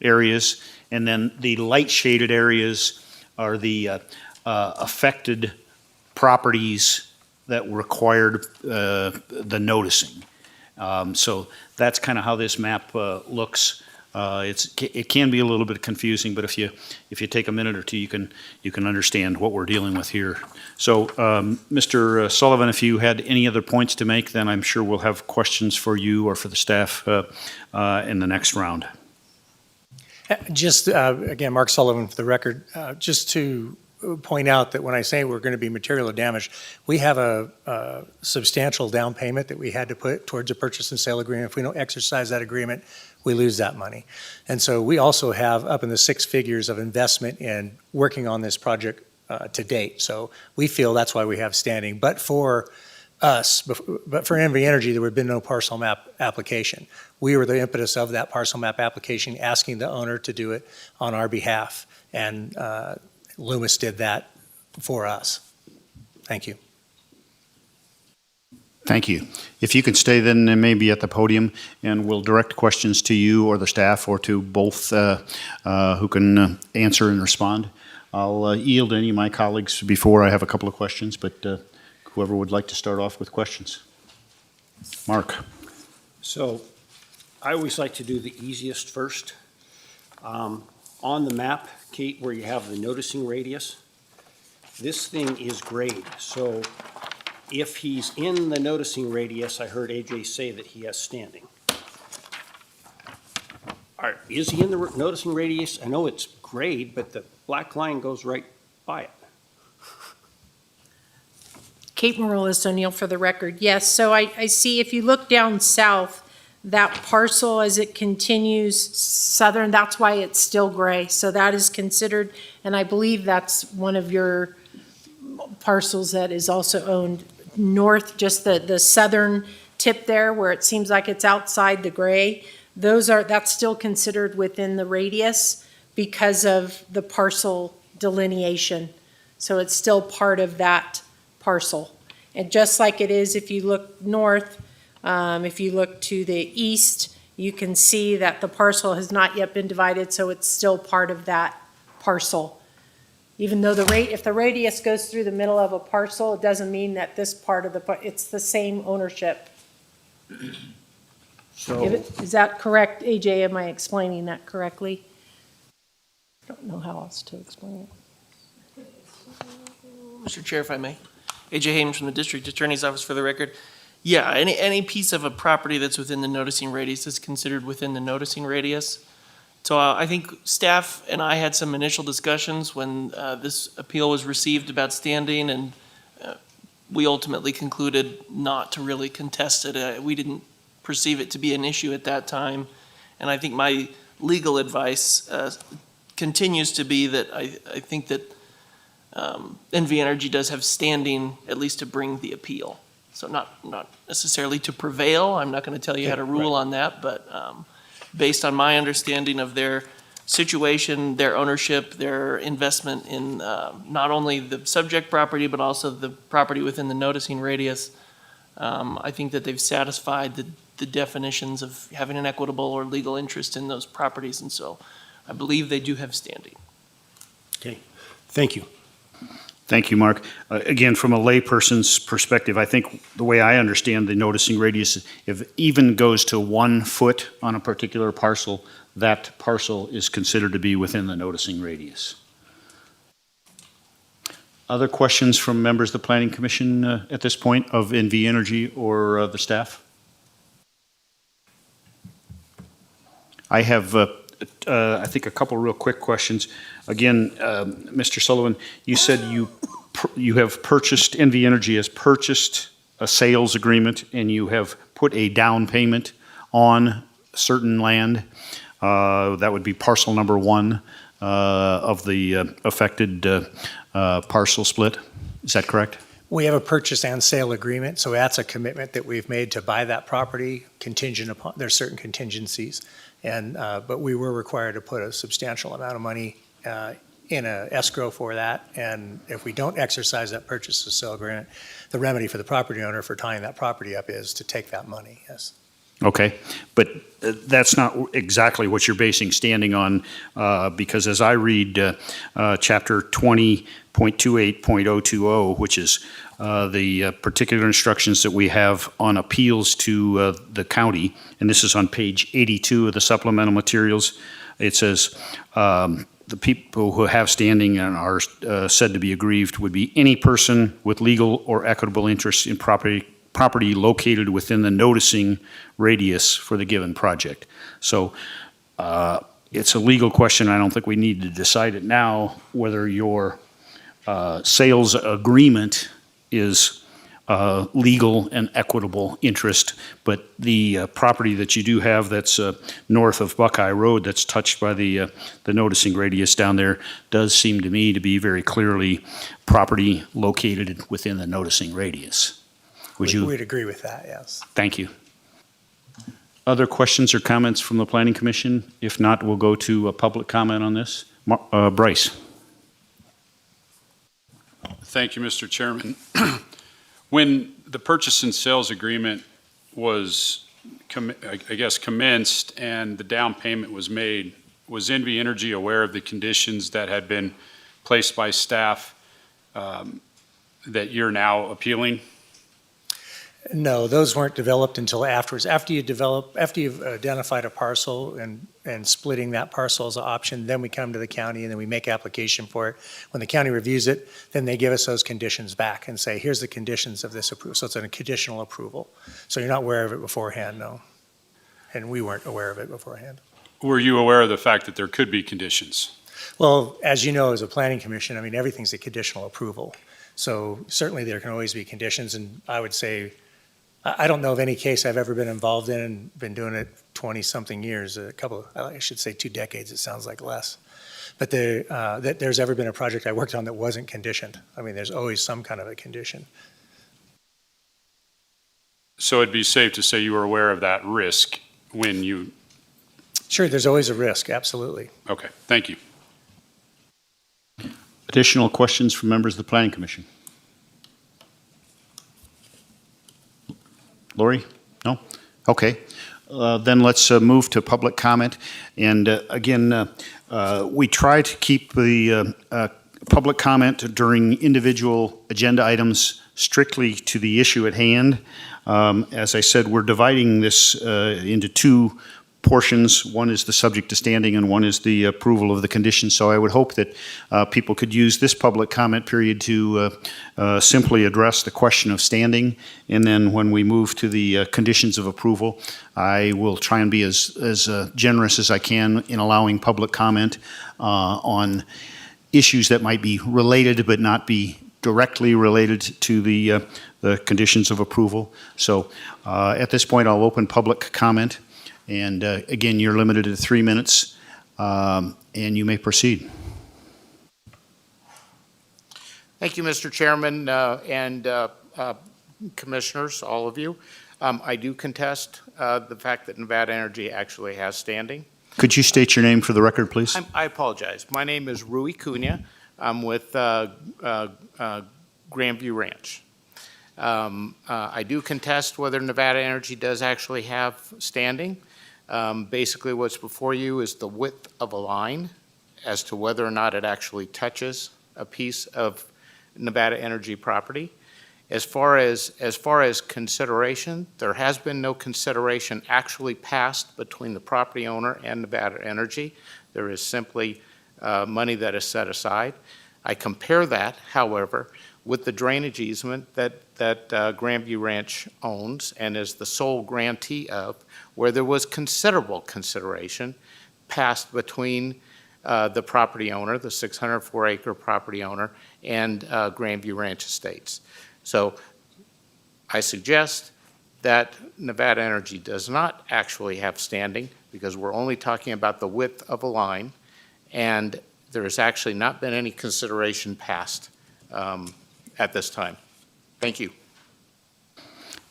Speaker 1: areas. And then the light shaded areas are the affected properties that required the noticing. So that's kind of how this map looks. It can be a little bit confusing, but if you take a minute or two, you can understand what we're dealing with here. So, Mr. Sullivan, if you had any other points to make, then I'm sure we'll have questions for you or for the staff in the next round.
Speaker 14: Just, again, Mark Sullivan for the record, just to point out that when I say we're going to be materially damaged, we have a substantial down payment that we had to put towards a purchase and sale agreement. If we don't exercise that agreement, we lose that money. And so we also have up in the 6 figures of investment in working on this project to date. So we feel that's why we have standing. But for us, but for NV Energy, there would have been no parcel map application. We were the impetus of that parcel map application, asking the owner to do it on our behalf. And Loomis did that for us. Thank you.
Speaker 1: Thank you. If you can stay then maybe at the podium, and we'll direct questions to you or the staff or to both who can answer and respond. I'll yield to any of my colleagues before I have a couple of questions, but whoever would like to start off with questions. Mark.
Speaker 10: So I always like to do the easiest first. On the map, Kate, where you have the noticing radius, this thing is grade. So if he's in the noticing radius, I heard AJ say that he has standing. Is he in the noticing radius? I know it's grade, but the black line goes right by it.
Speaker 8: Kate Marolis O'Neill for the record. Yes, so I see if you look down south, that parcel as it continues southern, that's why it's still gray. So that is considered, and I believe that's one of your parcels that is also owned north, just the southern tip there where it seems like it's outside the gray. That's still considered within the radius because of the parcel delineation. So it's still part of that parcel. And just like it is if you look north, if you look to the east, you can see that the parcel has not yet been divided, so it's still part of that parcel. Even though if the radius goes through the middle of a parcel, it doesn't mean that this part of it's the same ownership.
Speaker 10: So
Speaker 8: Is that correct, AJ? Am I explaining that correctly? I don't know how else to explain it.
Speaker 12: Mr. Chair, if I may. AJ Haynes from the District Attorney's Office for the record. Yeah, any piece of a property that's within the noticing radius is considered within the noticing radius. So I think staff and I had some initial discussions when this appeal was received about standing, and we ultimately concluded not to really contest it. We didn't perceive it to be an issue at that time. And I think my legal advice continues to be that I think that NV Energy does have standing at least to bring the appeal. So not necessarily to prevail. I'm not going to tell you how to rule on that, but based on my understanding of their situation, their ownership, their investment in not only the subject property, but also the property within the noticing radius, I think that they've satisfied the definitions of having an equitable or legal interest in those properties, and so I believe they do have standing.
Speaker 10: Okay, thank you.
Speaker 1: Thank you, Mark. Again, from a layperson's perspective, I think the way I understand the noticing radius, if it even goes to 1 foot on a particular parcel, that parcel is considered to be within the noticing radius. Other questions from members of the Planning Commission at this point of NV Energy or the staff? I have, I think, a couple real quick questions. Again, Mr. Sullivan, you said you have purchased, NV Energy has purchased a sales agreement and you have put a down payment on certain land. That would be parcel number 1 of the affected parcel split. Is that correct?
Speaker 14: We have a purchase and sale agreement, so that's a commitment that we've made to buy that property contingent upon, there's certain contingencies. And, but we were required to put a substantial amount of money in a escrow for that. And if we don't exercise that purchase and sale agreement, the remedy for the property owner for tying that property up is to take that money, yes.
Speaker 1: Okay, but that's not exactly what you're basing standing on, because as I read chapter 20.28.020, which is the particular instructions that we have on appeals to the county, and this is on page 82 of the supplemental materials, it says the people who have standing and are said to be aggrieved would be any person with legal or equitable interest in property located within the noticing radius for the given project. So it's a legal question. I don't think we need to decide it now whether your sales agreement is legal and equitable interest, but the property that you do have that's north of Buckeye Road that's touched by the noticing radius down there does seem to me to be very clearly property located within the noticing radius.
Speaker 14: We'd agree with that, yes.
Speaker 1: Thank you. Other questions or comments from the Planning Commission? If not, we'll go to a public comment on this. Bryce.
Speaker 6: Thank you, Mr. Chairman. When the purchase and sales agreement was, I guess, commenced and the down payment was made, was NV Energy aware of the conditions that had been placed by staff that you're now appealing?
Speaker 14: No, those weren't developed until afterwards. After you've identified a parcel and splitting that parcel as an option, then we come to the county and then we make application for it. When the county reviews it, then they give us those conditions back and say, here's the conditions of this approval. So it's a conditional approval. So you're not aware of it beforehand, no. And we weren't aware of it beforehand.
Speaker 6: Were you aware of the fact that there could be conditions?
Speaker 14: Well, as you know, as a planning commission, I mean, everything's a conditional approval. So certainly there can always be conditions, and I would say, I don't know of any case I've ever been involved in and been doing it 20-something years, I should say 2 decades, it sounds like less. But that there's ever been a project I worked on that wasn't conditioned. I mean, there's always some kind of a condition.
Speaker 6: So it'd be safe to say you were aware of that risk when you...
Speaker 14: Sure, there's always a risk, absolutely.
Speaker 6: Okay, thank you.
Speaker 1: Additional questions from members of the Planning Commission? Lori? No? Okay. Then let's move to public comment. And again, we try to keep the public comment during individual agenda items strictly to the issue at hand. As I said, we're dividing this into 2 portions. One is the subject to standing and one is the approval of the conditions. So I would hope that people could use this public comment period to simply address the question of standing. And then when we move to the conditions of approval, I will try and be as generous as I can in allowing public comment on issues that might be related but not be directly related to the conditions of approval. So at this point, I'll open public comment. And again, you're limited to 3 minutes, and you may proceed.
Speaker 15: Thank you, Mr. Chairman and commissioners, all of you. I do contest the fact that Nevada Energy actually has standing.
Speaker 1: Could you state your name for the record, please?
Speaker 15: I apologize. My name is Rui Cunha. I'm with Grandview Ranch. I do contest whether Nevada Energy does actually have standing. Basically, what's before you is the width of a line as to whether or not it actually touches a piece of Nevada Energy property. As far as consideration, there has been no consideration actually passed between the property owner and Nevada Energy. There is simply money that is set aside. I compare that, however, with the drainage easement that Grandview Ranch owns and is the sole grantee of, where there was considerable consideration passed between the property owner, the 604-acre property owner, and Grandview Ranch Estates. So I suggest that Nevada Energy does not actually have standing because we're only talking about the width of a line, and there has actually not been any consideration passed at this time. Thank you.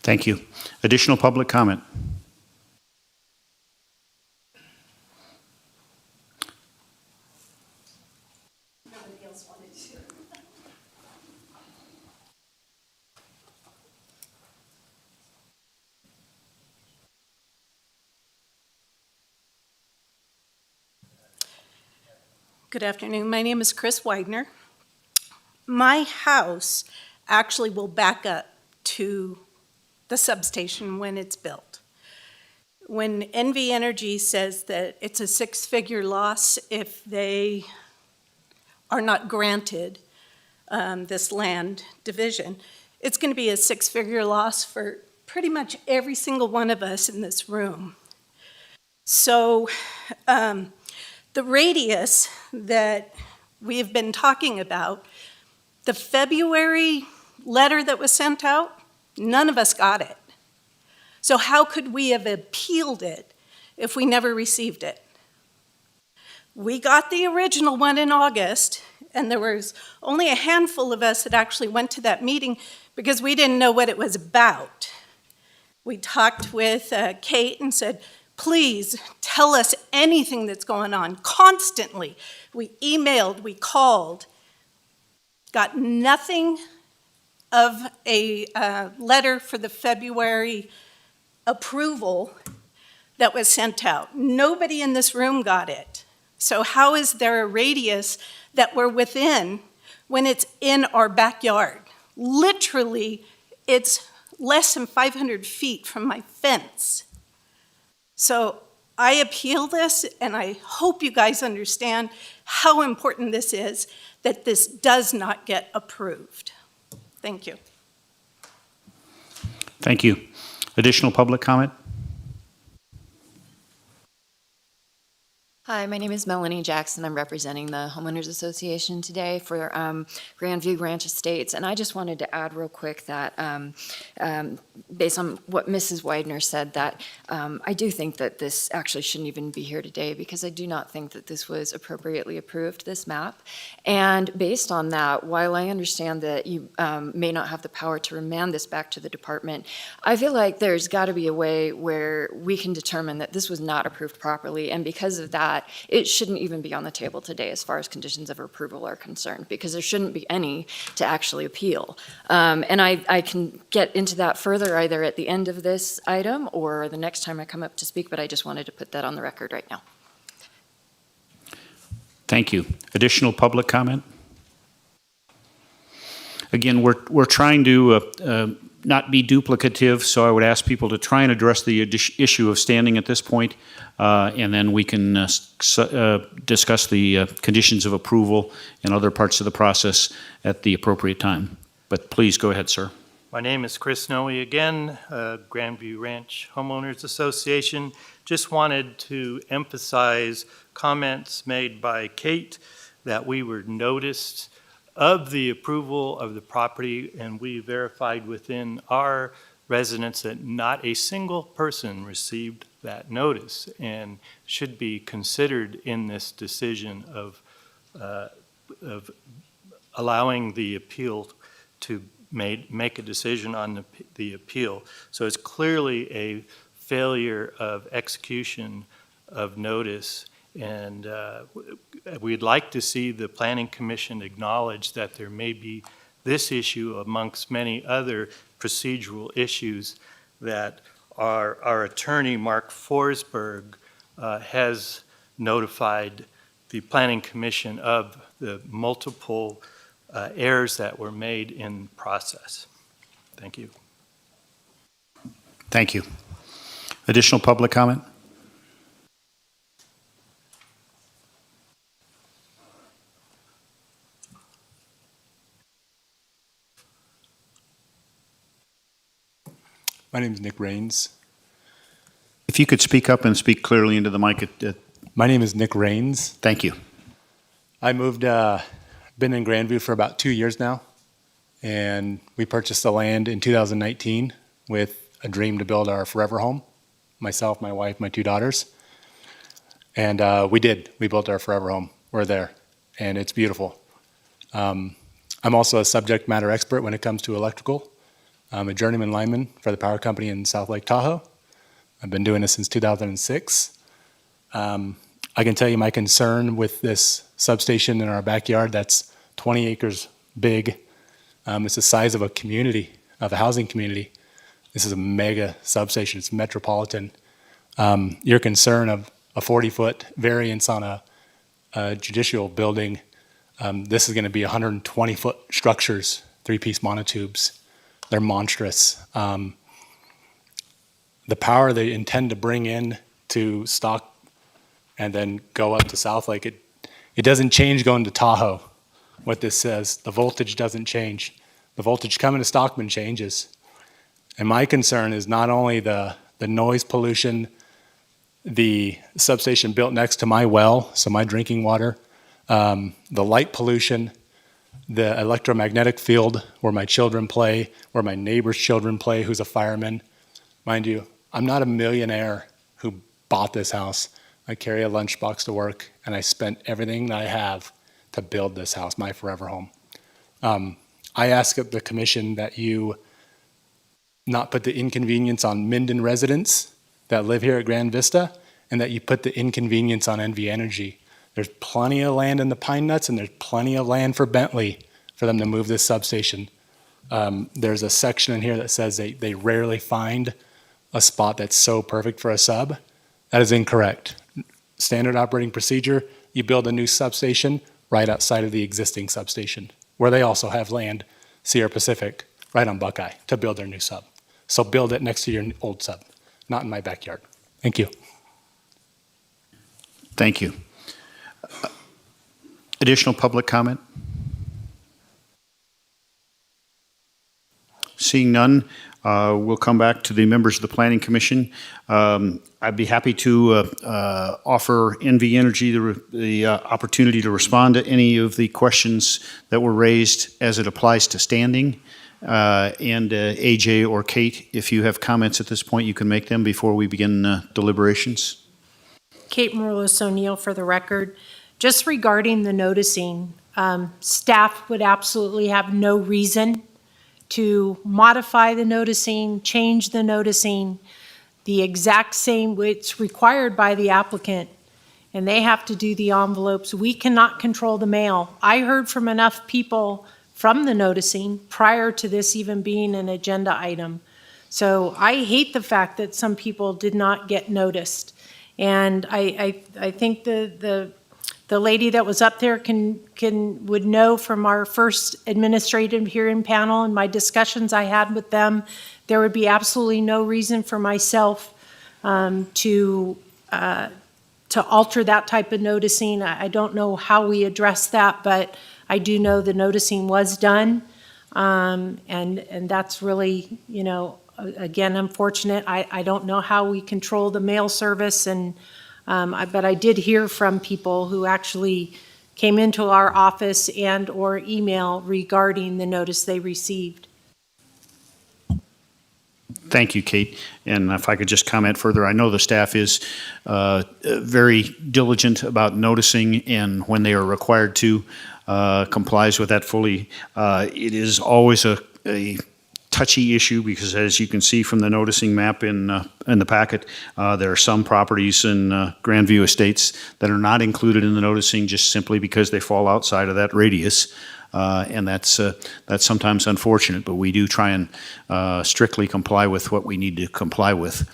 Speaker 1: Thank you. Additional public comment?
Speaker 3: Nobody else wanted to.
Speaker 16: Good afternoon. My name is Chris Widener. My house actually will back up to the substation when it's built. When NV Energy says that it's a 6-figure loss if they are not granted this land division, it's going to be a 6-figure loss for pretty much every single one of us in this room. So the radius that we have been talking about, the February letter that was sent out, none of us got it. So how could we have appealed it if we never received it? We got the original one in August, and there was only a handful of us that actually went to that meeting because we didn't know what it was about. We talked with Kate and said, please tell us anything that's going on constantly. We emailed, we called, got nothing of a letter for the February approval that was sent out. Nobody in this room got it. So how is there a radius that we're within when it's in our backyard? Literally, it's less than 500 feet from my fence. So I appeal this, and I hope you guys understand how important this is, that this does not get approved. Thank you.
Speaker 1: Thank you. Additional public comment?
Speaker 17: Hi, my name is Melanie Jackson. I'm representing the Homeowners Association today for Grandview Ranch Estates. And I just wanted to add real quick that based on what Mrs. Widener said, that I do think that this actually shouldn't even be here today, because I do not think that this was appropriately approved, this map. And based on that, while I understand that you may not have the power to remand this back to the department, I feel like there's got to be a way where we can determine that this was not approved properly. And because of that, it shouldn't even be on the table today as far as conditions of approval are concerned, because there shouldn't be any to actually appeal. And I can get into that further either at the end of this item or the next time I come up to speak, but I just wanted to put that on the record right now.
Speaker 1: Thank you. Additional public comment? Again, we're trying to not be duplicative, so I would ask people to try and address the issue of standing at this point, and then we can discuss the conditions of approval and other parts of the process at the appropriate time. But please go ahead, sir.
Speaker 4: My name is Chris Noe again, Grandview Ranch Homeowners Association. Just wanted to emphasize comments made by Kate that we were noticed of the approval of the property, and we verified within our residents that not a single person received that notice and should be considered in this decision of allowing the appeal to make a decision on the appeal. So it's clearly a failure of execution of notice, and we'd like to see the Planning Commission acknowledge that there may be this issue amongst many other procedural issues that our attorney, Mark Forsberg, has notified the Planning Commission of the multiple errors that were made in process. Thank you.
Speaker 1: Thank you. Additional public comment?
Speaker 18: My name is Nick Rains.
Speaker 1: If you could speak up and speak clearly into the mic.
Speaker 18: My name is Nick Rains.
Speaker 1: Thank you.
Speaker 18: I moved, been in Grandview for about 2 years now, and we purchased the land in 2019 with a dream to build our forever home. Myself, my wife, my 2 daughters. And we did. We built our forever home. We're there, and it's beautiful. I'm also a subject matter expert when it comes to electrical. I'm a journeyman lineman for the power company in South Lake Tahoe. I've been doing this since 2006. I can tell you my concern with this substation in our backyard that's 20 acres big. It's the size of a community, of a housing community. This is a mega substation. It's metropolitan. Your concern of a 40-foot variance on a judicial building, this is going to be 120-foot structures, 3-piece monotubes. They're monstrous. The power they intend to bring in to Stock and then go up to South Lake, it doesn't change going to Tahoe, what this says. The voltage doesn't change. The voltage coming to Stockman changes. And my concern is not only the noise pollution, the substation built next to my well, so my drinking water, the light pollution, the electromagnetic field where my children play, where my neighbor's children play, who's a fireman. Mind you, I'm not a millionaire who bought this house. I carry a lunchbox to work, and I spent everything that I have to build this house, my forever home. I ask of the commission that you not put the inconvenience on Minden residents that live here at Grand Vista, and that you put the inconvenience on NV Energy. There's plenty of land in the Pine Nuts, and there's plenty of land for Bentley for them to move this substation. There's a section in here that says they rarely find a spot that's so perfect for a sub. That is incorrect. Standard operating procedure, you build a new substation right outside of the existing substation, where they also have land, Sierra Pacific, right on Buckeye, to build their new sub. So build it next to your old sub, not in my backyard. Thank you.
Speaker 1: Thank you. Additional public comment? Seeing none, we'll come back to the members of the Planning Commission. I'd be happy to offer NV Energy the opportunity to respond to any of the questions that were raised as it applies to standing. And AJ or Kate, if you have comments at this point, you can make them before we begin deliberations.
Speaker 8: Kate Maroulis O'Neill for the record. Just regarding the noticing, staff would absolutely have no reason to modify the noticing, change the noticing, the exact same, it's required by the applicant, and they have to do the envelopes. We cannot control the mail. I heard from enough people from the noticing prior to this even being an agenda item. So I hate the fact that some people did not get noticed. And I think the lady that was up there would know from our first administrative hearing panel and my discussions I had with them, there would be absolutely no reason for myself to alter that type of noticing. I don't know how we address that, but I do know the noticing was done. And that's really, you know, again, unfortunate. I don't know how we control the mail service, and but I did hear from people who actually came into our office and or email regarding the notice they received.
Speaker 1: Thank you, Kate. And if I could just comment further, I know the staff is very diligent about noticing, and when they are required to, complies with that fully. It is always a touchy issue because, as you can see from the noticing map in the packet, there are some properties in Grandview Estates that are not included in the noticing just simply because they fall outside of that radius. And that's sometimes unfortunate, but we do try and strictly comply with what we need to comply with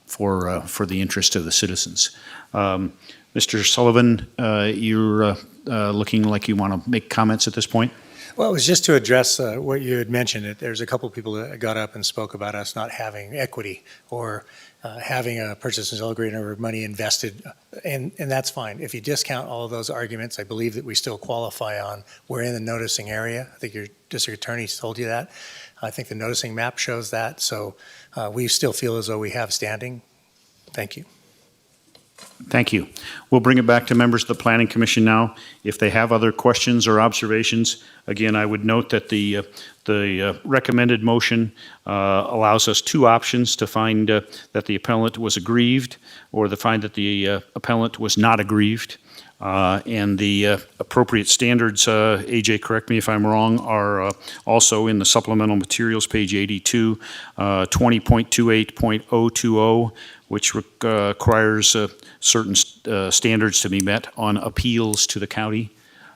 Speaker 1: for the interest of the citizens. Mr. Sullivan, you're looking like you want to make comments at this point?
Speaker 14: Well, it was just to address what you had mentioned. There's a couple of people that got up and spoke about us not having equity or having a purchase and sale agreement or money invested, and that's fine. If you discount all of those arguments, I believe that we still qualify on we're in the noticing area. I think your district attorney told you that. I think the noticing map shows that, so we still feel as though we have standing. Thank you.
Speaker 1: Thank you. We'll bring it back to members of the Planning Commission now. If they have other questions or observations, again, I would note that the recommended motion allows us two options to find that the appellant was aggrieved or to find that the appellant was not aggrieved. And the appropriate standards, AJ, correct me if I'm wrong, are also in the supplemental materials, page 82, 20.28.020, which requires certain standards to be met on appeals to the county.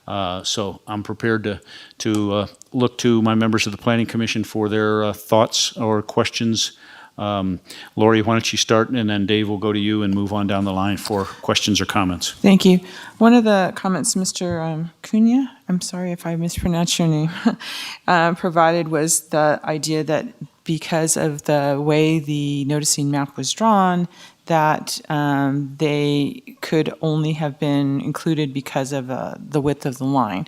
Speaker 1: So I'm prepared to look to my members of the Planning Commission for their thoughts or questions. Lori, why don't you start, and then Dave will go to you and move on down the line for questions or comments.
Speaker 11: Thank you. One of the comments Mr. Cunha, I'm sorry if I mispronounced your name, provided was the idea that because of the way the noticing map was drawn, that they could only have been included because of the width of the line.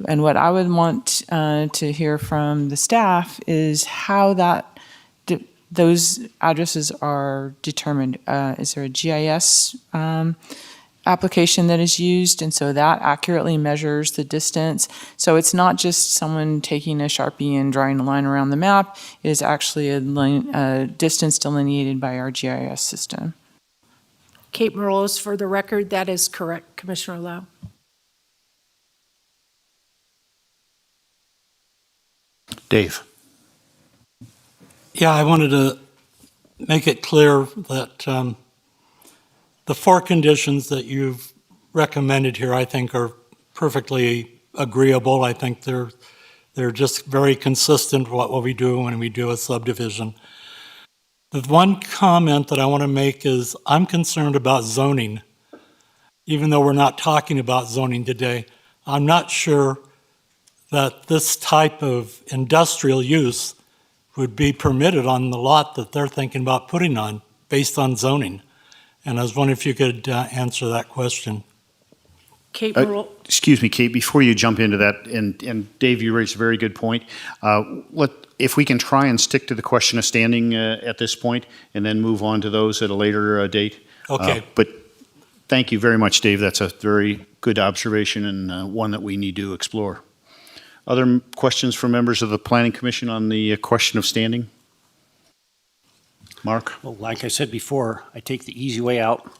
Speaker 11: And what I would want to hear from the staff is how those addresses are determined. Is there a GIS application that is used, and so that accurately measures the distance? So it's not just someone taking a Sharpie and drawing a line around the map. It is actually a distance delineated by our GIS system.
Speaker 8: Kate Maroulis, for the record, that is correct, Commissioner Lau.
Speaker 1: Dave.
Speaker 2: Yeah, I wanted to make it clear that the four conditions that you've recommended here, I think, are perfectly agreeable. I think they're They're just very consistent with what we do when we do a subdivision. The one comment that I want to make is I'm concerned about zoning. Even though we're not talking about zoning today, I'm not sure that this type of industrial use would be permitted on the lot that they're thinking about putting on based on zoning. And I was wondering if you could answer that question.
Speaker 8: Kate Marullo.
Speaker 1: Excuse me, Kate, before you jump into that, and Dave, you raised a very good point. If we can try and stick to the question of standing at this point, and then move on to those at a later date.
Speaker 2: Okay.
Speaker 1: But thank you very much, Dave. That's a very good observation and one that we need to explore. Other questions from members of the Planning Commission on the question of standing? Mark?
Speaker 10: Well, like I said before, I take the easy way out.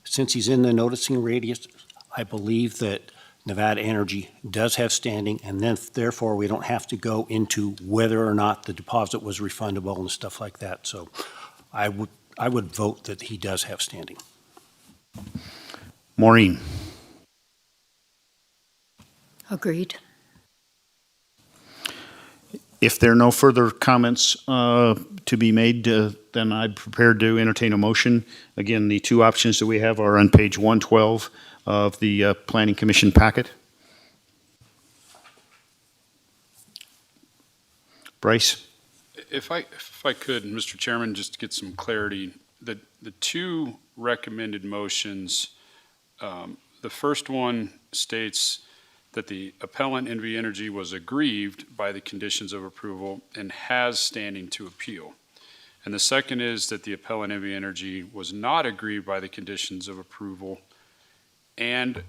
Speaker 10: Since he's in the noticing radius, I believe that Nevada Energy does have standing, and then therefore we don't have to go into whether or not the deposit was refundable and stuff like that. So I would vote that he does have standing.
Speaker 1: Maureen?
Speaker 7: Agreed.
Speaker 1: If there are no further comments to be made, then I'm prepared to entertain a motion. Again, the two options that we have are on page 112 of the Planning Commission packet. Bryce?
Speaker 6: If I could, Mr. Chairman, just to get some clarity, the two recommended motions, the first one states that the appellant, NV Energy, was aggrieved by the conditions of approval and has standing to appeal. And the second is that the appellant, NV Energy, was not aggrieved by the conditions of approval and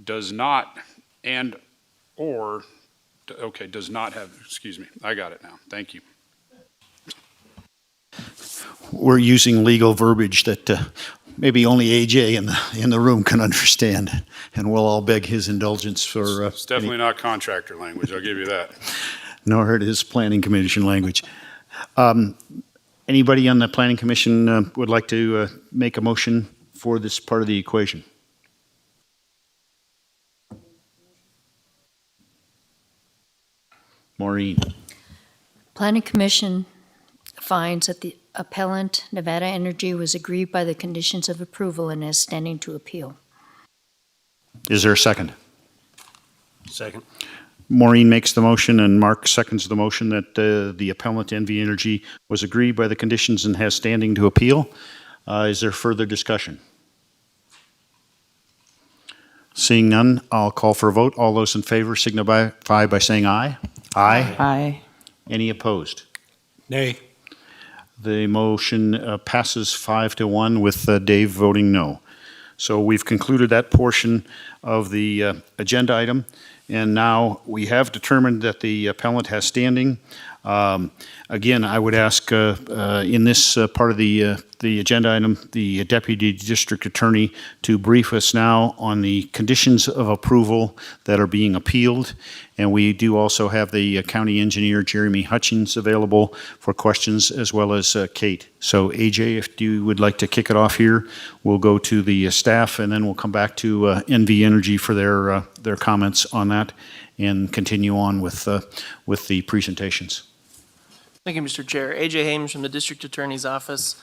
Speaker 6: does not have, excuse me, I got it now. Thank you.
Speaker 1: We're using legal verbiage that maybe only AJ in the room can understand, and we'll all beg his indulgence for.
Speaker 6: It's definitely not contractor language, I'll give you that.
Speaker 1: Nor it is Planning Commission language. Anybody on the Planning Commission would like to make a motion for this part of the equation? Maureen.
Speaker 7: Planning Commission finds that the appellant, Nevada Energy, was aggrieved by the conditions of approval and is standing to appeal.
Speaker 1: Is there a second?
Speaker 10: Second.
Speaker 1: Maureen makes the motion and Mark seconds the motion that the appellant, NV Energy, was aggrieved by the conditions and has standing to appeal. Is there further discussion? Seeing none, I'll call for a vote. All those in favor signify by saying aye. Aye.
Speaker 11: Aye.
Speaker 1: Any opposed?
Speaker 2: Nay.
Speaker 1: The motion passes 5-1 with Dave voting no. So we've concluded that portion of the agenda item, and now we have determined that the appellant has standing. Again, I would ask in this part of the agenda item, the Deputy District Attorney to brief us now on the conditions of approval that are being appealed. And we do also have the County Engineer, Jeremy Hutchins, available for questions, as well as Kate. So AJ, if you would like to kick it off here, we'll go to the staff, and then we'll come back to NV Energy for their comments on that, and continue on with the presentations.
Speaker 12: Thank you, Mr. Chair. AJ Hames from the District Attorney's Office.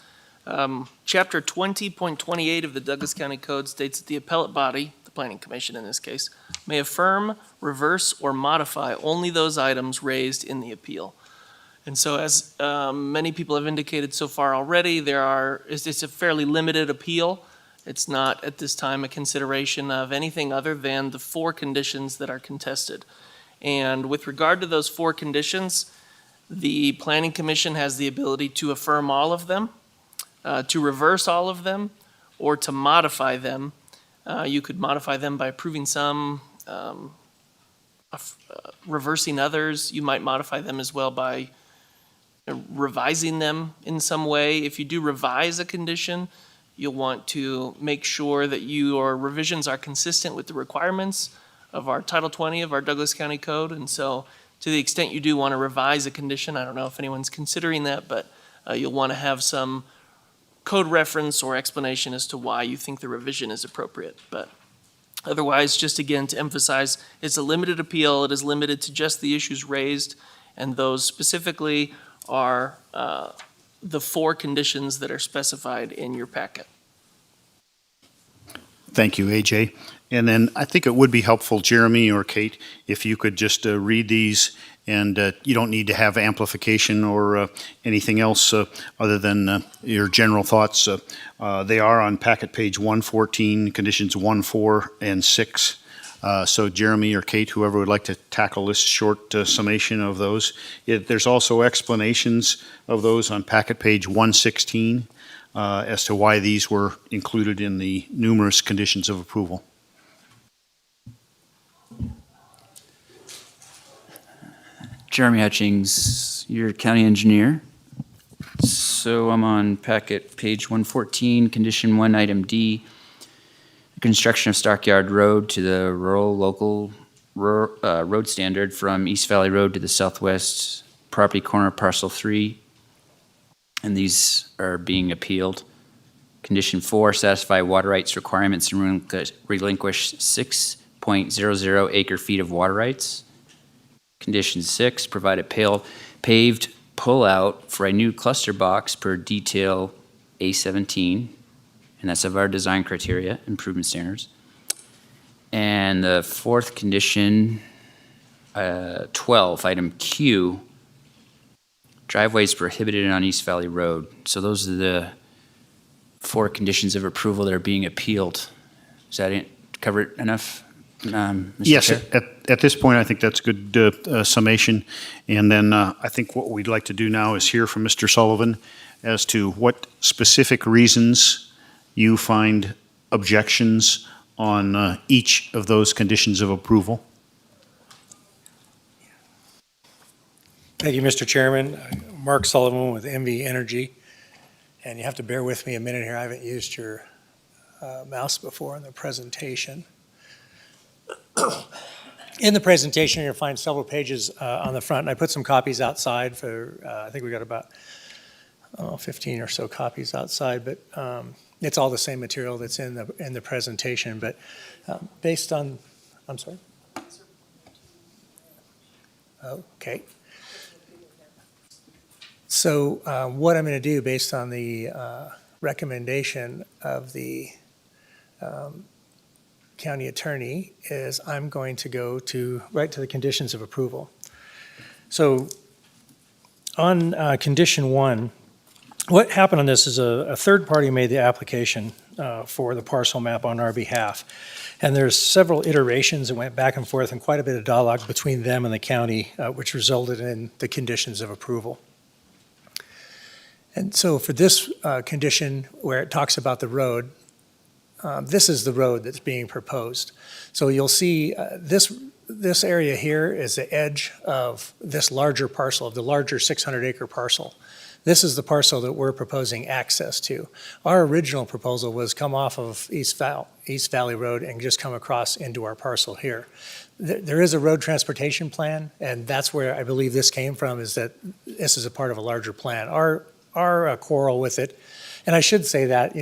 Speaker 12: Chapter 20.28 of the Douglas County Code states that the appellate body, the Planning Commission in this case, may affirm, reverse, or modify only those items raised in the appeal. And so as many people have indicated so far already, it's a fairly limited appeal. It's not at this time a consideration of anything other than the 4 conditions that are contested. And with regard to those 4 conditions, the Planning Commission has the ability to affirm all of them, to reverse all of them, or to modify them. You could modify them by approving some, reversing others. You might modify them as well by revising them in some way. If you do revise a condition, you'll want to make sure that your revisions are consistent with the requirements of our Title 20 of our Douglas County Code. And so to the extent you do want to revise a condition, I don't know if anyone's considering that, but you'll want to have some code reference or explanation as to why you think the revision is appropriate. But Otherwise, just again to emphasize, it's a limited appeal. It is limited to just the issues raised, and those specifically are the 4 conditions that are specified in your packet.
Speaker 1: Thank you, AJ. And then I think it would be helpful, Jeremy or Kate, if you could just read these, and you don't need to have amplification or anything else other than your general thoughts. They are on packet page 114, conditions 1, 4, and 6. So Jeremy or Kate, whoever would like to tackle this short summation of those. There's also explanations of those on packet page 116 as to why these were included in the numerous conditions of approval.
Speaker 19: Jeremy Hutchings, your county engineer. So I'm on packet page 114, condition 1, item D. Construction of Stockyard Road to the rural local road standard from East Valley Road to the southwest property corner of parcel 3. And these are being appealed. Condition 4, satisfy water rights requirements and relinquish 6.00 acre feet of water rights. Condition 6, provide a paved pull-out for a new cluster box per detail A17, and that's of our design criteria, improvement standards. And the 4th condition, 12, item Q, driveways prohibited on East Valley Road. So those are the 4 conditions of approval that are being appealed. Does that cover it enough? Mr.
Speaker 1: Yes,
Speaker 19: Chair?
Speaker 1: at this point, I think that's a good summation. And then I think what we'd like to do now is hear from Mr. Sullivan as to what specific reasons you find objections on each of those conditions of approval.
Speaker 14: Thank you, Mr. Chairman. Mark Sullivan with MV Energy. And you have to bear with me a minute here. I haven't used your mouse before in the presentation. In the presentation, you'll find several pages on the front, and I put some copies outside for, I think we got about 15 or so copies outside, but it's all the same material that's in the presentation. But based on, I'm sorry? Okay. So what I'm going to do based on the recommendation of the county attorney is I'm going to go right to the conditions of approval. So on condition 1, what happened on this is a third party made the application for the parcel map on our behalf. And there's several iterations that went back and forth and quite a bit of dialogue between them and the county, which resulted in the conditions of approval. And so for this condition where it talks about the road, this is the road that's being proposed. So you'll see this area here is the edge of this larger parcel, of the larger 600-acre parcel. This is the parcel that we're proposing access to. Our original proposal was come off of East Valley Road and just come across into our parcel here. There is a road transportation plan, and that's where I believe this came from, is that this is a part of a larger plan. Our quarrel with it, and I should say that,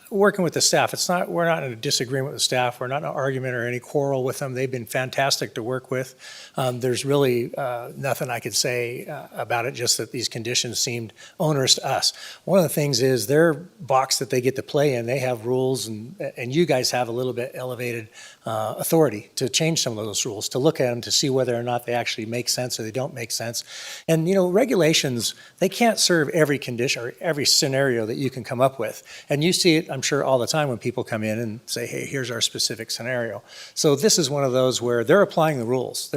Speaker 14: working with the staff, we're not in a disagreement with the staff. We're not in an argument or any quarrel with them. They've been fantastic to work with. There's really nothing I could say about it, just that these conditions seemed onerous to us. One of the things is their box that they get to play in, they have rules, and you guys have a little bit elevated authority to change some of those rules, to look at them, to see whether or not they actually make sense or they don't make sense. And, regulations, they can't serve every condition or every scenario that you can come up with. And you see it, I'm sure, all the time when people come in and say, hey, here's our specific scenario. So this is one of those where they're applying the rules.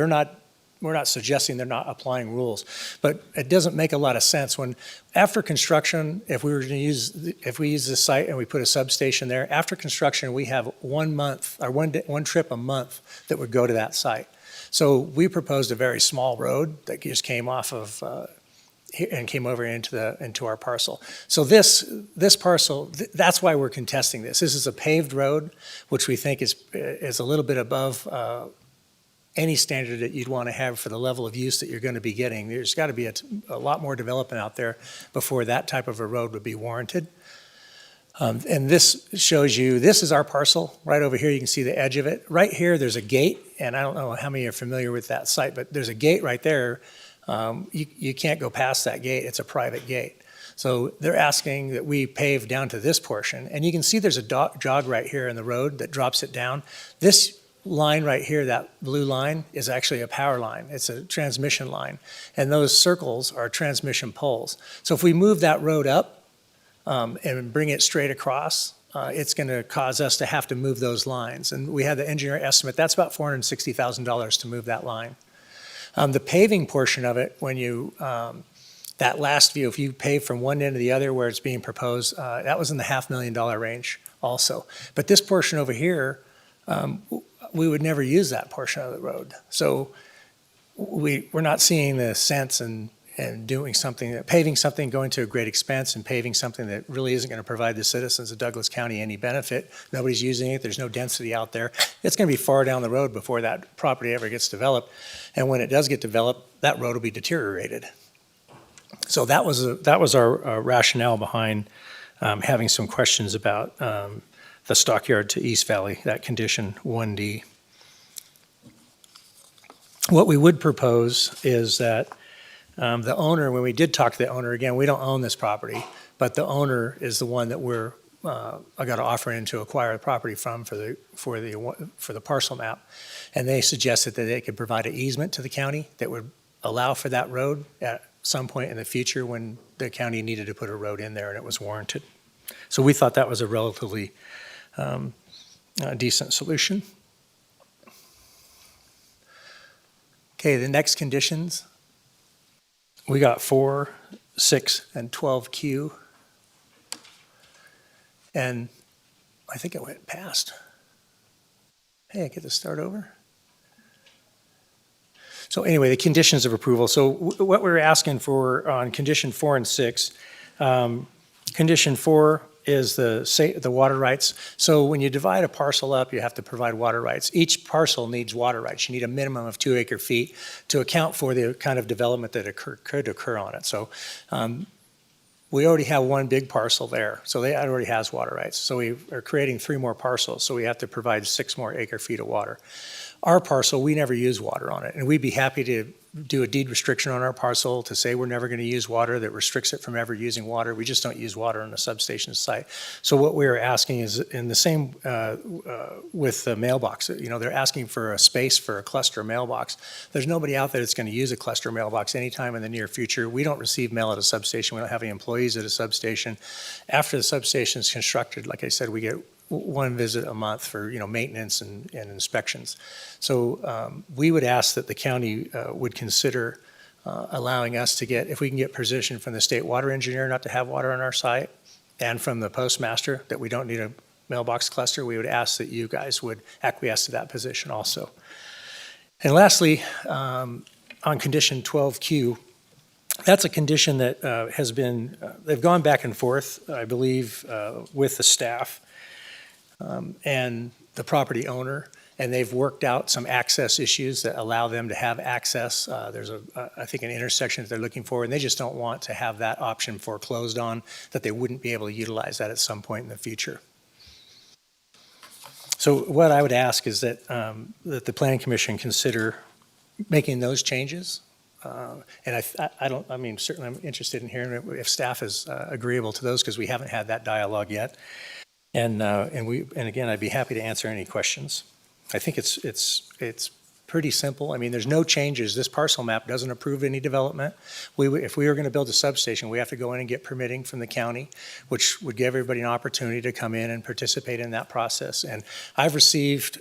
Speaker 14: We're not suggesting they're not applying rules, but it doesn't make a lot of sense when after construction, if we use this site and we put a substation there, after construction, we have 1 month or one trip a month that would go to that site. So we proposed a very small road that just came off of and came over into our parcel. So this parcel, that's why we're contesting this. This is a paved road, which we think is a little bit above any standard that you'd want to have for the level of use that you're going to be getting. There's got to be a lot more development out there before that type of a road would be warranted. And this shows you, this is our parcel. Right over here, you can see the edge of it. Right here, there's a gate, and I don't know how many are familiar with that site, but there's a gate right there. You can't go past that gate. It's a private gate. So they're asking that we pave down to this portion. And you can see there's a jog right here in the road that drops it down. This line right here, that blue line, is actually a power line. It's a transmission line. And those circles are transmission poles. So if we move that road up, and bring it straight across, it's going to cause us to have to move those lines. And we had the engineer estimate, that's about $460,000 to move that line. The paving portion of it, when you, that last view, if you pave from one end to the other where it's being proposed, that was in the $500,000 range also. But this portion over here, we would never use that portion of the road. So we're not seeing the sense in doing something, paving something, going to a great expense and paving something that really isn't going to provide the citizens of Douglas County any benefit. Nobody's using it. There's no density out there. It's going to be far down the road before that property ever gets developed. And when it does get developed, that road will be deteriorated. So that was our rationale behind having some questions about the stockyard to East Valley, that condition 1D. What we would propose is that the owner, when we did talk to the owner, again, we don't own this property, but the owner is the one that I got to offer in to acquire the property from for the parcel map. And they suggested that they could provide an easement to the county that would allow for that road at some point in the future when the county needed to put a road in there and it was warranted. So we thought that was a relatively decent solution. Okay, the next conditions. We got 4, 6, and 12Q. And I think it went past. Hey, I get to start over? So anyway, the conditions of approval. So what we're asking for on condition 4 and 6, condition 4 is the water rights. So when you divide a parcel up, you have to provide water rights. Each parcel needs water rights. You need a minimum of 2 acre feet to account for the kind of development that could occur on it. So we already have one big parcel there, so that already has water rights. So we are creating 3 more parcels, so we have to provide 6 more acre feet of water. Our parcel, we never use water on it, and we'd be happy to do a deed restriction on our parcel to say we're never going to use water that restricts it from ever using water. We just don't use water on a substation site. So what we're asking is, in the same with the mailbox, they're asking for a space for a cluster mailbox. There's nobody out there that's going to use a cluster mailbox anytime in the near future. We don't receive mail at a substation. We don't have any employees at a substation. After the substation is constructed, like I said, we get 1 visit a month for maintenance and inspections. So we would ask that the county would consider allowing us to get, if we can get permission from the state water engineer not to have water on our site, and from the postmaster that we don't need a mailbox cluster, we would ask that you guys would acquiesce to that position also. And lastly, on condition 12Q, that's a condition that has been, they've gone back and forth, I believe, with the staff and the property owner, and they've worked out some access issues that allow them to have access. There's I think an intersection that they're looking for, and they just don't want to have that option foreclosed on, that they wouldn't be able to utilize that at some point in the future. So what I would ask is that the Planning Commission consider making those changes. And certainly I'm interested in hearing if staff is agreeable to those, because we haven't had that dialogue yet. And again, I'd be happy to answer any questions. I think it's pretty simple. I mean, there's no changes. This parcel map doesn't approve any development. If we were going to build a substation, we have to go in and get permitting from the county, which would give everybody an opportunity to come in and participate in that process. And I've received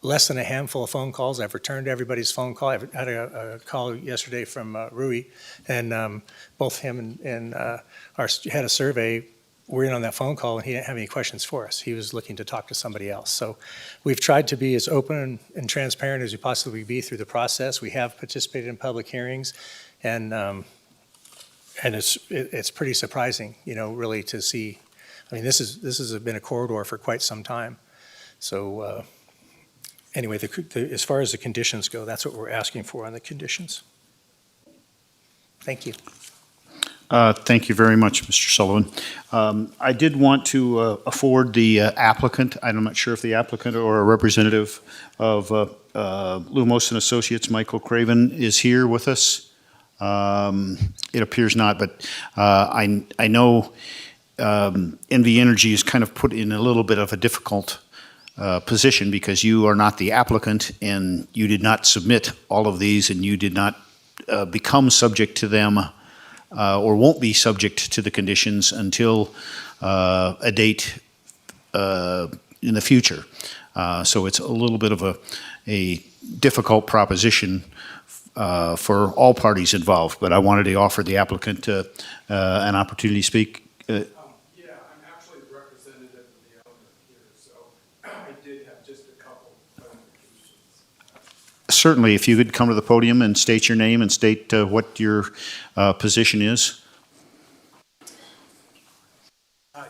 Speaker 14: less than a handful of phone calls. I've returned everybody's phone call. I had a call yesterday from Rui, and both him and our head of survey were in on that phone call, and he didn't have any questions for us. He was looking to talk to somebody else. So we've tried to be as open and transparent as we possibly be through the process. We have participated in public hearings, and it's pretty surprising, really to see. I mean, this has been a corridor for quite some time. So anyway, as far as the conditions go, that's what we're asking for on the conditions. Thank you.
Speaker 1: Thank you very much, Mr. Sullivan. I did want to afford the applicant, I'm not sure if the applicant or a representative of Lumos and Associates, Michael Craven, is here with us. It appears not, but I know NV Energy is kind of put in a little bit of a difficult position because you are not the applicant and you did not submit all of these and you did not become subject to them or won't be subject to the conditions until a date in the future. So it's a little bit of a difficult proposition for all parties involved, but I wanted to offer the applicant an opportunity to speak.
Speaker 20: Yeah, I'm actually the representative of the owner here, so I did have just a couple clarifications.
Speaker 1: Certainly, if you could come to the podium and state your name and state what your position is.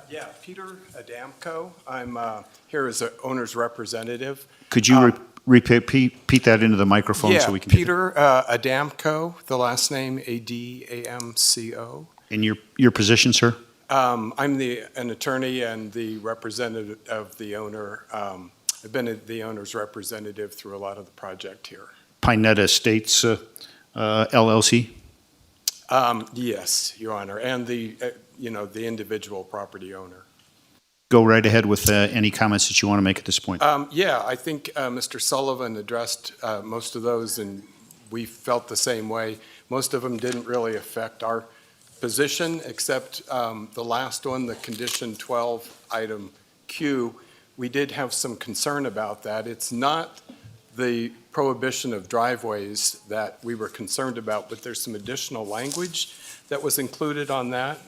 Speaker 20: Yeah, Peter Adamko. I'm here as an owner's representative.
Speaker 1: Could you repeat that into the microphone
Speaker 20: Yeah,
Speaker 1: so we can
Speaker 20: Peter Adamko, the last name Adamco.
Speaker 1: And your position, sir?
Speaker 20: I'm an attorney and the representative of the owner. I've been the owner's representative through a lot of the project here.
Speaker 1: Pinetta Estates LLC?
Speaker 20: Yes, Your Honor, and the individual property owner.
Speaker 1: Go right ahead with any comments that you want to make at this point.
Speaker 20: Yeah, I think Mr. Sullivan addressed most of those, and we felt the same way. Most of them didn't really affect our position, except the last one, the condition 12, item Q. We did have some concern about that. It's not the prohibition of driveways that we were concerned about, but there's some additional language that was included on that.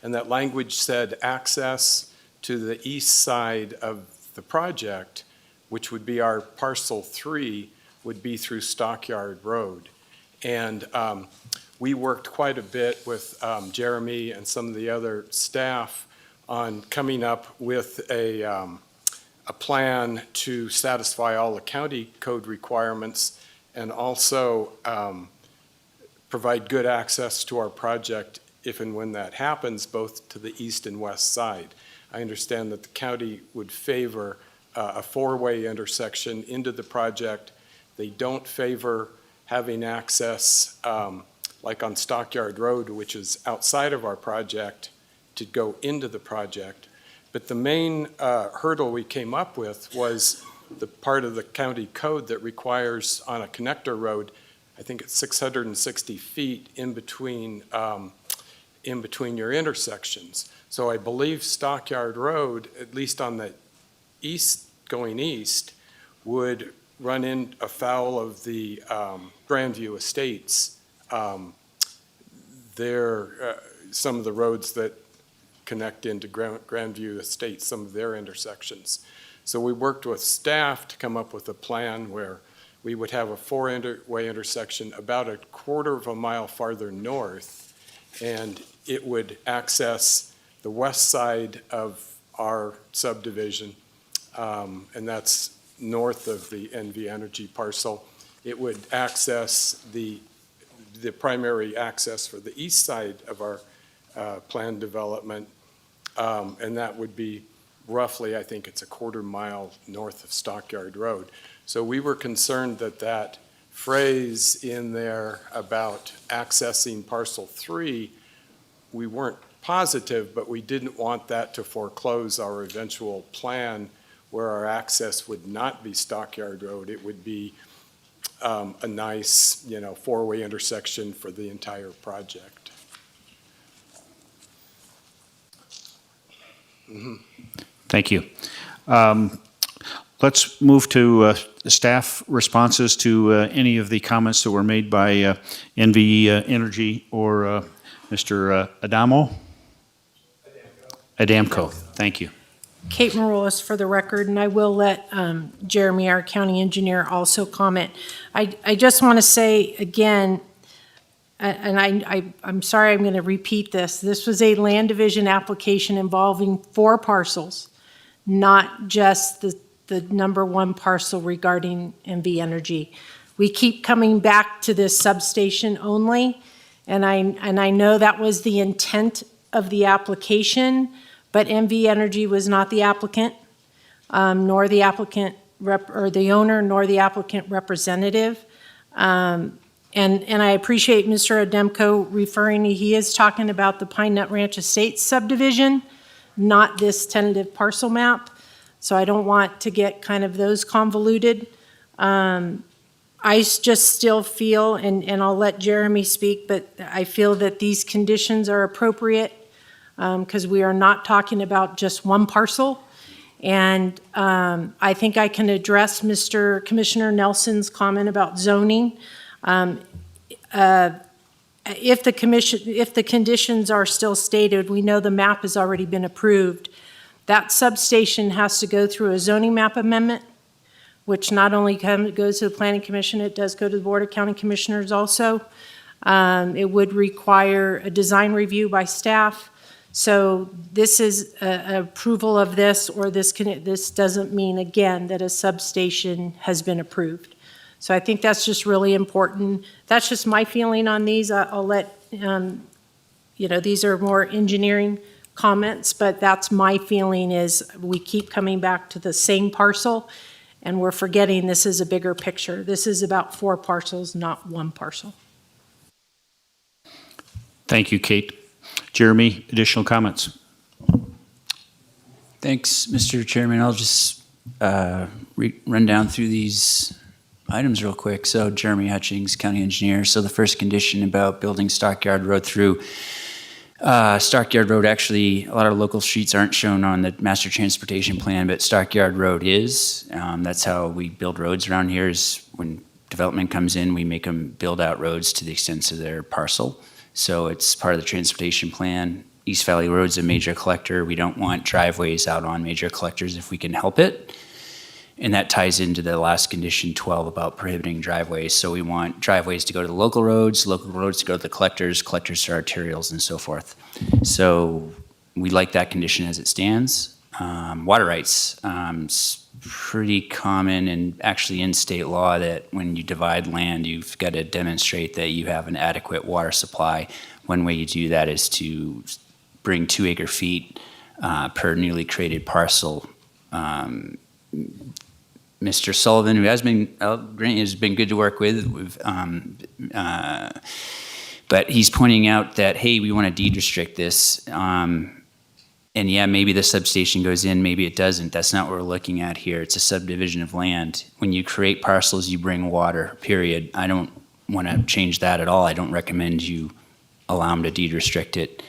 Speaker 20: And that language said access to the east side of the project, which would be our parcel 3, would be through Stockyard Road. And we worked quite a bit with Jeremy and some of the other staff on coming up with a plan to satisfy all the county code requirements and also provide good access to our project if and when that happens, both to the east and west side. I understand that the county would favor a 4-way intersection into the project. They don't favor having access like on Stockyard Road, which is outside of our project, to go into the project. But the main hurdle we came up with was the part of the county code that requires on a connector road, I think it's 660 feet in between your intersections. So I believe Stockyard Road, at least on the east, going east, would run in afoul of the Grandview Estates. Some of the roads that connect into Grandview Estates, some of their intersections. So we worked with staff to come up with a plan where we would have a 4-way intersection about a quarter of a mile farther north, and it would access the west side of our subdivision, and that's north of the NV Energy parcel. It would access the primary access for the east side of our planned development, and that would be roughly, I think it's a quarter mile north of Stockyard Road. So we were concerned that that phrase in there about accessing parcel 3, we weren't positive, but we didn't want that to foreclose our eventual plan where our access would not be Stockyard Road. It would be a nice, 4-way intersection for the entire project. Mm-hmm.
Speaker 1: Thank you. Let's move to staff responses to any of the comments that were made by NV Energy or Mr. Adamco. Thank you.
Speaker 8: Kate Maroulis for the record, and I will let Jeremy, our county engineer, also comment. I just want to say again, and I'm sorry I'm going to repeat this, this was a land division application involving 4 parcels, not just the number 1 parcel regarding NV Energy. We keep coming back to this substation only, And I know that was the intent of the application, but MV Energy was not the applicant, nor the applicant or the owner, nor the applicant representative. And I appreciate Mr. Ademko referring, he is talking about the Pine Nut Ranch Estates subdivision, not this tentative parcel map. So I don't want to get kind of those convoluted. I just still feel, and I'll let Jeremy speak, but I feel that these conditions are appropriate because we are not talking about just one parcel. And I think I can address Mr. Commissioner Nelson's comment about zoning. If the conditions are still stated, we know the map has already been approved. That substation has to go through a zoning map amendment, which not only goes to the Planning Commission, it does go to the Board of County Commissioners also. It would require a design review by staff. So this is approval of this, or this doesn't mean, again, that a substation has been approved. So I think that's just really important. That's just my feeling on these. I'll let, these are more engineering comments, but that's my feeling is we keep coming back to the same parcel and we're forgetting this is a bigger picture. This is about 4 parcels, not 1 parcel.
Speaker 1: Thank you, Kate. Jeremy, additional comments?
Speaker 19: Thanks, Mr. Chairman. I'll just run down through these items real quick. So Jeremy Hutchings, County Engineer. So the first condition about building Stockyard Road through Stockyard Road, actually, a lot of local streets aren't shown on the master transportation plan, but Stockyard Road is. That's how we build roads around here is when development comes in, we make them build out roads to the extent of their parcel. So it's part of the transportation plan. East Valley Road's a major collector. We don't want driveways out on major collectors if we can help it. And that ties into the last condition 12 about prohibiting driveways. So we want driveways to go to the local roads to go to the collectors to arterials and so forth. So we like that condition as it stands. Water rights, it's pretty common and actually in state law that when you divide land, you've got to demonstrate that you have an adequate water supply. One way you do that is to bring 2 acre-feet per newly created parcel. Mr. Sullivan, who has been good to work with, but he's pointing out that, hey, we want to deed restrict this. And yeah, maybe the substation goes in, maybe it doesn't. That's not what we're looking at here. It's a subdivision of land. When you create parcels, you bring water, period. I don't want to change that at all. I don't recommend you allow them to deed restrict it.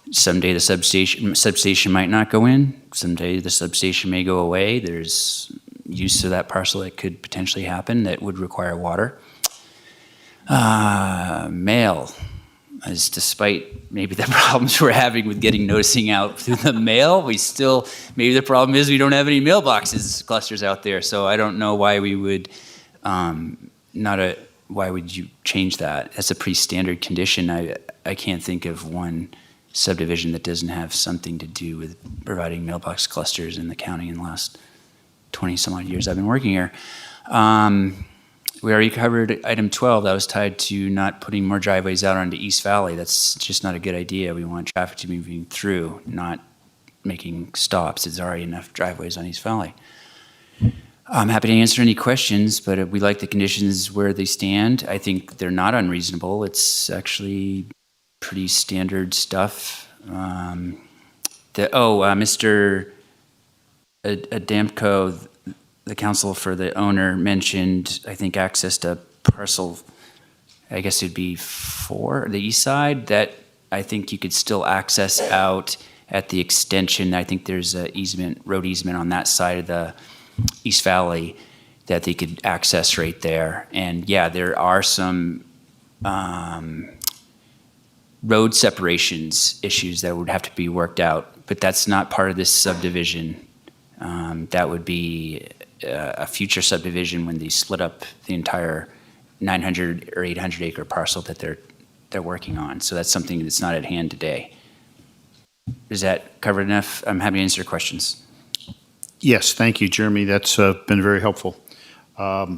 Speaker 19: Someday the substation might not go in. Someday the substation may go away. There's use of that parcel that could potentially happen that would require water. Mail, as despite maybe the problems we're having with getting noticing out through the mail, maybe the problem is we don't have any mailboxes clusters out there. So I don't know why we would why would you change that? That's a pretty standard condition. I can't think of one subdivision that doesn't have something to do with providing mailbox clusters in the county in the last 20 some odd years I've been working here. We already covered item 12. That was tied to not putting more driveways out onto East Valley. That's just not a good idea. We want traffic to be moving through, not making stops. There's already enough driveways on East Valley. I'm happy to answer any questions, but we like the conditions where they stand. I think they're not unreasonable. It's actually pretty standard stuff. Mr. Adamko, the counsel for the owner, mentioned, I think, access to parcel, I guess it'd be 4, the east side, that I think you could still access out at the extension. I think there's a road easement on that side of the East Valley that they could access right there. And yeah, there are some road separations issues that would have to be worked out, but that's not part of this subdivision. That would be a future subdivision when they split up the entire 900 or 800 acre parcel that they're working on. So that's something that's not at hand today. Is that covered enough? I'm happy to answer questions.
Speaker 1: Yes, thank you, Jeremy. That's been very helpful. I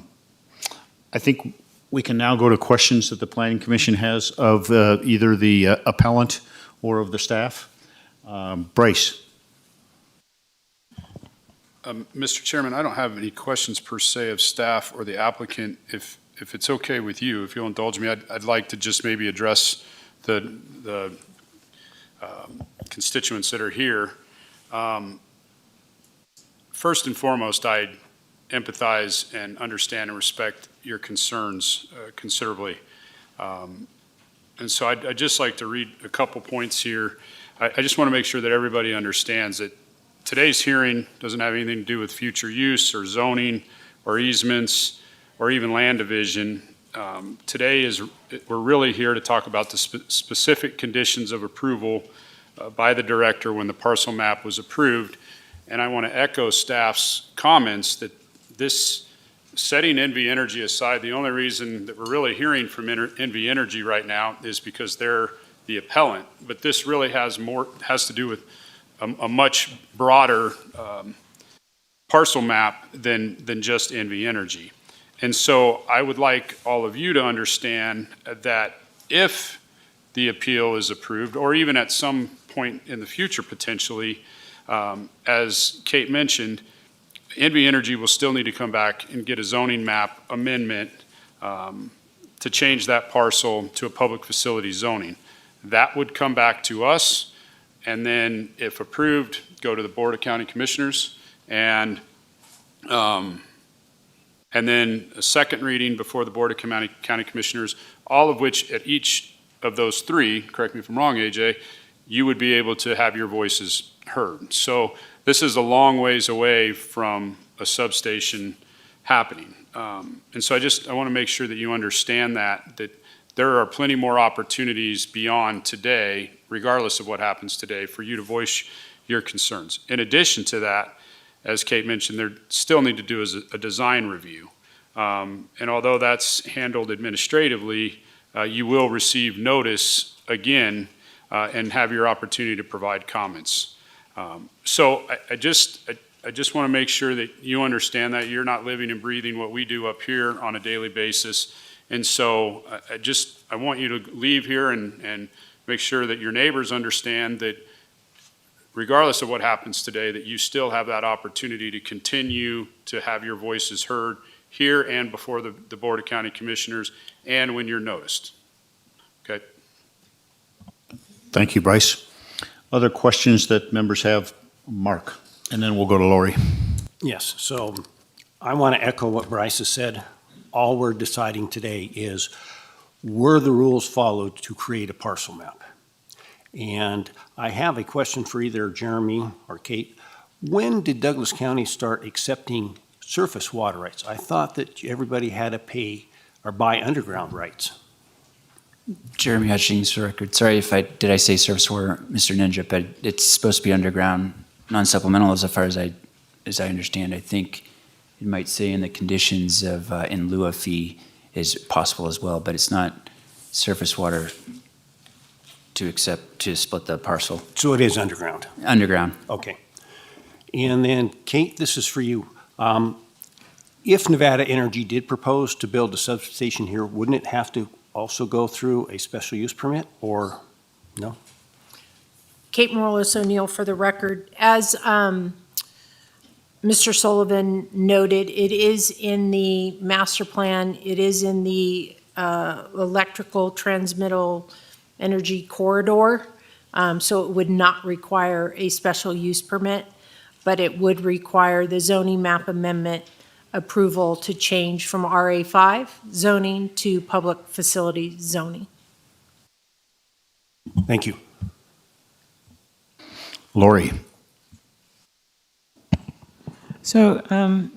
Speaker 1: think We can now go to questions that the Planning Commission has of either the appellant or of the staff. Bryce?
Speaker 6: Mr. Chairman, I don't have any questions per se of staff or the applicant. If it's okay with you, if you'll indulge me, I'd like to just maybe address the constituents that are here. First and foremost, I empathize and understand and respect your concerns considerably. And so I'd just like to read a couple points here. I just want to make sure that everybody understands that today's hearing doesn't have anything to do with future use or zoning or easements or even land division. Today we're really here to talk about the specific conditions of approval by the director when the parcel map was approved. And I want to echo staff's comments that this, setting NV Energy aside, the only reason that we're really hearing from NV Energy right now is because they're the appellant. But this really has to do with a much broader parcel map than just NV Energy. And so I would like all of you to understand that if the appeal is approved, or even at some point in the future potentially, as Kate mentioned, NV Energy will still need to come back and get a zoning map amendment to change that parcel to a public facility zoning. That would come back to us, and then if approved, go to the Board of County Commissioners, and then a second reading before the Board of County Commissioners, all of which at each of those three, correct me if I'm wrong, AJ, you would be able to have your voices heard. So this is a long ways away from a substation happening. And so I want to make sure that you understand that there are plenty more opportunities beyond today, regardless of what happens today, for you to voice your concerns. In addition to that, as Kate mentioned, there still need to do is a design review. And although that's handled administratively, you will receive notice again and have your opportunity to provide comments. So I just want to make sure that you understand that you're not living and breathing what we do up here on a daily basis. And so I want you to leave here and make sure that your neighbors understand that regardless of what happens today, that you still have that opportunity to continue to have your voices heard here and before the Board of County Commissioners and when you're noticed. Okay.
Speaker 1: Thank you, Bryce. Other questions that members have? Mark, and then we'll go to Lori.
Speaker 10: Yes, so I want to echo what Bryce has said. All we're deciding today is, were the rules followed to create a parcel map? And I have a question for either Jeremy or Kate. When did Douglas County start accepting surface water rights? I thought that everybody had to pay or buy underground rights.
Speaker 19: Jeremy Hutchings for record. Sorry if did I say surface water, Mr. Ninja, but it's supposed to be underground, non-supplemental as far as I understand. I think it might say in the conditions of in lieu of fee is possible as well, but it's not surface water to split the parcel.
Speaker 10: So it is underground?
Speaker 19: Underground.
Speaker 10: Okay. And then Kate, this is for you. If Nevada Energy did propose to build a substation here, wouldn't it have to also go through a special use permit, or no?
Speaker 8: Kate Morales O'Neill for the record. As Mr. Sullivan noted, it is in the master plan. It is in the electrical transmittal energy corridor. So it would not require a special use permit, but it would require the zoning map amendment approval to change from RA5 zoning to public facility zoning.
Speaker 10: Thank you.
Speaker 1: Lori.
Speaker 11: So I'm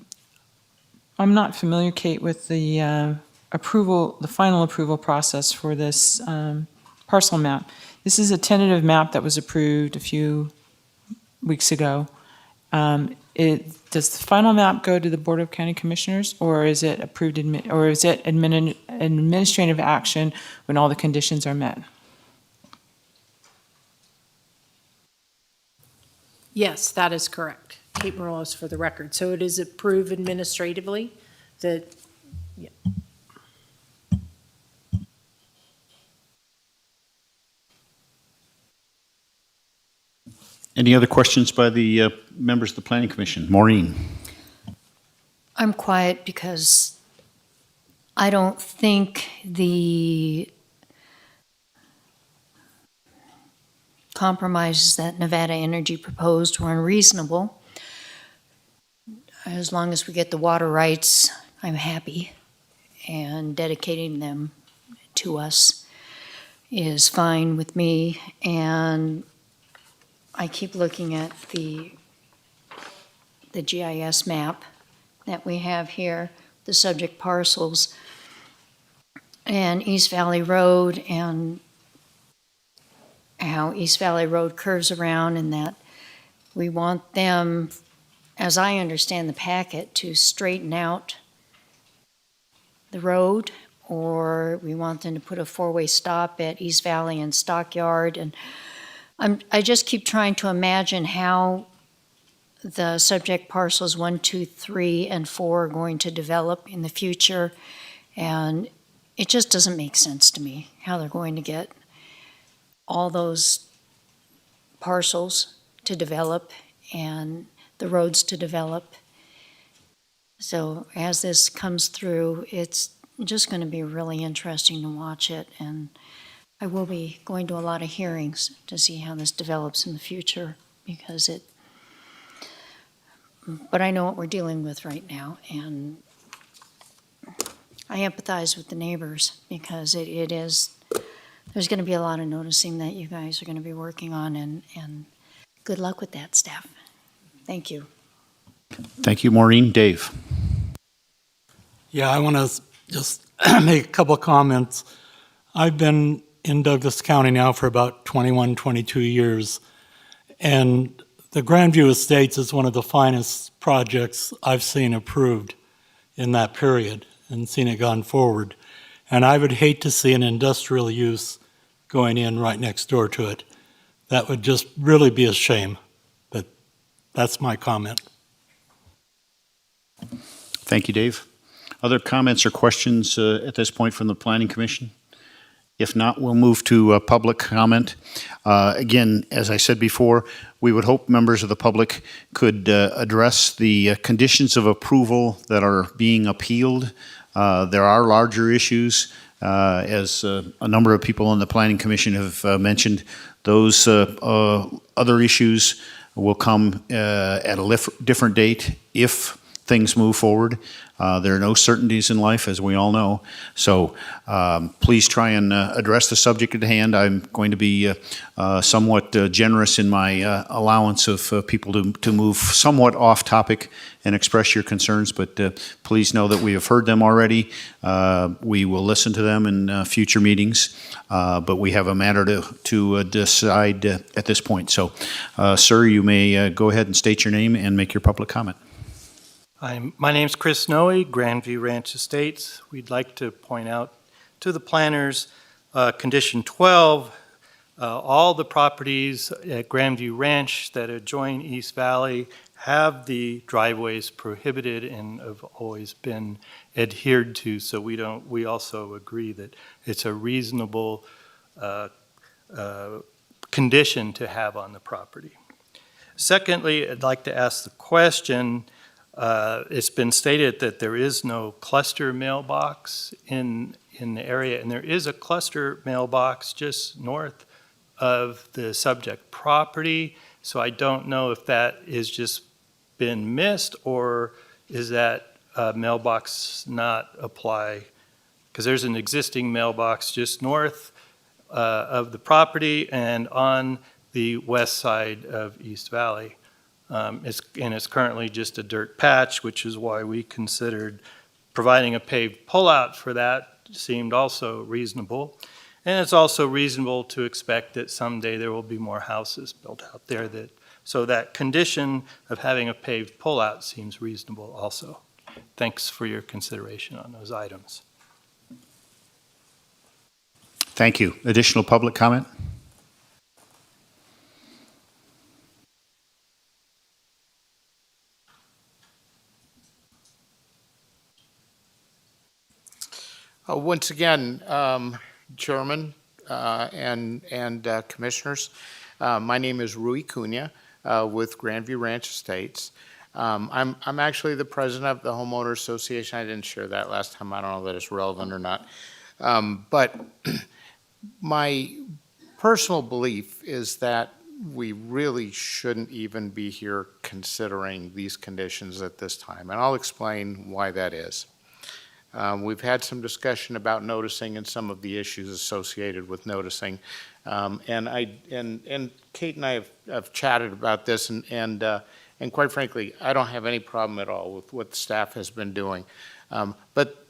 Speaker 11: not familiar, Kate, with the the final approval process for this parcel map. This is a tentative map that was approved a few weeks ago. Does the final map go to the Board of County Commissioners, or is it approved, or is it administrative action when all the conditions are met?
Speaker 8: Yes, that is correct. Kate Morales for the record. So it is approved administratively.
Speaker 1: Any other questions by the members of the Planning Commission? Maureen?
Speaker 7: I'm quiet because I don't think the compromises that Nevada Energy proposed were unreasonable. As long as we get the water rights, I'm happy. And dedicating them to us is fine with me. And I keep looking at the GIS map that we have here, the subject parcels, and East Valley Road, and how East Valley Road curves around, and that we want them, as I understand the packet, to straighten out the road, or we want them to put a four-way stop at East Valley and Stockyard. And I just keep trying to imagine how the subject parcels 1, 2, 3, and 4 are going to develop in the future. And it just doesn't make sense to me how they're going to get all those parcels to develop and the roads to develop. So as this comes through, it's just going to be really interesting to watch it. And I will be going to a lot of hearings to see how this develops in the future, because but I know what we're dealing with right now, and I empathize with the neighbors, because it is, there's going to be a lot of noticing that you guys are going to be working on, and good luck with that, staff. Thank you.
Speaker 1: Thank you, Maureen. Dave?
Speaker 2: Yeah, I want to just make a couple of comments. I've been in Douglas County now for about 21, 22 years, and the Grandview Estates is one of the finest projects I've seen approved in that period and seen it gone forward. And I would hate to see an industrial use going in right next door to it. That would just really be a shame, but that's my comment.
Speaker 1: Thank you, Dave. Other comments or questions at this point from the Planning Commission? If not, we'll move to public comment. Again, as I said before, we would hope members of the public could address the conditions of approval that are being appealed. There are larger issues, as a number of people on the Planning Commission have mentioned. Those other issues will come at a different date if things move forward. There are no certainties in life, as we all know. So please try and address the subject at hand. I'm going to be somewhat generous in my allowance of people to move somewhat off topic and express your concerns, but please know that we have heard them already. We will listen to them in future meetings, but we have a matter to decide at this point. So, sir, you may go ahead and state your name and make your public comment.
Speaker 4: My name's Chris Snowy, Grandview Ranch Estates. We'd like to point out to the planners, condition 12, all the properties at Grandview Ranch that adjoin East Valley have the driveways prohibited and have always been adhered to. So we also agree that it's a reasonable condition to have on the property. Secondly, I'd like to ask the question, it's been stated that there is no cluster mailbox in the area, and there is a cluster mailbox just north of the subject property. So I don't know if that is just been missed, or is that mailbox not apply? Because there's an existing mailbox just north of the property and on the west side of East Valley. It's currently just a dirt patch, which is why we considered providing a paved pullout for that seemed also reasonable. And it's also reasonable to expect that someday there will be more houses built out there. So that condition of having a paved pullout seems reasonable also. Thanks for your consideration on those items.
Speaker 1: Thank you. Additional public comment?
Speaker 15: Once again, Chairman and Commissioners, my name is Rui Cunha. with Grandview Ranch Estates. I'm actually the president of the Homeowners Association. I didn't share that last time. I don't know that it's relevant or not. But my personal belief is that we really shouldn't even be here considering these conditions at this time, and I'll explain why that is. We've had some discussion about noticing and some of the issues associated with noticing, and Kate and I have chatted about this, and quite frankly, I don't have any problem at all with what the staff has been doing, but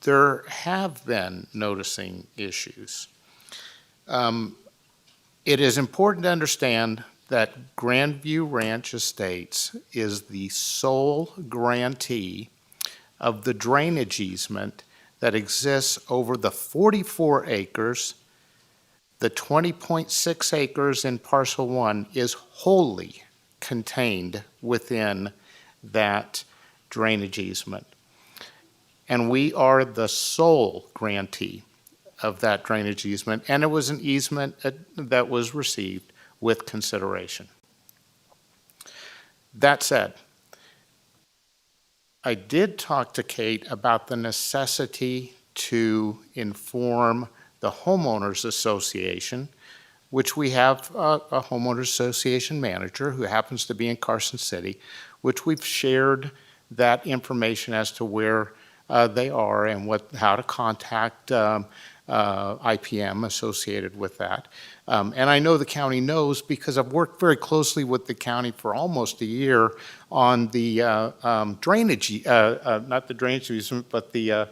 Speaker 15: there have been noticing issues. It is important to understand that Grandview Ranch Estates is the sole grantee of the drainage easement that exists over the 44 acres. The 20.6 acres in parcel 1 is wholly contained within that drainage easement. And we are the sole grantee of that drainage easement, and it was an easement that was received with consideration. That said, I did talk to Kate about the necessity to inform the Homeowners Association, which we have a Homeowners Association manager who happens to be in Carson City, which we've shared that information as to where they are and how to contact IPM associated with that. And I know the county knows because I've worked very closely with the county for almost a year on the drainage, not the drainage easement, but the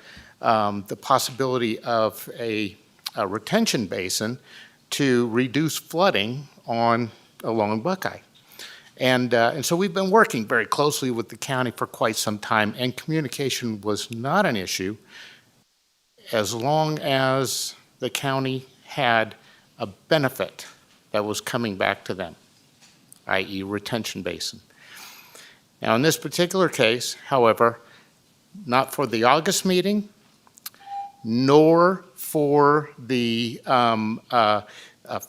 Speaker 15: possibility of a retention basin to reduce flooding along Buckeye. And so we've been working very closely with the county for quite some time, and communication was not an issue as long as the county had a benefit that was coming back to them, i.e. retention basin. Now in this particular case, however, not for the August meeting, nor for the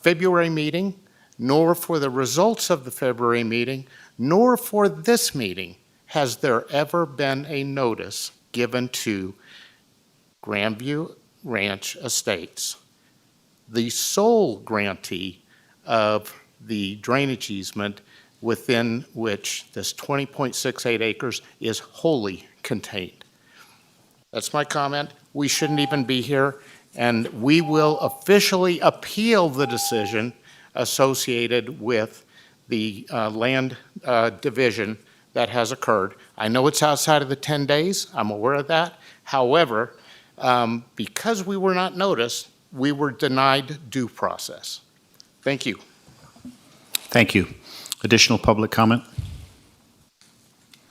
Speaker 15: February meeting, nor for the results of the February meeting, nor for this meeting has there ever been a notice given to Grandview Ranch Estates, the sole grantee of the drainage easement within which this 20.68 acres is wholly contained. That's my comment. We shouldn't even be here, and we will officially appeal the decision associated with the land division that has occurred. I know it's outside of the 10 days. I'm aware of that. However, because we were not noticed, we were denied due process. Thank you.
Speaker 1: Thank you. Additional public comment?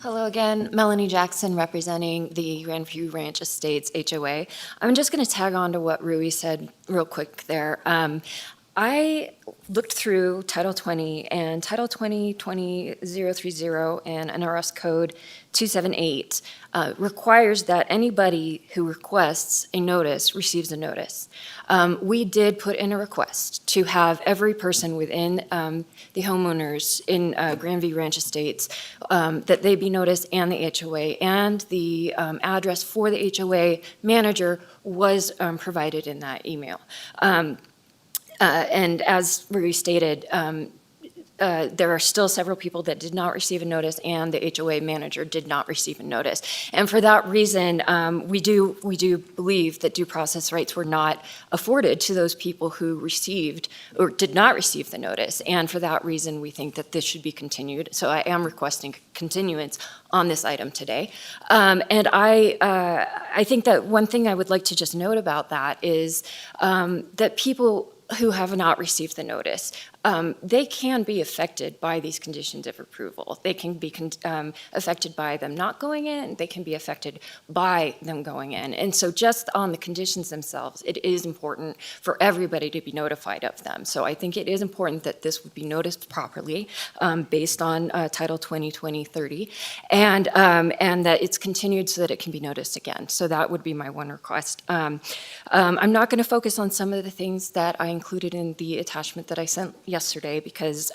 Speaker 17: Hello again, Melanie Jackson representing the Grandview Ranch Estates HOA. I'm just going to tag on to what Rui said real quick there. I looked through Title 20 and Title 20-20-030 and NRS Code 278 requires that anybody who requests a notice receives a notice. We did put in a request to have every person within the homeowners in Grandview Ranch Estates that they be noticed, and the HOA, and the address for the HOA manager was provided in that email. And as Rui stated, there are still several people that did not receive a notice, and the HOA manager did not receive a notice. And for that reason, we do believe that due process rights were not afforded to those people who received or did not receive the notice. And for that reason, we think that this should be continued. So I am requesting continuance on this item today. And I think that one thing I would like to just note about that is that people who have not received the notice, they can be affected by these conditions of approval. They can be affected by them not going in, they can be affected by them going in. And so just on the conditions themselves, it is important for everybody to be notified of them. So I think it is important that this would be noticed properly based on Title 20-20-30, and that it's continued so that it can be noticed again. So that would be my one request. I'm not going to focus on some of the things that I included in the attachment that I sent yesterday because,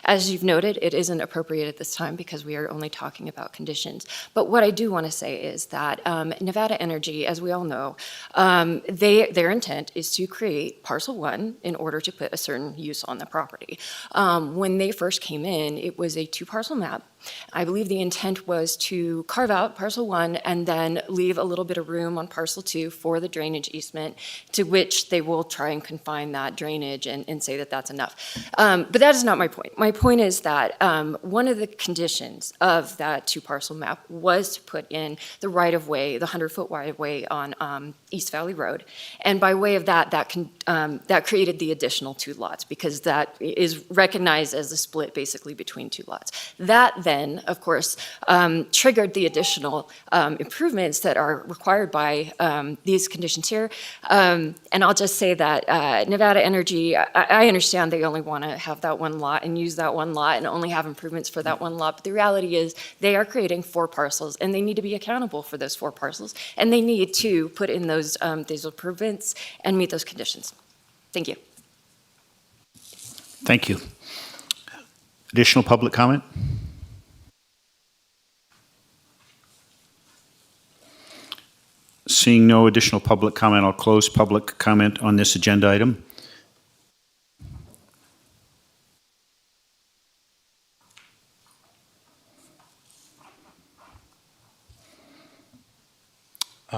Speaker 17: as you've noted, it isn't appropriate at this time because we are only talking about conditions. But what I do want to say is that Nevada Energy, as we all know, their intent is to create parcel 1 in order to put a certain use on the property. When they first came in, it was a 2-parcel map. I believe the intent was to carve out parcel 1 and then leave a little bit of room on parcel 2 for the drainage easement, to which they will try and confine that drainage and say that that's enough. But that is not my point. My point is that one of the conditions of that 2-parcel map was to put in the right-of-way, the 100-foot right-of-way on East Valley Road. And by way of that, that created the additional 2 lots because that is recognized as a split basically between 2 lots. That then, of course, triggered the additional improvements that are required by these conditions here. And I'll just say that Nevada Energy, I understand they only want to have that 1 lot and use that 1 lot and only have improvements for that 1 lot. But the reality is they are creating 4 parcels and they need to be accountable for those 4 parcels. And they need to put in those improvements and meet those conditions. Thank you.
Speaker 1: Thank you. Additional public comment? Seeing no additional public comment, I'll close public comment on this agenda item.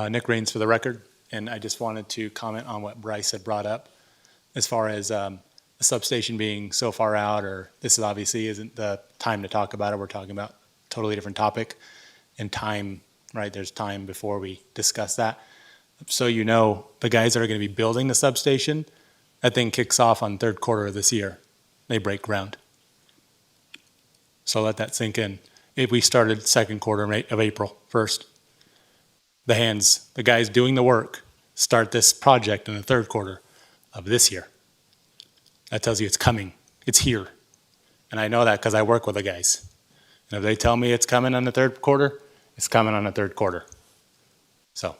Speaker 18: Nick Rains for the record, and I just wanted to comment on what Bryce had brought up as far as the substation being so far out, or this is obviously isn't the time to talk about it. We're talking about a totally different topic and time, right? There's time before we discuss that. So you know, the guys that are going to be building the substation, that thing kicks off on 3rd quarter of this year. They break ground. So let that sink in. If we started 2nd quarter of April 1st, the guys doing the work start this project in the 3rd quarter of this year. That tells you it's coming. It's here. And I know that because I work with the guys. And if they tell me it's coming on the 3rd quarter, it's coming on the 3rd quarter. So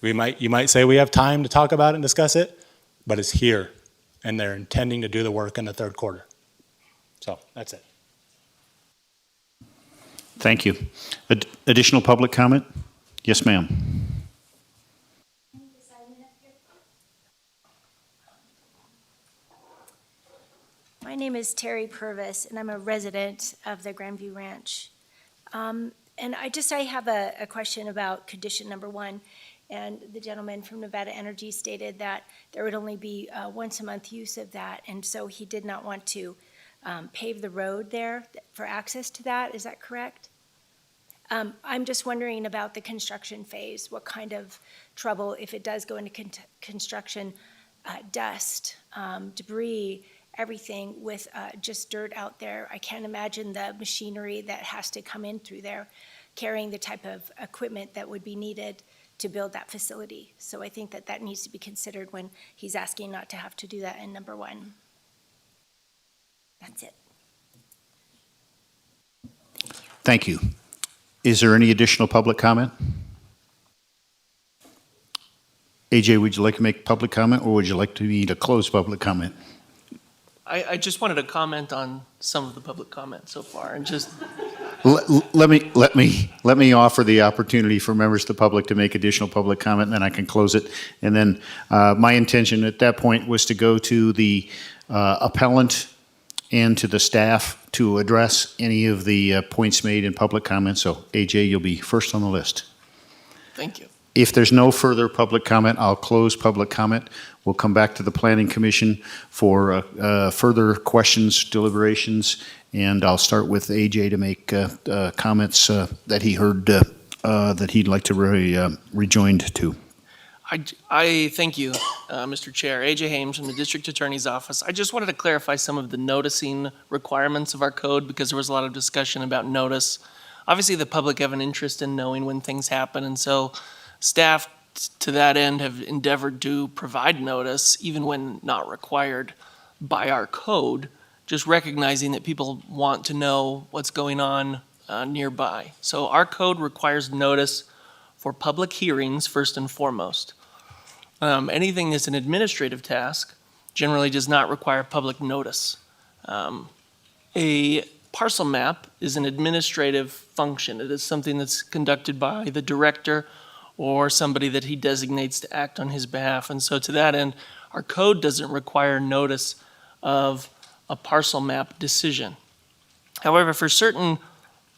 Speaker 18: you might say we have time to talk about it and discuss it, but it's here. And they're intending to do the work in the 3rd quarter. So that's it.
Speaker 1: Thank you. Additional public comment? Yes, ma'am.
Speaker 21: My name is Terry Purvis, and I'm a resident of the Grandview Ranch. And I have a question about condition number 1. And the gentleman from Nevada Energy stated that there would only be once a month use of that, and so he did not want to pave the road there for access to that. Is that correct? I'm just wondering about the construction phase, what kind of trouble, if it does go into construction, dust, debris, everything with just dirt out there. I can't imagine the machinery that has to come in through there, carrying the type of equipment that would be needed to build that facility. So I think that needs to be considered when he's asking not to have to do that in number 1. That's it.
Speaker 1: Thank you. Is there any additional public comment? AJ, would you like to make public comment, or would you like me to close public comment?
Speaker 12: I just wanted to comment on some of the public comment so far and just.
Speaker 1: Let me offer the opportunity for members of the public to make additional public comment, and then I can close it. And then my intention at that point was to go to the appellant and to the staff to address any of the points made in public comment. So AJ, you'll be first on the list.
Speaker 12: Thank you.
Speaker 1: If there's no further public comment, I'll close public comment. We'll come back to the Planning Commission for further questions, deliberations, and I'll start with AJ to make comments that he heard that he'd like to rejoin to.
Speaker 12: I thank you, Mr. Chair. AJ Hames from the District Attorney's Office. I just wanted to clarify some of the noticing requirements of our code because there was a lot of discussion about notice. Obviously, the public have an interest in knowing when things happen, and so staff to that end have endeavored to provide notice even when not required by our code, just recognizing that people want to know what's going on nearby. So our code requires notice for public hearings first and foremost. Anything that's an administrative task generally does not require public notice. A parcel map is an administrative function. It is something that's conducted by the director or somebody that he designates to act on his behalf. And so to that end, our code doesn't require notice of a parcel map decision. However, for certain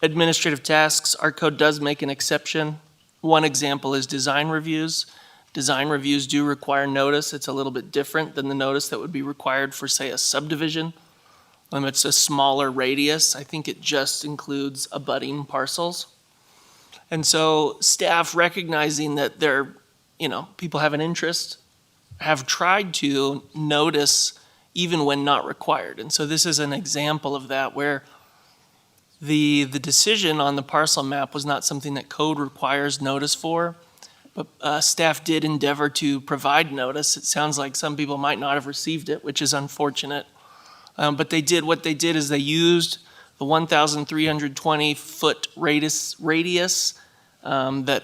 Speaker 12: administrative tasks, our code does make an exception. One example is design reviews. Design reviews do require notice. It's a little bit different than the notice that would be required for, say, a subdivision. When it's a smaller radius, I think it just includes abutting parcels. And so staff, recognizing that people have an interest, have tried to notice even when not required. And so this is an example of that, where the decision on the parcel map was not something that code requires notice for, but staff did endeavor to provide notice. It sounds like some people might not have received it, which is unfortunate. But what they did is they used the 1,320 foot radius that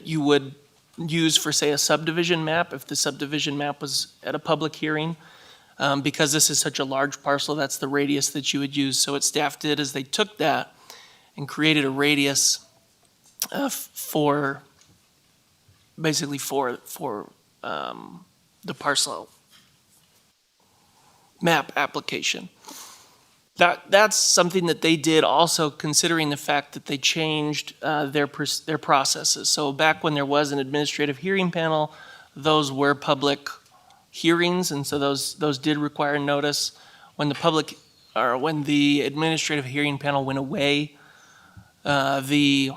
Speaker 12: you would use for, say, a subdivision map, if the subdivision map was at a public hearing. Because this is such a large parcel, that's the radius that you would use. So what staff did is they took that and created a radius for the parcel map application. That's something that they did also considering the fact that they changed their processes. So back when there was an administrative hearing panel, those were public hearings, and so those did require notice. When the administrative hearing panel went away, the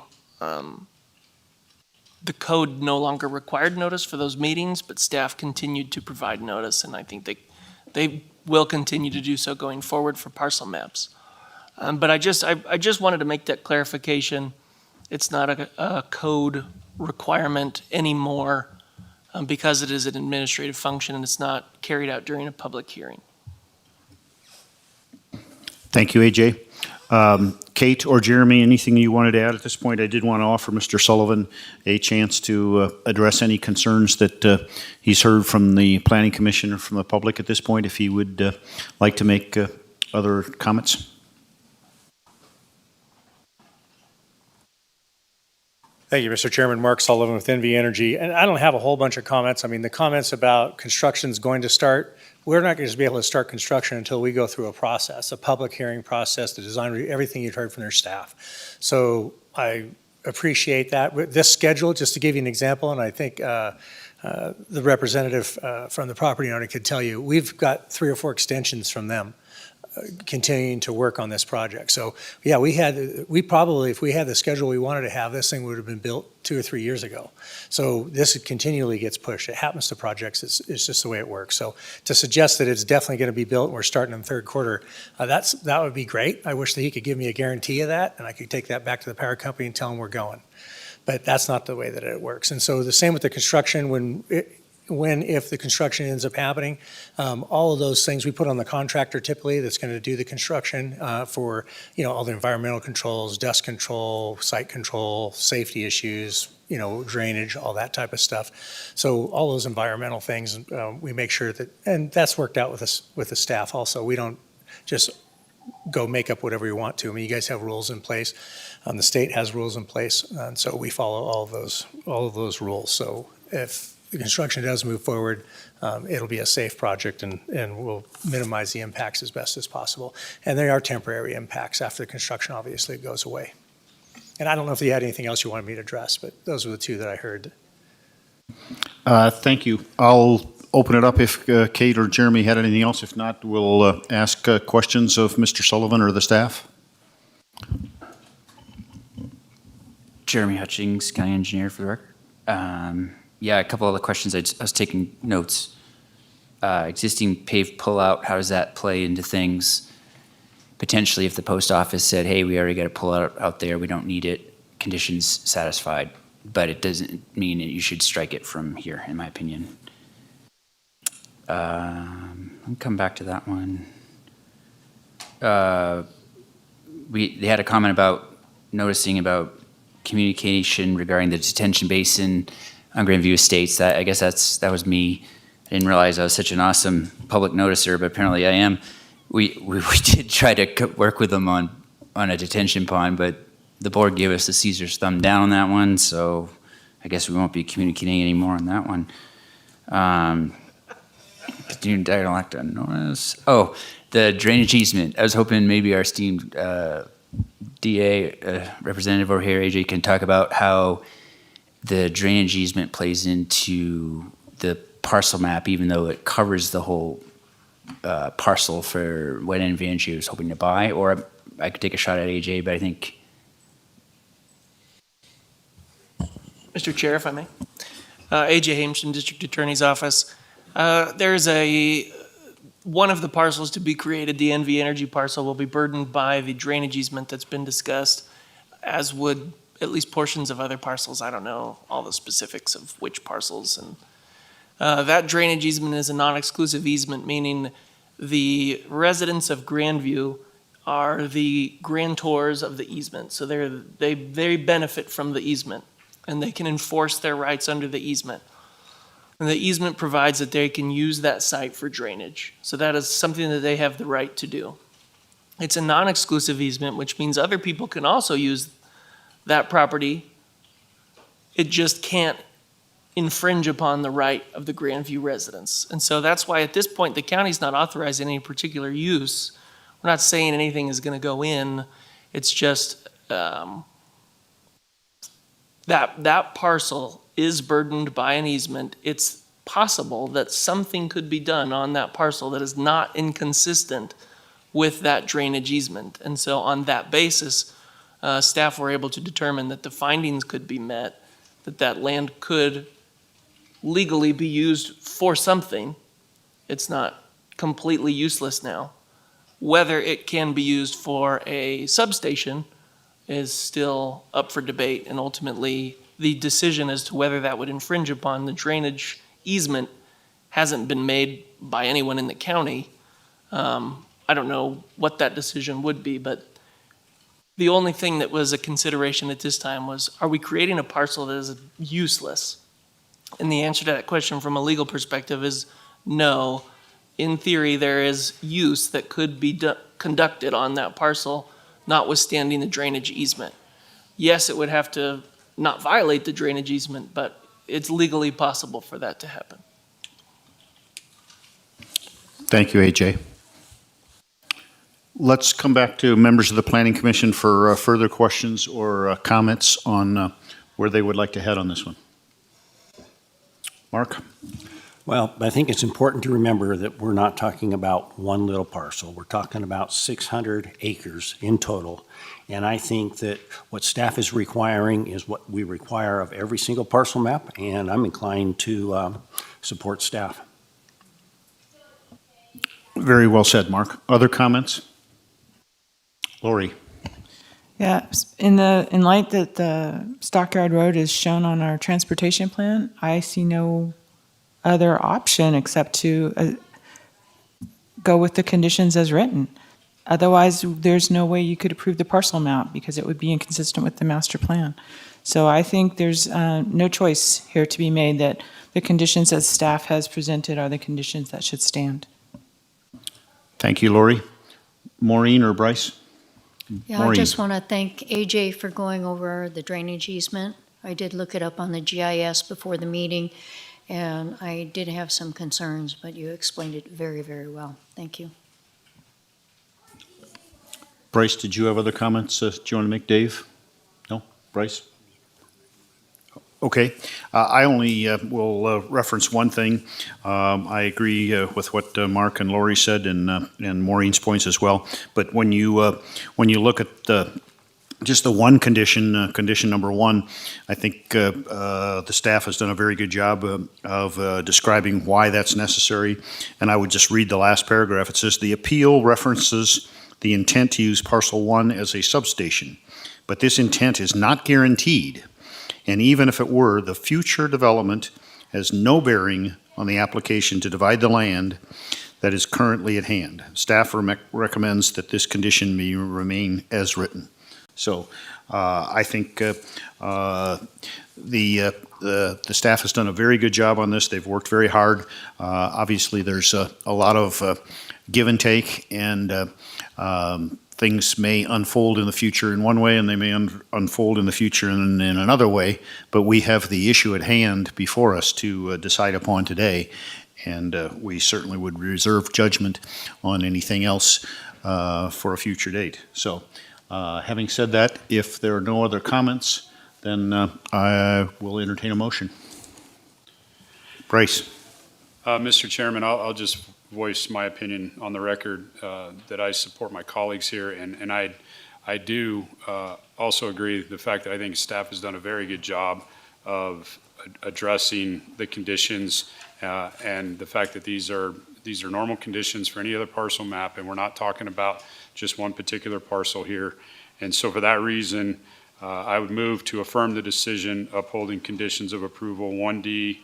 Speaker 12: code no longer required notice for those meetings, but staff continued to provide notice, and I think they will continue to do so going forward for parcel maps. But I just wanted to make that clarification. It's not a code requirement anymore, because it is an administrative function and it's not carried out during a public hearing.
Speaker 1: Thank you, AJ. Kate or Jeremy, anything you wanted to add at this point? I did want to offer Mr. Sullivan a chance to address any concerns that he's heard from the Planning Commission or from the public at this point, if he would like to make other comments.
Speaker 14: Thank you, Mr. Chairman. Mark Sullivan with NV Energy. And I don't have a whole bunch of comments. I mean, the comments about construction's going to start, we're not going to be able to start construction until we go through a process, a public hearing process, the design review, everything you've heard from their staff. So I appreciate that. With this schedule, just to give you an example, and I think the representative from the property owner could tell you, we've got 3 or 4 extensions from them continuing to work on this project. So yeah, we probably, if we had the schedule we wanted to have, this thing would have been built 2 or 3 years ago. So this continually gets pushed. It happens to projects. It's just the way it works. So to suggest that it's definitely going to be built and we're starting in the third quarter, that would be great. I wish that he could give me a guarantee of that, and I could take that back to the power company and tell them we're going. But that's not the way that it works. And so the same with the construction, if the construction ends up happening, all of those things we put on the contractor typically that's going to do the construction for all the environmental controls, dust control, site control, safety issues, drainage, all that type of stuff. So all those environmental things, we make sure that, and that's worked out with the staff also. We don't just go make up whatever we want to. I mean, you guys have rules in place. The state has rules in place, and so we follow all of those rules. So if the construction does move forward, it'll be a safe project and we'll minimize the impacts as best as possible. And they are temporary impacts. After the construction, obviously, it goes away. And I don't know if you had anything else you wanted me to address, but those were the 2 that I heard.
Speaker 1: Thank you. I'll open it up if Kate or Jeremy had anything else. If not, we'll ask questions of Mr. Sullivan or the staff.
Speaker 19: Jeremy Hutchings, County Engineer for the record. Yeah, a couple of the questions. I was taking notes. Existing paved pullout, how does that play into things? Potentially, if the post office said, hey, we already got a pullout out there, we don't need it, conditions satisfied. But it doesn't mean that you should strike it from here, in my opinion. I'll come back to that one. They had a comment about noticing about communication regarding the detention basin on Grandview Estates. I guess that was me. I didn't realize I was such an awesome public noticer, but apparently I am. We did try to work with them on a detention pond, but the board gave us the Caesar's thumb down on that one, so I guess we won't be communicating anymore on that one. Continued dialogue on notice. Oh, the drainage easement. I was hoping maybe our esteemed DA representative over here, AJ, can talk about how the drainage easement plays into the parcel map, even though it covers the whole parcel for what Vanchi was hoping to buy. Or I could take a shot at AJ, but I think.
Speaker 12: Mr. Chair, if I may. AJ Hames from District Attorney's Office. There's one of the parcels to be created, the NV Energy parcel, will be burdened by the drainage easement that's been discussed, as would at least portions of other parcels. I don't know all the specifics of which parcels. And that drainage easement is a non-exclusive easement, meaning the residents of Grandview are the grantors of the easement. So they benefit from the easement, and they can enforce their rights under the easement. And the easement provides that they can use that site for drainage. So that is something that they have the right to do. It's a non-exclusive easement, which means other people can also use that property. It just can't infringe upon the right of the Grandview residents. And so that's why at this point, the county's not authorizing any particular use. We're not saying anything is going to go in. It's just that parcel is burdened by an easement. It's possible that something could be done on that parcel that is not inconsistent with that drainage easement. And so on that basis, staff were able to determine that the findings could be met, that land could legally be used for something. It's not completely useless now. Whether it can be used for a substation is still up for debate, and ultimately the decision as to whether that would infringe upon the drainage easement hasn't been made by anyone in the county. I don't know what that decision would be, but the only thing that was a consideration at this time was, are we creating a parcel that is useless? And the answer to that question from a legal perspective is no. In theory, there is use that could be conducted on that parcel, notwithstanding the drainage easement. Yes, it would have to not violate the drainage easement, but it's legally possible for that to happen.
Speaker 1: Thank you, AJ. Let's come back to members of the Planning Commission for further questions or comments on where they would like to head on this one. Mark?
Speaker 10: Well, I think it's important to remember that we're not talking about one little parcel. We're talking about 600 acres in total. And I think that what staff is requiring is what we require of every single parcel map, and I'm inclined to support staff.
Speaker 1: Very well said, Mark. Other comments? Lori?
Speaker 11: Yeah, in light that the Stockyard Road is shown on our transportation plan, I see no other option except to go with the conditions as written. Otherwise, there's no way you could approve the parcel map because it would be inconsistent with the master plan. So I think there's no choice here to be made, that the conditions that staff has presented are the conditions that should stand.
Speaker 1: Thank you, Lori. Maureen or Bryce?
Speaker 7: Yeah,
Speaker 1: Maureen.
Speaker 7: I just want to thank AJ for going over the drainage easement. I did look it up on the GIS before the meeting, and I did have some concerns, but you explained it very, very well. Thank you.
Speaker 1: Bryce, did you have other comments do you want to make, Dave? No? Bryce? Okay. I only will reference one thing. I agree with what Mark and Lori said and Maureen's points as well. But when you look at just the one condition, condition number one, I think the staff has done a very good job of describing why that's necessary. And I would just read the last paragraph. It says, the appeal references the intent to use parcel one as a substation, but this intent is not guaranteed. And even if it were, the future development has no bearing on the application to divide the land that is currently at hand. Staff recommends that this condition may remain as written. So I think the staff has done a very good job on this. They've worked very hard. Obviously, there's a lot of give and take, and things may unfold in the future in one way, and they may unfold in the future in another way. But we have the issue at hand before us to decide upon today, and we certainly would reserve judgment on anything else for a future date. So, having said that, if there are no other comments, then I will entertain a motion. Bryce.
Speaker 6: Mr. Chairman, I'll just voice my opinion on the record that I support my colleagues here, and I do also agree with the fact that I think staff has done a very good job of addressing the conditions and the fact that these are normal conditions for any other parcel map, and we're not talking about just one particular parcel here. And so for that reason, I would move to affirm the decision upholding conditions of approval 1D,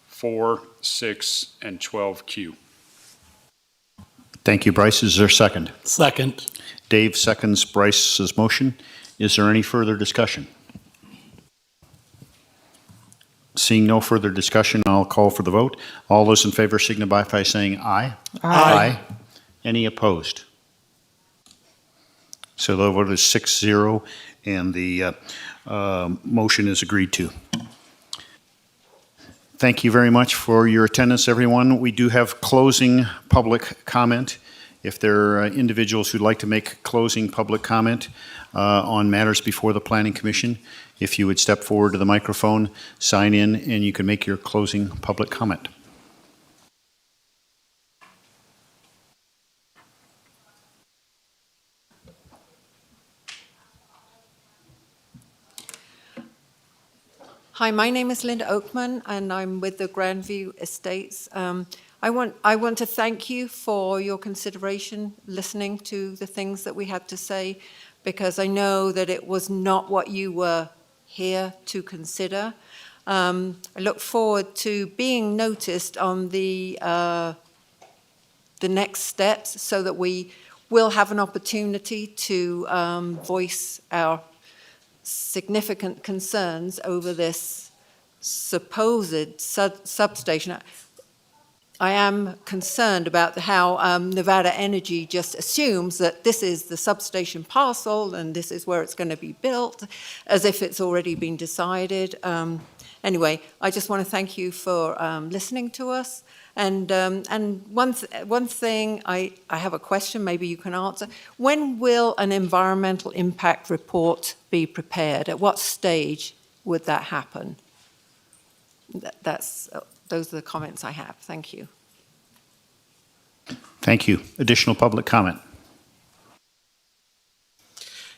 Speaker 6: 4, 6, and 12Q.
Speaker 1: Thank you, Bryce. Is there a second?
Speaker 2: Second.
Speaker 1: Dave seconds Bryce's motion. Is there any further discussion? Seeing no further discussion, I'll call for the vote. All those in favor signify by saying aye.
Speaker 2: Aye.
Speaker 1: Any opposed? So the vote is 6-0, and the motion is agreed to. Thank you very much for your attendance, everyone. We do have closing public comment. If there are individuals who'd like to make closing public comment on matters before the Planning Commission, if you would step forward to the microphone, sign in, and you can make your closing public comment.
Speaker 5: Hi, my name is Linda Oakman, and I'm with the Grandview Estates. I want to thank you for your consideration, listening to the things that we had to say, because I know that it was not what you were here to consider. I look forward to being noticed on the next steps, so that we will have an opportunity to voice our significant concerns over this supposed substation. I am concerned about how Nevada Energy just assumes that this is the substation parcel and this is where it's going to be built, as if it's already been decided. Anyway, I just want to thank you for listening to us. And one thing, I have a question, maybe you can answer. When will an environmental impact report be prepared? At what stage would that happen? Those are the comments I have. Thank you.
Speaker 1: Thank you. Additional public comment.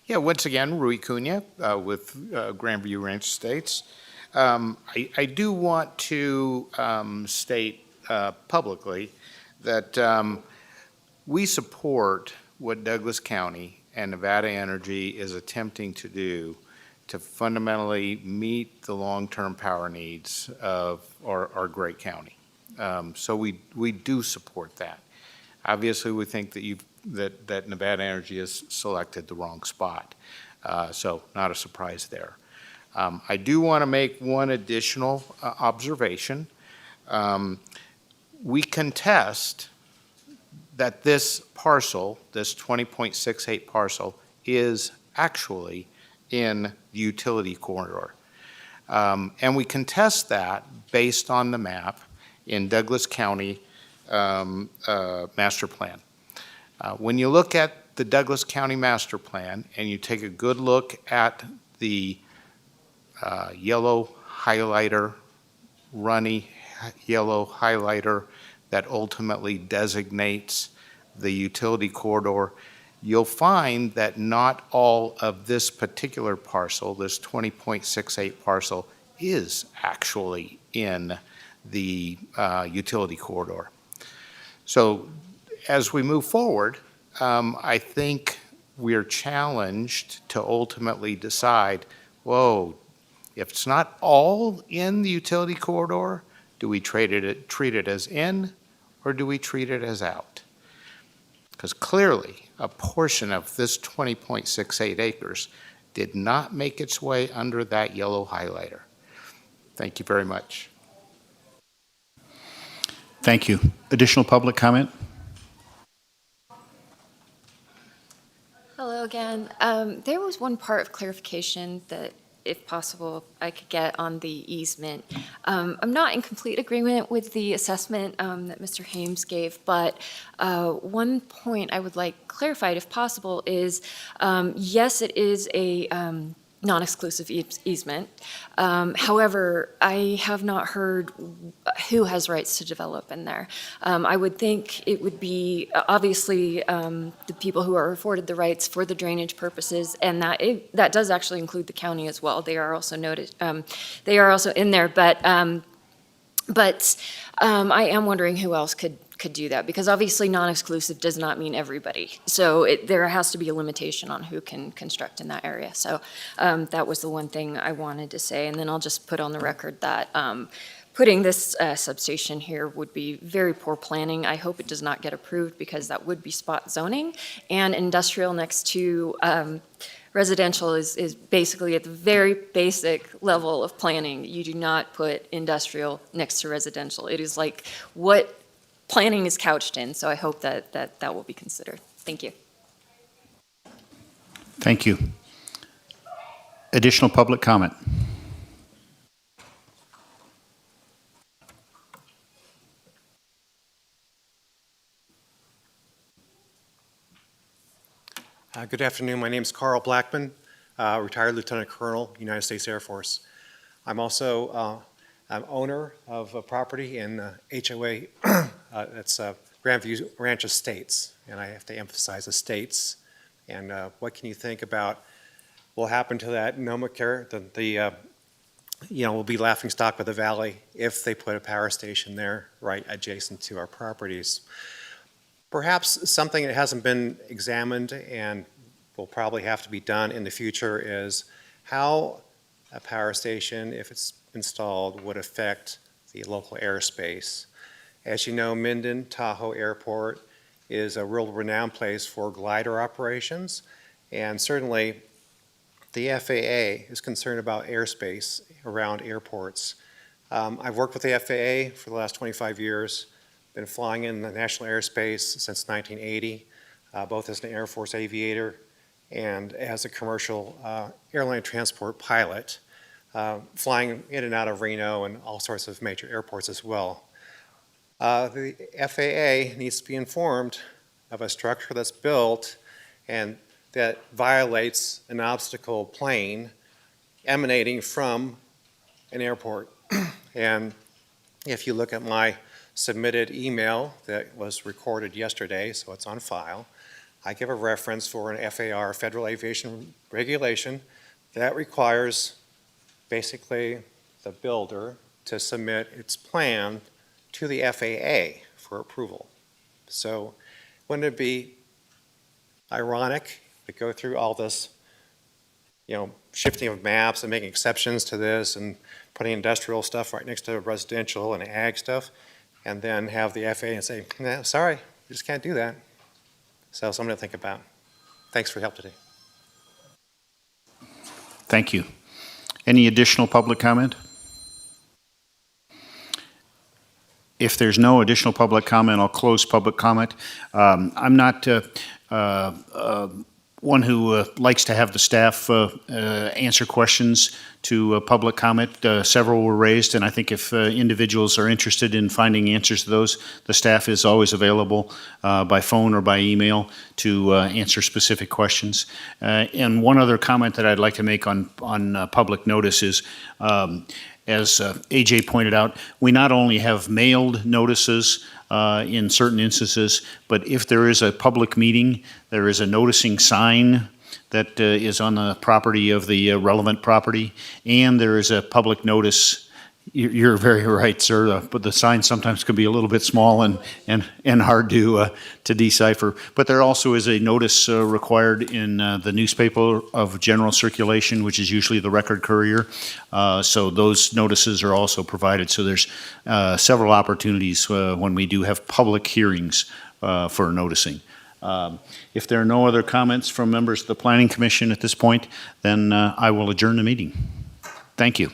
Speaker 15: Yeah, once again, Rui Cunha with Grandview Ranch Estates. I do want to state publicly that we support what Douglas County and Nevada Energy is attempting to do to fundamentally meet the long-term power needs of our great county. So we do support that. Obviously, we think that Nevada Energy has selected the wrong spot. So not a surprise there. I do want to make one additional observation. We contest that this parcel, this 20.68 parcel, is actually in the utility corridor. And we contest that based on the map in Douglas County Master Plan. When you look at the Douglas County Master Plan and you take a good look at the yellow highlighter, runny yellow highlighter that ultimately designates the utility corridor, you'll find that not all of this particular parcel, this 20.68 parcel, is actually in the utility corridor. So as we move forward, I think we're challenged to ultimately decide, whoa, if it's not all in the utility corridor, do we treat it as in, or do we treat it as out? Because clearly, a portion of this 20.68 acres did not make its way under that yellow highlighter. Thank you very much.
Speaker 1: Thank you. Additional public comment?
Speaker 17: Hello again. There was one part of clarification that, if possible, I could get on the easement. I'm not in complete agreement with the assessment that Mr. Hames gave, but one point I would like clarified, if possible, is yes, it is a non-exclusive easement. However, I have not heard who has rights to develop in there. I would think it would be obviously the people who are afforded the rights for the drainage purposes, and that does actually include the county as well. They are also noted. They are also in there, but I am wondering who else could do that, because obviously non-exclusive does not mean everybody. So there has to be a limitation on who can construct in that area. So that was the one thing I wanted to say. And then I'll just put on the record that putting this substation here would be very poor planning. I hope it does not get approved, because that would be spot zoning. And industrial next to residential is basically at the very basic level of planning. You do not put industrial next to residential. It is like what planning is couched in, so I hope that will be considered. Thank you.
Speaker 1: Thank you. Additional public comment?
Speaker 13: Good afternoon. My name is Carl Blackman, retired Lieutenant Colonel, United States Air Force. I'm also I'm owner of a property in HOA, that's Grandview Ranch Estates, and I have to emphasize estates. And what can you think about what will happen to that NomaCare, will be laughingstock of the valley if they put a power station there right adjacent to our properties. Perhaps something that hasn't been examined and will probably have to be done in the future is how a power station, if it's installed, would affect the local airspace. As you know, Minden Tahoe Airport is a world-renowned place for glider operations, and certainly the FAA is concerned about airspace around airports. I've worked with the FAA for the last 25 years, been flying in the national airspace since 1980, both as an Air Force aviator and as a commercial airline transport pilot. Flying in and out of Reno and all sorts of major airports as well. The FAA needs to be informed of a structure that's built and that violates an obstacle plane emanating from an airport. And if you look at my submitted email that was recorded yesterday, so it's on file, I give a reference for an FAR, Federal Aviation Regulation, that requires basically the builder to submit its plan to the FAA for approval. So wouldn't it be ironic to go through all this, shifting of maps and making exceptions to this and putting industrial stuff right next to residential and ag stuff, and then have the FAA say, nah, sorry, you just can't do that. So something to think about. Thanks for your help today.
Speaker 1: Thank you. Any additional public comment? If there's no additional public comment, I'll close public comment. I'm not one who likes to have the staff answer questions to public comment. Several were raised, and I think if individuals are interested in finding answers to those, the staff is always available by phone or by email to answer specific questions. And one other comment that I'd like to make on public notice is, as AJ pointed out, we not only have mailed notices in certain instances, but if there is a public meeting, there is a noticing sign that is on the property of the relevant property, and there is a public notice. You're very right, sir, but the sign sometimes can be a little bit small and hard to decipher. But there also is a notice required in the newspaper of general circulation, which is usually the Record Courier. So those notices are also provided. So there's several opportunities when we do have public hearings for noticing. If there are no other comments from members of the Planning Commission at this point, then I will adjourn the meeting. Thank you.